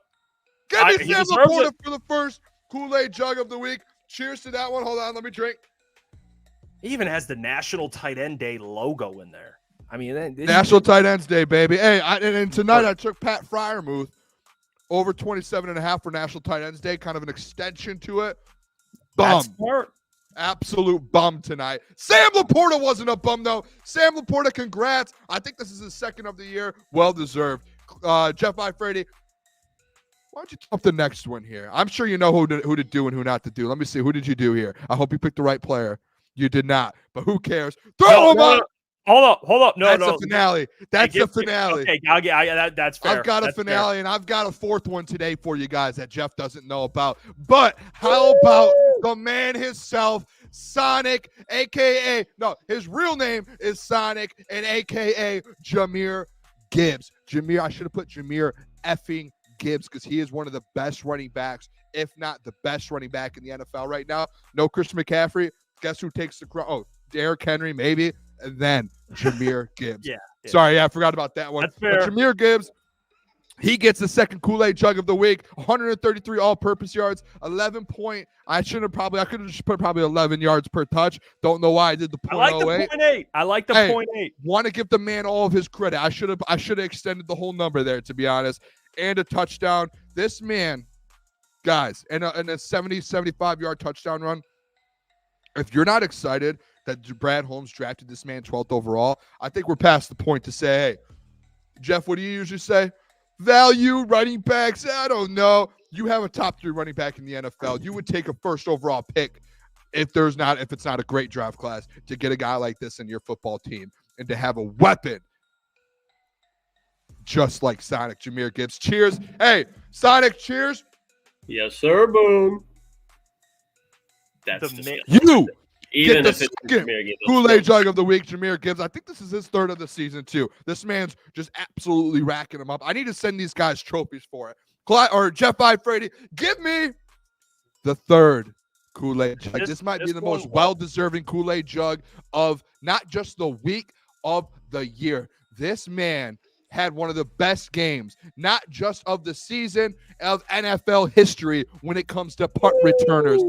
Give me Sam Laporta for the first Kool-Aid jug of the week. Cheers to that one. Hold on, let me drink. He even has the National Tight End Day logo in there. I mean, National Tight Ends Day, baby. Hey, and tonight I took Pat Fryermuth over 27.5 for National Tight Ends Day, kind of an extension to it. Bum. Absolute bum tonight. Sam Laporta wasn't a bum, though. Sam Laporta, congrats. I think this is his second of the year. Well-deserved. Jeff Iafrate, why don't you top the next one here? I'm sure you know who to do and who not to do. Let me see. Who did you do here? I hope you picked the right player. You did not, but who cares? Throw him up. Hold up. No, that's the finale. That's the finale. Okay, that's fair. I've got a finale, and I've got a fourth one today for you guys that Jeff doesn't know about. But how about the man himself, Sonic, his real name is Sonic, and a.k.a. Jahmyr Gibbs. I should have put Jahmyr effing Gibbs because he is one of the best running backs, if not the best running back in the NFL right now. No Christian McCaffrey. Guess who takes the crown? Oh, Derrick Henry, maybe. And then Jahmyr Gibbs. Yeah. Sorry, I forgot about that one. That's fair. But Jahmyr Gibbs, he gets the second Kool-Aid jug of the week. 133 all-purpose yards, 11 point. I could have just put probably 11 yards per touch. Don't know why I did the 0.08. I like the 0.8. Want to give the man all of his credit. I should have extended the whole number there, to be honest. and a touchdown. This man, guys, and a 70, 75-yard touchdown run. If you're not excited that Brad Holmes drafted this man 12th overall, I think we're past the point to say, hey, Jeff, what do you usually say? Value running backs? I don't know. You have a top 3 running back in the NFL. You would take a first overall pick if it's not a great draft class to get a guy like this in your football team and to have a weapon just like Sonic Jahmyr Gibbs. Cheers. Hey, Sonic, cheers. Yes, sir, Boone. That's you even get if the it's second Kool-Aid jug of the week, Jahmyr Gibbs. I think this is his 3rd of the season, too. This man's just absolutely racking them up. I need to send these guys trophies for it. Jeff Iafrate, give me the 3rd Kool-Aid jug. This might be the most well-deserving Kool-Aid jug of not just the week, of the year. This man had one of the best games, not just of the season, of NFL history when it comes to punt returners.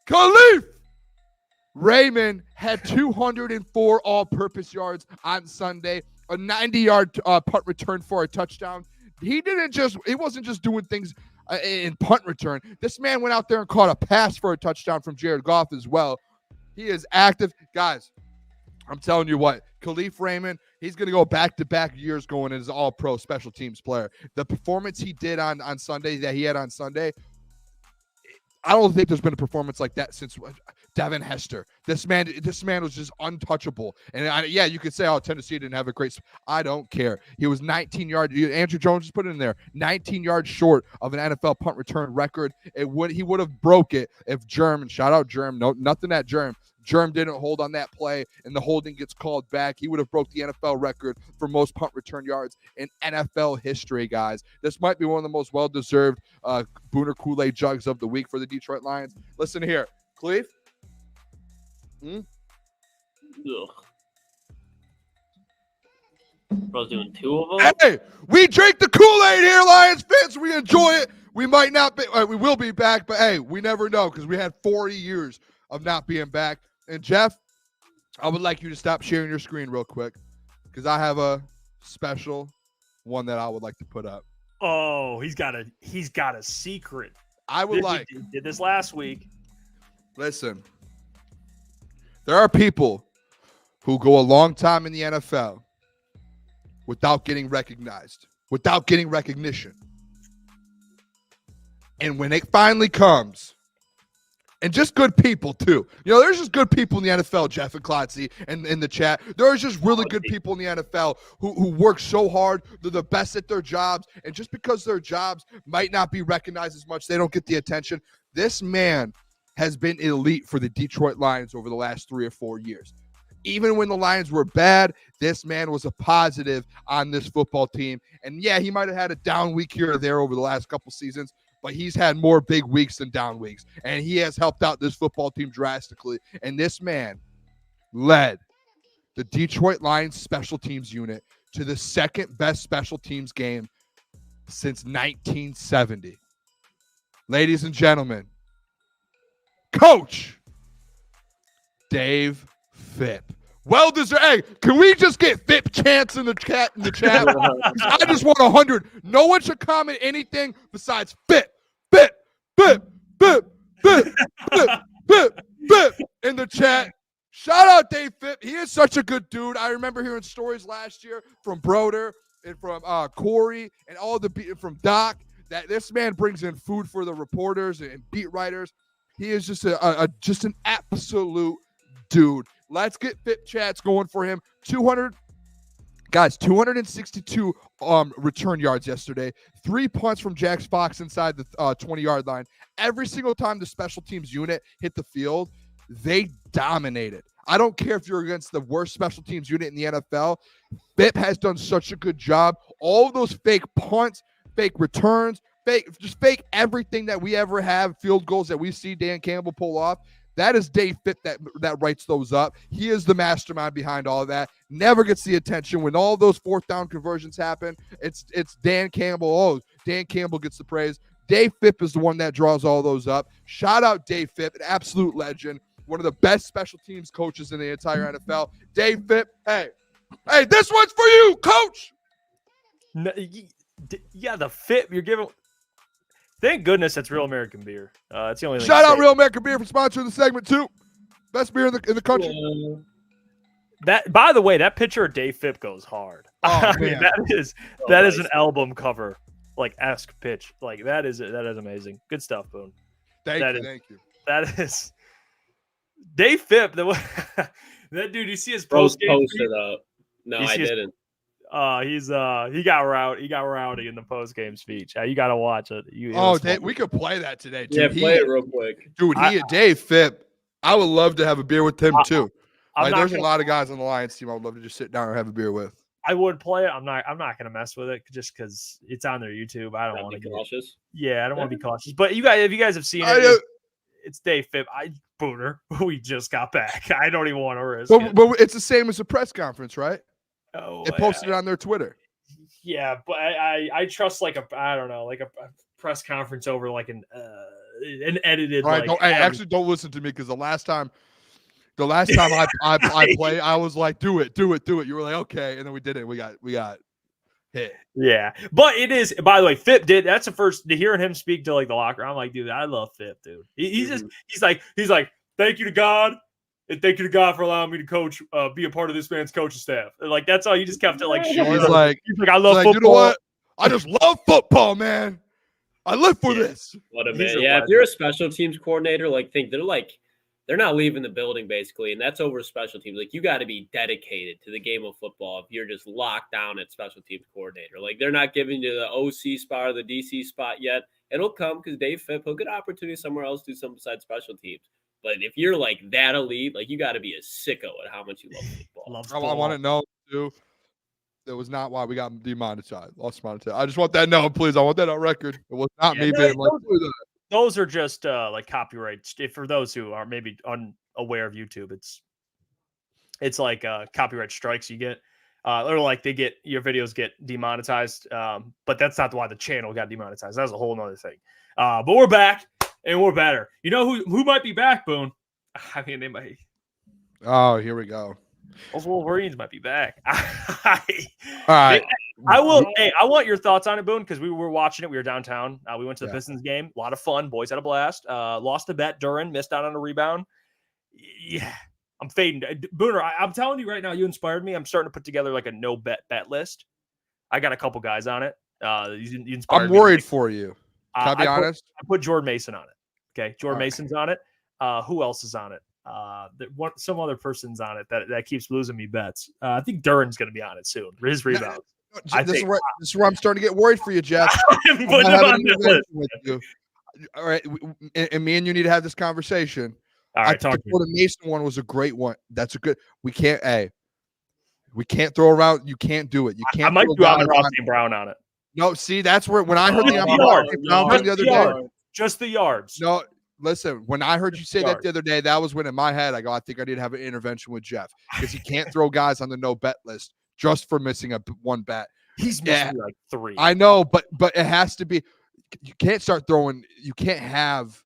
Khalif Raymond had 204 all-purpose yards on Sunday, a 90-yard punt return for a touchdown. He wasn't just doing things in punt return. This man went out there and caught a pass for a touchdown from Jared Goff as well. He is active. Guys, I'm telling you what, Khalif Raymond, he's going to go back-to-back years going as an all-pro special teams player. The performance he did on Sunday, I don't think there's been a performance like that since Devin Hester. This man was just untouchable. And you could say, Tennessee didn't have a great. I don't care. He was 19 yards. Andrew Jones just put it in there. 19 yards short of an NFL punt return record. He would have broke it if Germ, shout out Germ, no, nothing at Germ didn't hold on that play and the holding gets called back. He would have broke the NFL record for most punt return yards in NFL history, guys. This might be one of the most well-deserved Booner Kool-Aid jugs of the week for the Detroit Lions. Listen here, Cleve. Bro's doing 2 of them. Hey, we drink the Kool-Aid here, Lions fans. We enjoy it. We might not be, we will be back, but hey, we never know because we had 40 years of not being back. And Jeff, I would like you to stop sharing your screen real quick because I have a special one that I would like to put up. Oh, he's got a secret. I would Did this last week. Listen, there are people who go a long time in the NFL without getting recognized, without getting recognition. And when it finally comes, and just good people, too. There's just good people in the NFL, Jeff and Klotzy, and in the chat. There's just really good people in the NFL who work so hard. They're the best at their jobs. And just because their jobs might not be recognized as much, they don't get the attention. This man has been elite for the Detroit Lions over the last 3 or 4 years. Even when the Lions were bad, this man was a positive on this football team. And, yeah, he might have had a down week here or there over the last couple seasons, but he's had more big weeks than down weeks. And he has helped out this football team drastically. And this man led the Detroit Lions special teams unit to the 2nd best special teams game since 1970. Ladies and gentlemen, Coach Dave Phipp. Well deserved. Hey, can we just get Phipp chants in the chat? I just want 100. No one should comment anything besides Phipp. Phipp, Phipp, Phipp, Phipp, Phipp, Phipp, Phipp in the chat. Shout out Dave Phipp. He is such a good dude. I remember hearing stories last year from Broder and from Corey and from Doc that this man brings in food for the reporters and beat writers. He is just just an absolute dude. Let's get Phipp chats going for him. 262 return yards yesterday. 3 punts from Jax Fox inside the 20-yard line. Every single time the special teams unit hit the field, they dominated. I don't care if you're against the worst special teams unit in the NFL. Phipp has done such a good job. All of those fake punts, fake returns, fake everything that we ever have, field goals that we see Dan Campbell pull off. That is Dave Phipp that writes those up. He is the mastermind behind all of that. Never gets the attention. When all those 4th down conversions happen, it's Dan Campbell. Oh, Dan Campbell gets the praise. Dave Phipp is the one that draws all those up. Shout out Dave Phipp, an absolute legend. One of the best special teams coaches in the entire NFL. Dave Phipp, hey, this one's for you, Coach. No, Yeah, the fit you're giving. Thank goodness that's Real American beer. It's the only thing. Shout out Real American Beer for sponsoring the segment too. Best beer in the country. That, by the way, that picture of Dave Phipp goes hard. Oh, I mean, man. that is an album cover like esque pitch. Like that is amazing. Good stuff, Boone. Thank you. That is Dave Phipp. That dude. You see his Post post game? it up. No, I didn't. He got rowdy in the post game speech. You got to watch it. We could play that today too. Yeah, play it real quick, dude. Dave Phipp. I would love to have a beer with him too. There's a lot of guys on the Lions team I would love to just sit down and have a beer with. I would play it. I'm not gonna mess with it just because it's on their YouTube. I don't want to be cautious. Yeah, I don't want to be cautious. But if you guys have seen it, it's Dave Phipp. Booner. We just got back. I don't even want to risk it. But it's the same as a press conference, right? Oh, they posted it on their Twitter. Yeah, but I trust like a press conference over like an edited. All right, like, don't listen to me because the last time I played, I was like, do it. You were like, okay, and then we did it. We got hit. Yeah, but it is. By the way, Phipp did. That's the first to hearing him speak to like the locker. I'm like, dude, I love Phipp, dude. He's like, thank you to God. And thank you to God for allowing me to coach, be a part of this man's coaching staff. And like that's all. He just kept it like shit. He's like, I love football. You know what? I just love football, man. I live for this. What a man. Yeah, if you're a special teams coordinator, they're not leaving the building basically, and that's over special teams. Like you got to be dedicated to the game of football if you're just locked down at special teams coordinator. Like they're not giving you the OC spot or the DC spot yet. It'll come because Dave Phipp will get opportunity somewhere else to do something besides special teams. But if you're like that elite, like you got to be a sicko at how much you love football. I want to know too. That was not why we got demonetized. Lost monetized. I just want that known, please. I want that on record. It was not me being like. Those are just like copyright. For those who are maybe unaware of YouTube, it's like copyright strikes you get, or like your videos get demonetized. But that's not why the channel got demonetized. That's a whole nother thing. But we're back. And we're better. You know who might be back, Boone? I mean, they might. Oh, here we go. Those Wolverines might be back. All right. I will. Hey, I want your thoughts on it, Boone, because we were watching it. We were downtown. We went to the Pistons game. A lot of fun. Boys had a blast. Lost a bet. Duran missed out on a rebound. Yeah, I'm fading. Booner, I'm telling you right now, you inspired me. I'm starting to put together like a no bet list. I got a couple guys on it. You inspired I'm me. worried for you. Can I be honest? I put Jordan Mason on it. Okay, Jordan Mason's on it. Who else is on it? Some other person's on it that keeps losing me bets. I think Duran's going to be on it soon. His rebounds. This is where I'm starting to get worried for you, Jeff. I'm putting him on that list. With you. All right, and me and you need to have this conversation. All right, talk to me. The Mason one was a great one. That's a good. We can't throw around. You can't do it. You can't. I might do Amon-Ra St. Brown on it. No, see, that's where when I heard the Amon-Ra St. Brown the other day. Just the yards. No, listen. When I heard you say that the other day, that was when in my head I go, I think I need to have an intervention with Jeff because he can't throw guys on the no bet list just for missing one bet. He's missing like 3. I know, but it has to be. You can't start throwing. You can't have.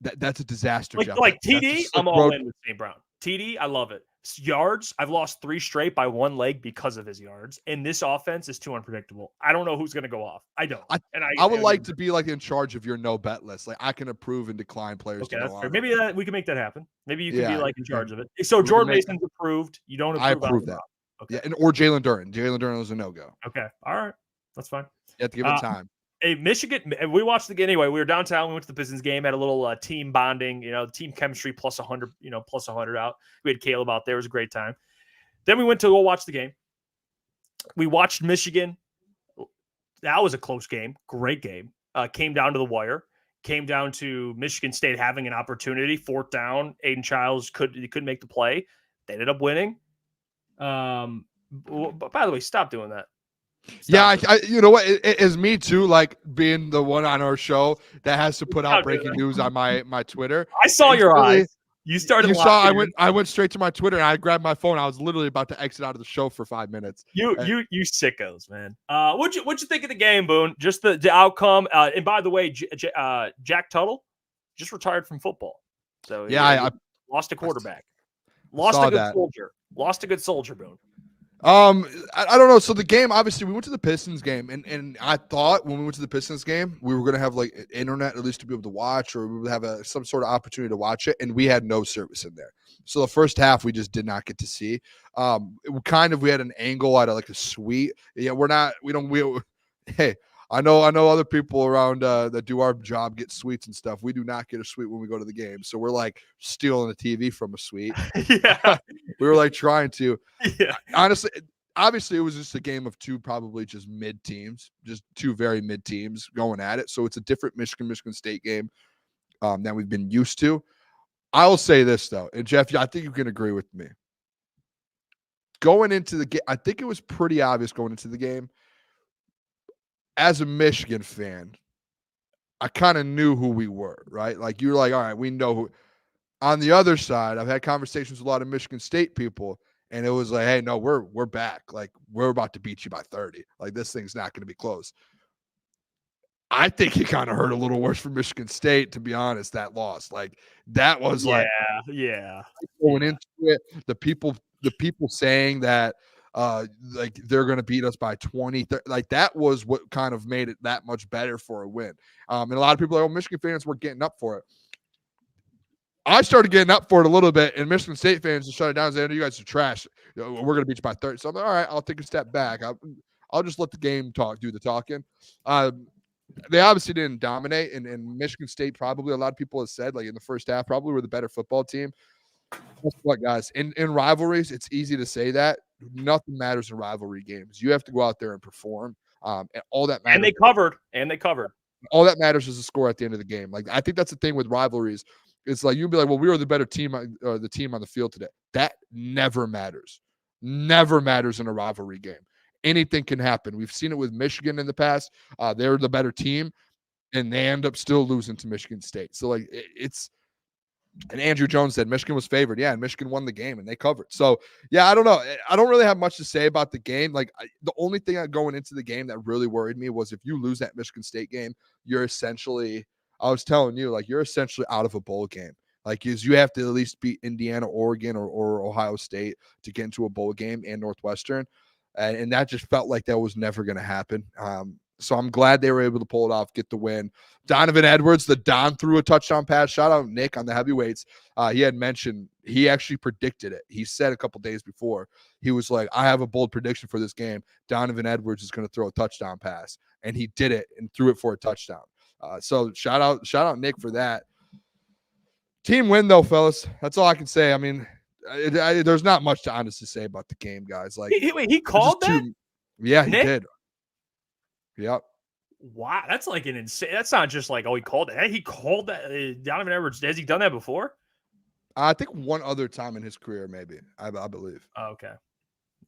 That's a disaster. Like, Jeff. like TD, I'm all in with St. Brown. TD, I love it. Yards, I've lost 3 straight by 1 leg because of his yards. And this offense is too unpredictable. I don't know who's going to go off. I don't. I would like to be like in charge of your no bet list. Like I can approve and decline players. Okay, to that's go fair. on. Maybe we can make that happen. Maybe you can be like in charge of it. So Jordan Mason's approved. You don't approve. I approve that. Okay. Yeah, or Jalen Duran. Jalen Duran was a no-go. Okay. All right. That's fine. You have to give it time. Hey, Michigan, we watched the game anyway. We were downtown. We went to the Pistons game, had a little team bonding, team chemistry plus 100, plus 100 out. We had Caleb out there. It was a great time. Then we went to go watch the game. We watched Michigan. That was a close game. Great game. Came down to the wire. Came down to Michigan State having an opportunity. 4th down. Aiden Childs couldn't make the play. They ended up winning. By the way, stop doing that. Yeah, I you know what? It is me too. Like being the one on our show that has to put out breaking news on my Twitter. I saw your eyes. You started. You saw. I went straight to my Twitter and I grabbed my phone. I was literally about to exit out of the show for 5 minutes. You sickos, man. What'd you think of the game, Boone? Just the outcome. And by the way, Jack Tuttle just retired from football. So yeah, I lost a quarterback. Lost a good soldier, Boone. I don't know. So the game, obviously, we went to the Pistons game, and I thought when we went to the Pistons game, we were gonna have like internet at least to be able to watch, or we would have some sort of opportunity to watch it, and we had no service in there. So the first half we just did not get to see. We had an angle out of like a suite. Yeah, hey, I know other people around that do our job get suites and stuff. We do not get a suite when we go to the game. So we're like stealing a TV from a suite. Yeah. We were like trying to. Yeah. Honestly, obviously it was just a game of two probably just mid teams, just two very mid teams going at it. So it's a different Michigan State game than we've been used to. I will say this though, and Jeff, I think you can agree with me. Going into the game, I think it was pretty obvious going into the game. As a Michigan fan, I kind of knew who we were, right? Like you're like, all right, we know who. On the other side, I've had conversations with a lot of Michigan State people, and it was like, hey, no, we're back. Like we're about to beat you by 30. Like this thing's not going to be close. I think it kind of hurt a little worse for Michigan State, to be honest, that loss. Like that was going into it. The people saying that like they're going to beat us by 20, like that was what kind of made it that much better for a win. And a lot of people are like, Michigan fans were getting up for it. I started getting up for it a little bit, and Michigan State fans just shut it down and said, you guys are trash. We're going to beat you by 30. So I'm like, all right, I'll take a step back. I'll just let the game do the talking. They obviously didn't dominate, and Michigan State probably, a lot of people have said, like in the first half, probably were the better football team. Guess what, guys? In rivalries, it's easy to say that. Nothing matters in rivalry games. You have to go out there and perform. And all that matters. And they covered. All that matters is the score at the end of the game. Like I think that's the thing with rivalries. It's like you'd be like, well, we were the better team, or the team on the field today. That never matters. Never matters in a rivalry game. Anything can happen. We've seen it with Michigan in the past. They're the better team, and they end up still losing to Michigan State. So like it's. And Andrew Jones said Michigan was favored. Yeah, and Michigan won the game, and they covered. So, yeah, I don't know. I don't really have much to say about the game. Like, the only thing going into the game that really worried me was if you lose that Michigan State game, you're essentially – I was telling you, like, you're essentially out of a bowl game. Like, you have to at least beat Indiana, Oregon, or Ohio State to get into a bowl game, and Northwestern. And that just felt like that was never going to happen. So I'm glad they were able to pull it off, get the win. Donovan Edwards, the Don, threw a touchdown pass. Shout out Nick on the heavyweights. He had mentioned, he actually predicted it. He said a couple days before, he was like, I have a bold prediction for this game. Donovan Edwards is going to throw a touchdown pass. And he did it and threw it for a touchdown. So shout out Nick for that. Team win though, fellas. That's all I can say. I mean, there's not much to honestly say about the game, guys. Like he called that? Yeah, he Nick? did. Yep. Wow, that's like an insane. That's not just like, oh, he called it. He called that. Donovan Edwards. Has he done that before? I think one other time in his career, maybe. I believe. Oh, okay.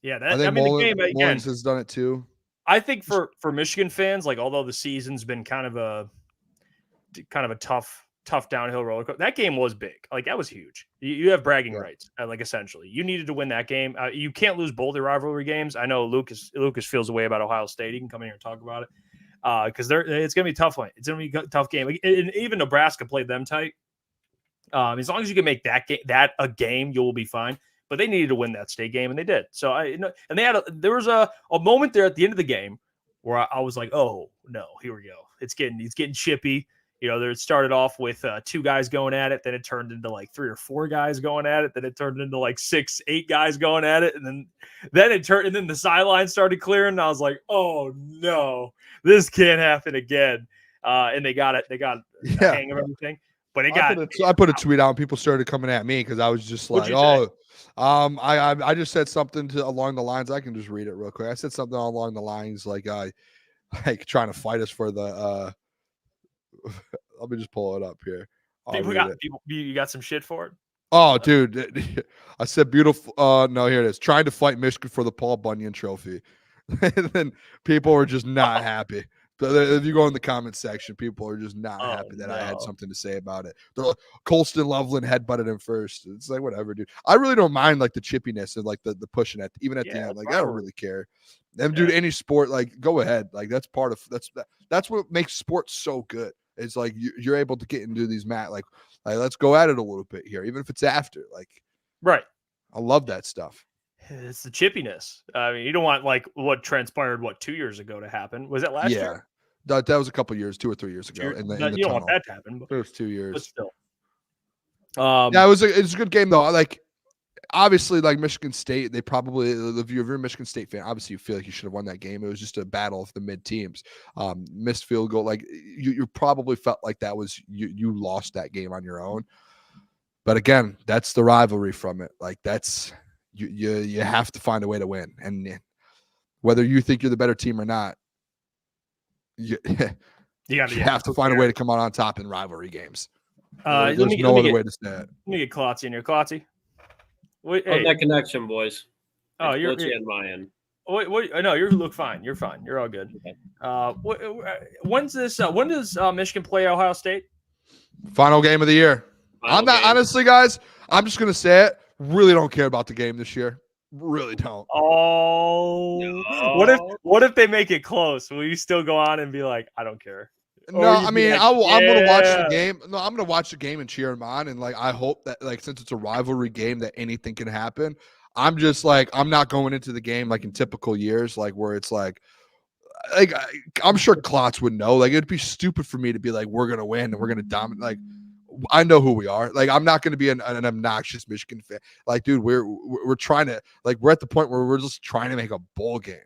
Yeah, the game again. Mullins has done it too. I think for Michigan fans, like although the season's been kind of a tough downhill roller coaster, that game was big. Like that was huge. You have bragging rights. Like essentially, you needed to win that game. You can't lose both the rivalry games. I know Lucas feels a way about Ohio State. He can come in here and talk about it because it's going to be a tough one. It's going to be a tough game. And even Nebraska played them tight. As long as you can make that a game, you will be fine. But they needed to win that state game, and they did. So there was a moment there at the end of the game where I was like, oh no, here we go. It's getting chippy. You know, it started off with 2 guys going at it. Then it turned into like 3 or 4 guys going at it. Then it turned into like 6, 8 guys going at it. And then the sideline started clearing. And I was like, oh no, this can't happen again. And they got it. They got a hang of everything. But I put a tweet out and people started coming at me because I was just like, I just said something along the lines. I can just read it real quick. I said something along the lines like trying to fight us for the let me just pull it up here. You got some shit for it? Oh, dude. I said beautiful. No, here it is. Trying to fight Michigan for the Paul Bunyan trophy. And then people were just not happy. If you go in the comment section, people are just not happy that I had something to say about it. Colston Loveland headbutted him first. It's like, whatever, dude. I really don't mind like the chippiness and like the pushing at even at the end. Like, I don't really care. And dude, any sport, like, go ahead. Like, that's part of that's what makes sports so good. It's like you're able to get into these like let's go at it a little bit here, even if it's after. Like, right. I love that stuff. It's the chippiness. I mean, you don't want like what transpired 2 years ago to happen. Was it last year? That was a couple years, 2 or 3 years ago. In the You don't want tunnel. that to happen. It was 2 years. But still. Yeah, it was a good game though. Like, obviously, like Michigan State, they probably, if you're a Michigan State fan, obviously you feel like you should have won that game. It was just a battle of the mid teams. Missed field goal, like you probably felt like that was you lost that game on your own. But again, that's the rivalry from it. Like that's you have to find a way to win, and whether you think you're the better team or not, you have to find a way to come out on top in rivalry games. There's no other way to say it. Let me get Klotz in here. Klotzy. Hey. That connection, boys. Oh, you're on my end. Wait, no, you look fine. You're fine. You're all good. Okay. When does Michigan play Ohio State? Final game of the year. Honestly, guys, I'm just gonna say it. Really don't care about the game this year. Really don't. Oh, no. What if they make it close? Will you still go on and be like, I don't care? No, I mean, like, I'm gonna watch the game. No, I'm gonna watch the game and cheer them on. And like, I hope that like since it's a rivalry game, that anything can happen. I'm just like, I'm not going into the game like in typical years, like where it's like I'm sure Klotz would know. Like, it'd be stupid for me to be like, we're gonna win and we're gonna dominate. Like, I know who we are. Like, I'm not gonna be an obnoxious Michigan fan. Like, dude, we're trying to, like, we're at the point where we're just trying to make a bowl game.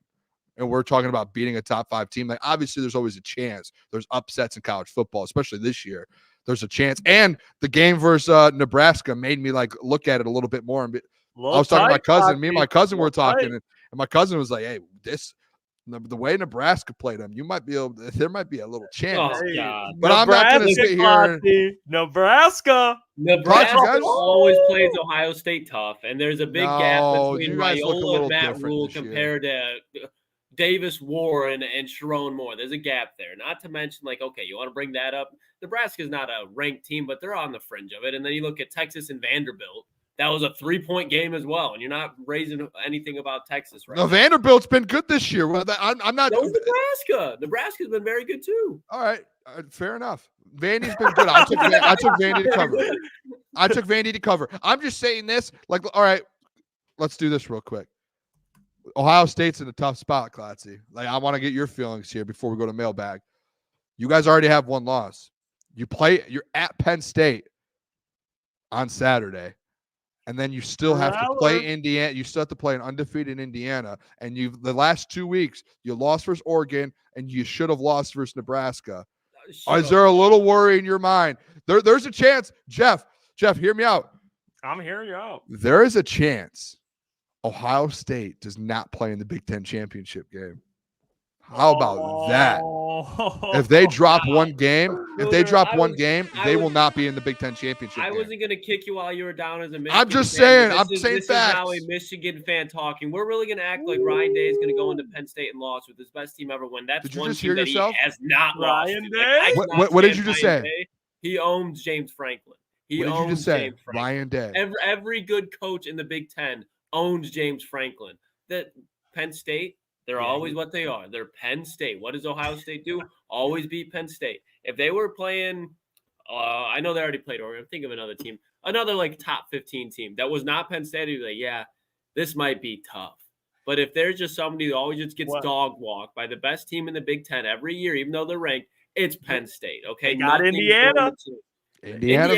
And we're talking about beating a top 5 team. Like, obviously, there's always a chance. There's upsets in college football, especially this year. There's a chance. And the game versus Nebraska made me like look at it a little bit more. And I was talking to my cousin. Me and my cousin were talking, and my cousin was like, "Hey, the way Nebraska played them, there might be a little chance." Oh, but I'm not going to sit here. Nebraska always plays Ohio State tough, and there's a big gap between Raiola and Matt Rule compared to Davis Warren and Sharon Moore. There's a gap there. Not to mention, like, okay, you want to bring that up. Nebraska's not a ranked team, but they're on the fringe of it. And then you look at Texas and Vanderbilt. That was a 3-point game as well. And you're not raising anything about Texas right now. Vanderbilt's been good this year. Well, I'm not. So Nebraska. Nebraska's been very good too. All right. Fair enough. Vandy's been good. I took Vandy to cover. I took Vandy to cover. I'm just saying this. Like, all right, let's do this real quick. Ohio State's in a tough spot, Klotzy. Like, I want to get your feelings here before we go to mailbag. You guys already have one loss. You're at Penn State on Saturday, and then you still have to play Indiana. You still have to play an undefeated Indiana, and the last 2 weeks you lost versus Oregon, and you should have lost versus Nebraska. Is there a little worry in your mind? There's a chance, Jeff, hear me out. I'm hearing you out. There is a chance Ohio State does not play in the Big Ten championship game. How about that? If they drop one game, they will not be in the Big Ten championship game. I wasn't going to kick you while you were down as a Michigan I'm just fan, saying. I'm saying this facts. Is now a Michigan fan talking. We're really going to act like Ryan Day is going to go into Penn State and lost with his best team ever win. That's one team that he has not lost. Ryan Day? What did you just say? He owns James Franklin. What did you just say? Ryan Day. Every good coach in the Big Ten owns James Franklin. That Penn State, they're always what they are. They're Penn State. What does Ohio State do? Always beat Penn State. If they were playing, I know they already played Oregon. Think of another team, another like top 15 team that was not Penn State. You'd be like, yeah, this might be tough. But if there's just somebody who always just gets dog walked by the best team in the Big Ten every year, even though they're ranked, it's Penn State. Okay, not Indiana. Indiana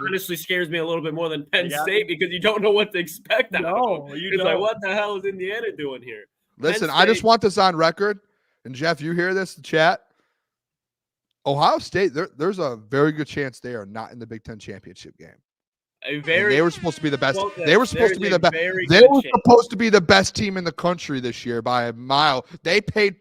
honestly scares me a little bit more than Penn State because you don't know what to expect. It's like, what the hell is Indiana doing here? Listen, I just want this on record. And Jeff, you hear this, the chat? Ohio State, there's a very good chance they are not in the Big Ten championship game. They were supposed to be the best. They were supposed to be the best. They were supposed to be the best team in the country this year by a mile. They paid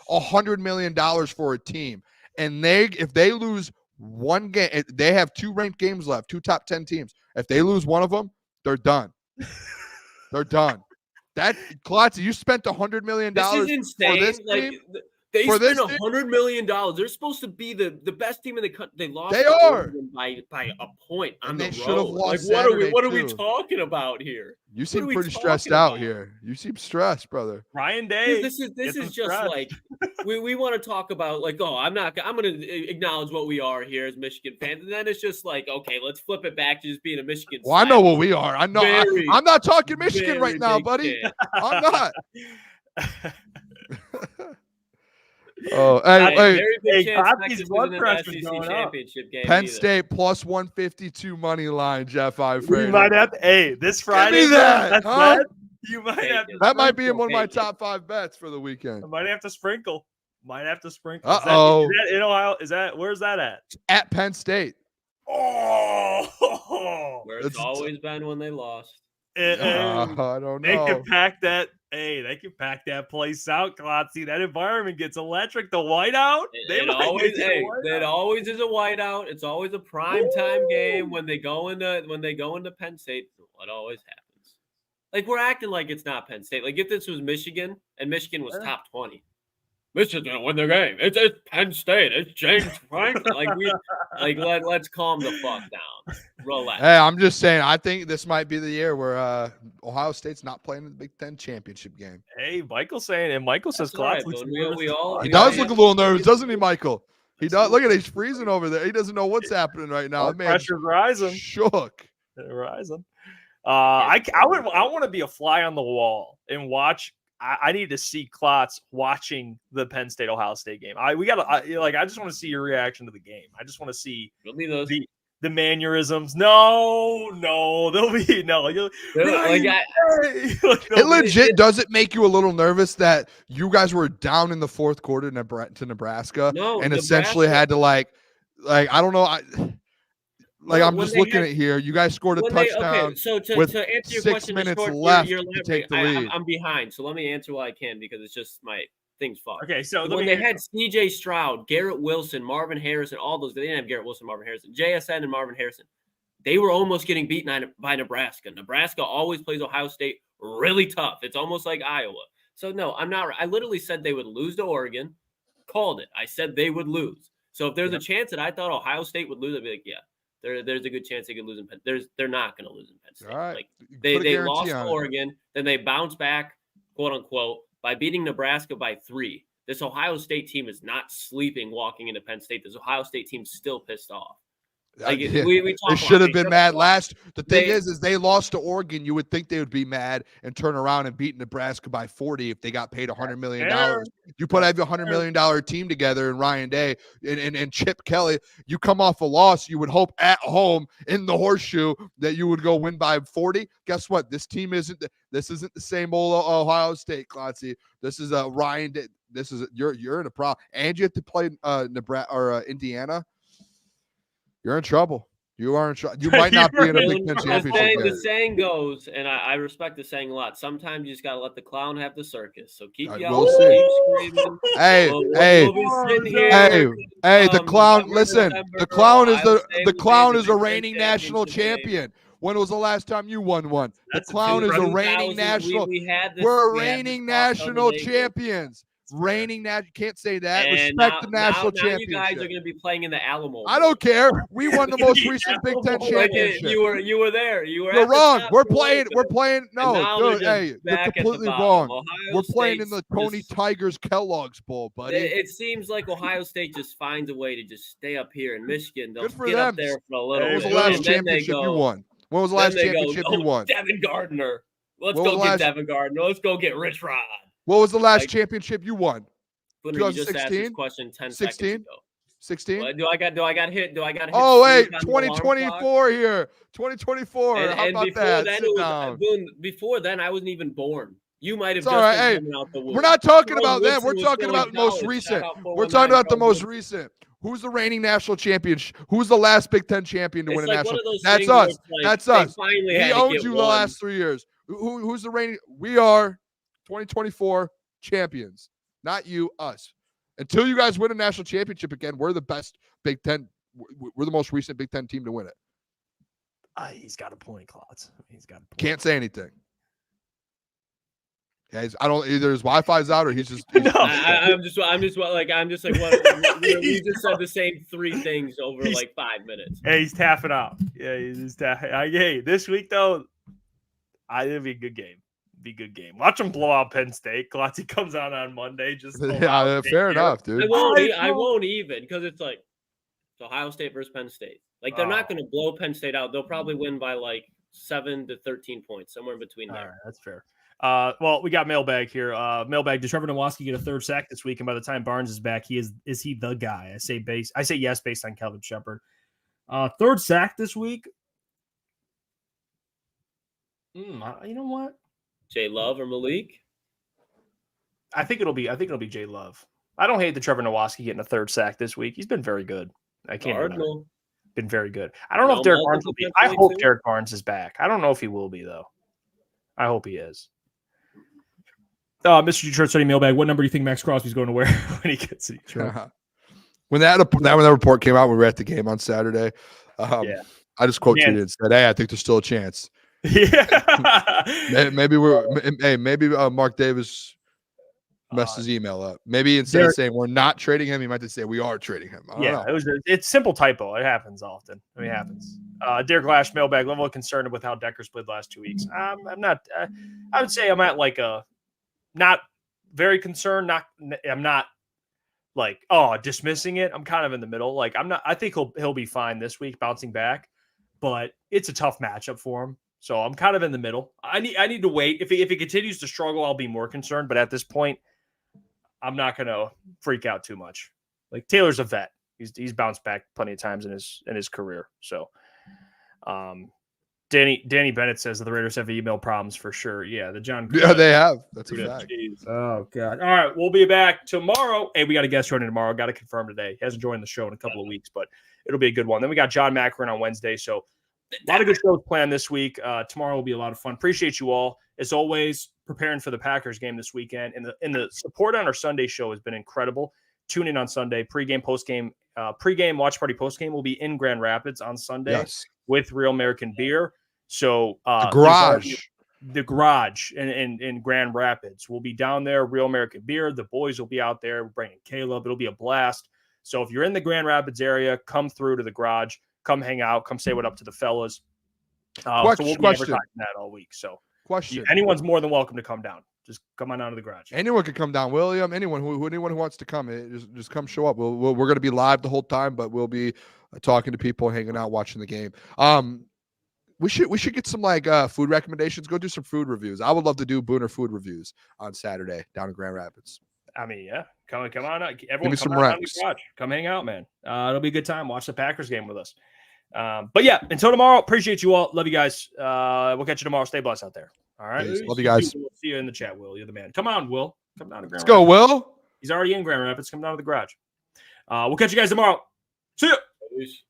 $100 million for a team, and if they lose one game, they have 2 ranked games left, 2 top 10 teams. If they lose one of them, they're done. They're done. That Klotz, you spent $100 million. This is insane. For this like team? They For spent this $100 million. They're supposed to be the best team in the country. They lost. They to are. Oregon by a point on And the they road. should have lost Like, Saturday, what are we too. talking about here? You What seem are we pretty stressed talking out about? here. You seem stressed, brother. Ryan Day. Dude, this gets is him just stressed. like we want to talk about like, oh, I'm going to acknowledge what we are here as Michigan fans, and then it's just like, okay, let's flip it back to just being a Michigan. Well, I know what we are. I know. I'm not talking Michigan right now, buddy. I'm not. Oh, hey, Very big hey, chance Coffey's Texas blood is in the pressure's SEC going up. championship game. Penn either. State plus 152 money line, Jeff We Iafrate. might have to, hey, this Friday. that, huh? You might Take have it. to. That might be in Sprinkle, one of my take it. top 5 bets for the weekend. I might have to sprinkle. Might have to sprinkle. Uh-oh. Is that in Ohio? Where's that at? At Penn State. Oh, Where it's It's- always been when they lost. I don't They know. can pack that. Hey, they can pack that place out, Klotzy. That environment gets electric. The whiteout. It always is a whiteout. It's always a prime time game when they go into Penn State. What always happens? Like we're acting like it's not Penn State. Like if this was Michigan and Michigan was top 20, Michigan's gonna win the game. It's Penn State. It's James Franklin. Let's calm the fuck down. Relax. Hey, I'm just saying, I think this might be the year where Ohio State's not playing in the Big Ten championship game. Hey, Michael's saying, and Michael says That's all right, Klotz looks but nervous. He does look a little nervous, doesn't he, Michael? He does. Look at it, he's freezing over there. He doesn't know what's happening right now. Blood That man pressure's rising. shook. Rising. I want to be a fly on the wall and watch. I need to see Klotz watching the Penn State Ohio State game. I just want to see your reaction to the game. I just want to see the mannerisms. No, there'll be no. It legit does it make you a little nervous that you guys were down in the fourth quarter to Nebraska and essentially had to like I don't know. I'm just looking at here. You guys scored a touchdown. Okay, so to with answer your 6 question, minutes short, left you're to take the lead. I'm behind, so let me answer what I can because it's just my thing's fucked. Okay, so when they had C.J. Stroud, Garrett Wilson, Marvin Harrison, all those, they didn't have Garrett Wilson, Marvin Harrison, JSN, and Marvin Harrison. They were almost getting beaten by Nebraska. Nebraska always plays Ohio State really tough. It's almost like Iowa. So no, I'm not. I literally said they would lose to Oregon. Called it. I said they would lose. So if there's a chance that I thought Ohio State would lose, I'd be like, yeah. There's a good chance they could lose in Penn. They're not going to lose in Penn State. All right. Like they lost to Oregon, then they bounced back, quote unquote, by beating Nebraska by 3. This Ohio State team is not sleeping walking into Penn State. This Ohio State team's still pissed off. Like we they should have been mad last. The thing is they lost to Oregon. You would think they would be mad and turn around and beat Nebraska by 40 if they got paid $100 million. You put a $100 million team together and Ryan Day and Chip Kelly. You come off a loss. You would hope at home in the horseshoe that you would go win by 40. Guess what? This team isn't. This isn't the same old Ohio State, Klotzy. This is a Ryan Day. This is you're in a problem, and you have to play Nebraska or Indiana. You're in trouble. You are in trouble. You might not be in a Big Ten championship game. The saying goes, and I respect the saying a lot. Sometimes you just got to let the clown have the circus. So keep We'll see. screaming. Hey, the clown. Listen, the clown is the clown is a reigning national champion. When was the last time you won one? The clown is a reigning national. We're reigning national champions. Reigning national, can't say that. And respect the national now championship. you guys are going to be playing in the Alamo. I don't care. We won the most recent Big Ten championship. You were there. You're wrong. We're playing. No, dude, hey, you're completely wrong. We're playing in the Tony Tigers Kellogg's Bowl, buddy. It seems like Ohio State just finds a way to just stay up here, and Michigan they'll Good for get them. up there for a little. When was the bit, last and then championship they go, you won? When was the last championship you won? Devin Gardner. Let's When was go the get last- Devin Gardner. Let's go get Rich Rod. What was the last Like- championship you won? Booner, you just asked this 2016? question 10 16? seconds ago. 16? Well, do I got hit? Oh wait, sneak on the alarm clock? 2024 here. 2024. How And about before that? then, Sit it was, down. Boone, before then, I wasn't even born. You might have It's just all right. been Hey, coming out the womb. We're not talking Charles about that. Woodson We're was talking still in about the most college. recent. Shout out We're talking 419 about the most Charles recent. Who's the reigning national champion? Who's the last Big Ten champion to It's win a like national? one of those That's things where us. it's like That's they us. finally He had to owns get you the one. last 3 years. Who's the reigning? We are 2024 champions. Not you, us. Until you guys win a national championship again, we're the best Big Ten. We're the most recent Big Ten team to win it. He's got a point, Klotz. He's got a point. Can't say anything. Yeah, I don't either. His Wi-Fi's out or he's just. I'm just like what we just said the same 3 things over like 5 minutes. Hey, he's tapping out. Yeah, he's just tapping. Hey, this week though, it'll be a good game. Be a good game. Watch him blow out Penn State. Klotz comes out on Monday. Just yeah, fair enough, dude. I won't even because it's like it's Ohio State versus Penn State. Like they're not going to blow Penn State out. They'll probably win by like 7 to 13 points, somewhere in between there. All right, that's fair. Well, we got mailbag here. Mailbag. Does Trevor Nowoski get a 3rd sack this week? And by the time Barnes is back, is he the guy? I say yes based on Kelvin Shepard. 3rd sack this week. You know what? Jay Love or Malik? I think it'll be Jay Love. I don't hate the Trevor Nowoski getting a 3rd sack this week. He's been very good. I can't. Been very good. I don't know if Derek Barnes will be. I hope Derek Barnes is back. I don't know if he will be though. I hope he is. Mr. Detroit Study mailbag. What number do you think Max Crosby's going to wear when he gets to Detroit? When that report came out, we were at the game on Saturday. I just quote tweeted and said, "Hey, I think there's still a chance." Yeah. maybe Mark Davis messed his email up. Maybe instead of saying we're not trading him, he might just say we are trading him. I don't know. It's simple typo. It happens often. It happens. Derek Lash mailbag. Level of concern with how Decker's played the last 2 weeks. I'm not. I would say I'm at like a not very concerned. I'm not like dismissing it. I'm kind of in the middle. Like I'm not. I think he'll be fine this week, bouncing back. But it's a tough matchup for him. So I'm kind of in the middle. I need to wait. If he continues to struggle, I'll be more concerned. But at this point, I'm not going to freak out too much. Like Taylor's a vet. He's bounced back plenty of times in his career. So, Danny Bennett says that the Raiders have email problems for sure. Yeah, Yeah, they have. That's a fact. Oh God. All right, we'll be back tomorrow. Hey, we got a guest joining tomorrow. Got to confirm today. He hasn't joined the show in a couple of weeks, but it'll be a good one. Then we got John Macron on Wednesday. So a lot of good shows planned this week. Tomorrow will be a lot of fun. Appreciate you all. As always, preparing for the Packers game this weekend. And the support on our Sunday show has been incredible. Tune in on Sunday. Pregame, postgame, pregame, watch party, postgame will be in Grand Rapids on Sunday with Real American Beer. So the garage in Grand Rapids will be down there. Real American Beer. The boys will be out there. We're bringing Caleb. It'll be a blast. So if you're in the Grand Rapids area, come through to the garage. Come hang out. Come say what up to the fellas. So we'll be advertising that all week. So anyone's more than welcome to come down. Just come on out of the garage. Anyone can come down, William. Anyone who wants to come, just come show up. We're going to be live the whole time, but we'll be talking to people, hanging out, watching the game. We should get some food recommendations. Go do some food reviews. I would love to do Booner food reviews on Saturday down in Grand Rapids. I mean, yeah, come on out. Everyone come out to the garage. Come hang out, man. It'll be a good time. Watch the Packers game with us. But yeah, until tomorrow, appreciate you all. Love you guys. We'll catch you tomorrow. Stay blessed out there. All right. Peace. Love you guys. We'll see you in the chat, Will. You're the man. Come on, Will. Come down to Grand Rapids. Let's go, Will. He's already in Grand Rapids. Come down to the garage. We'll catch you guys tomorrow. See ya. Peace.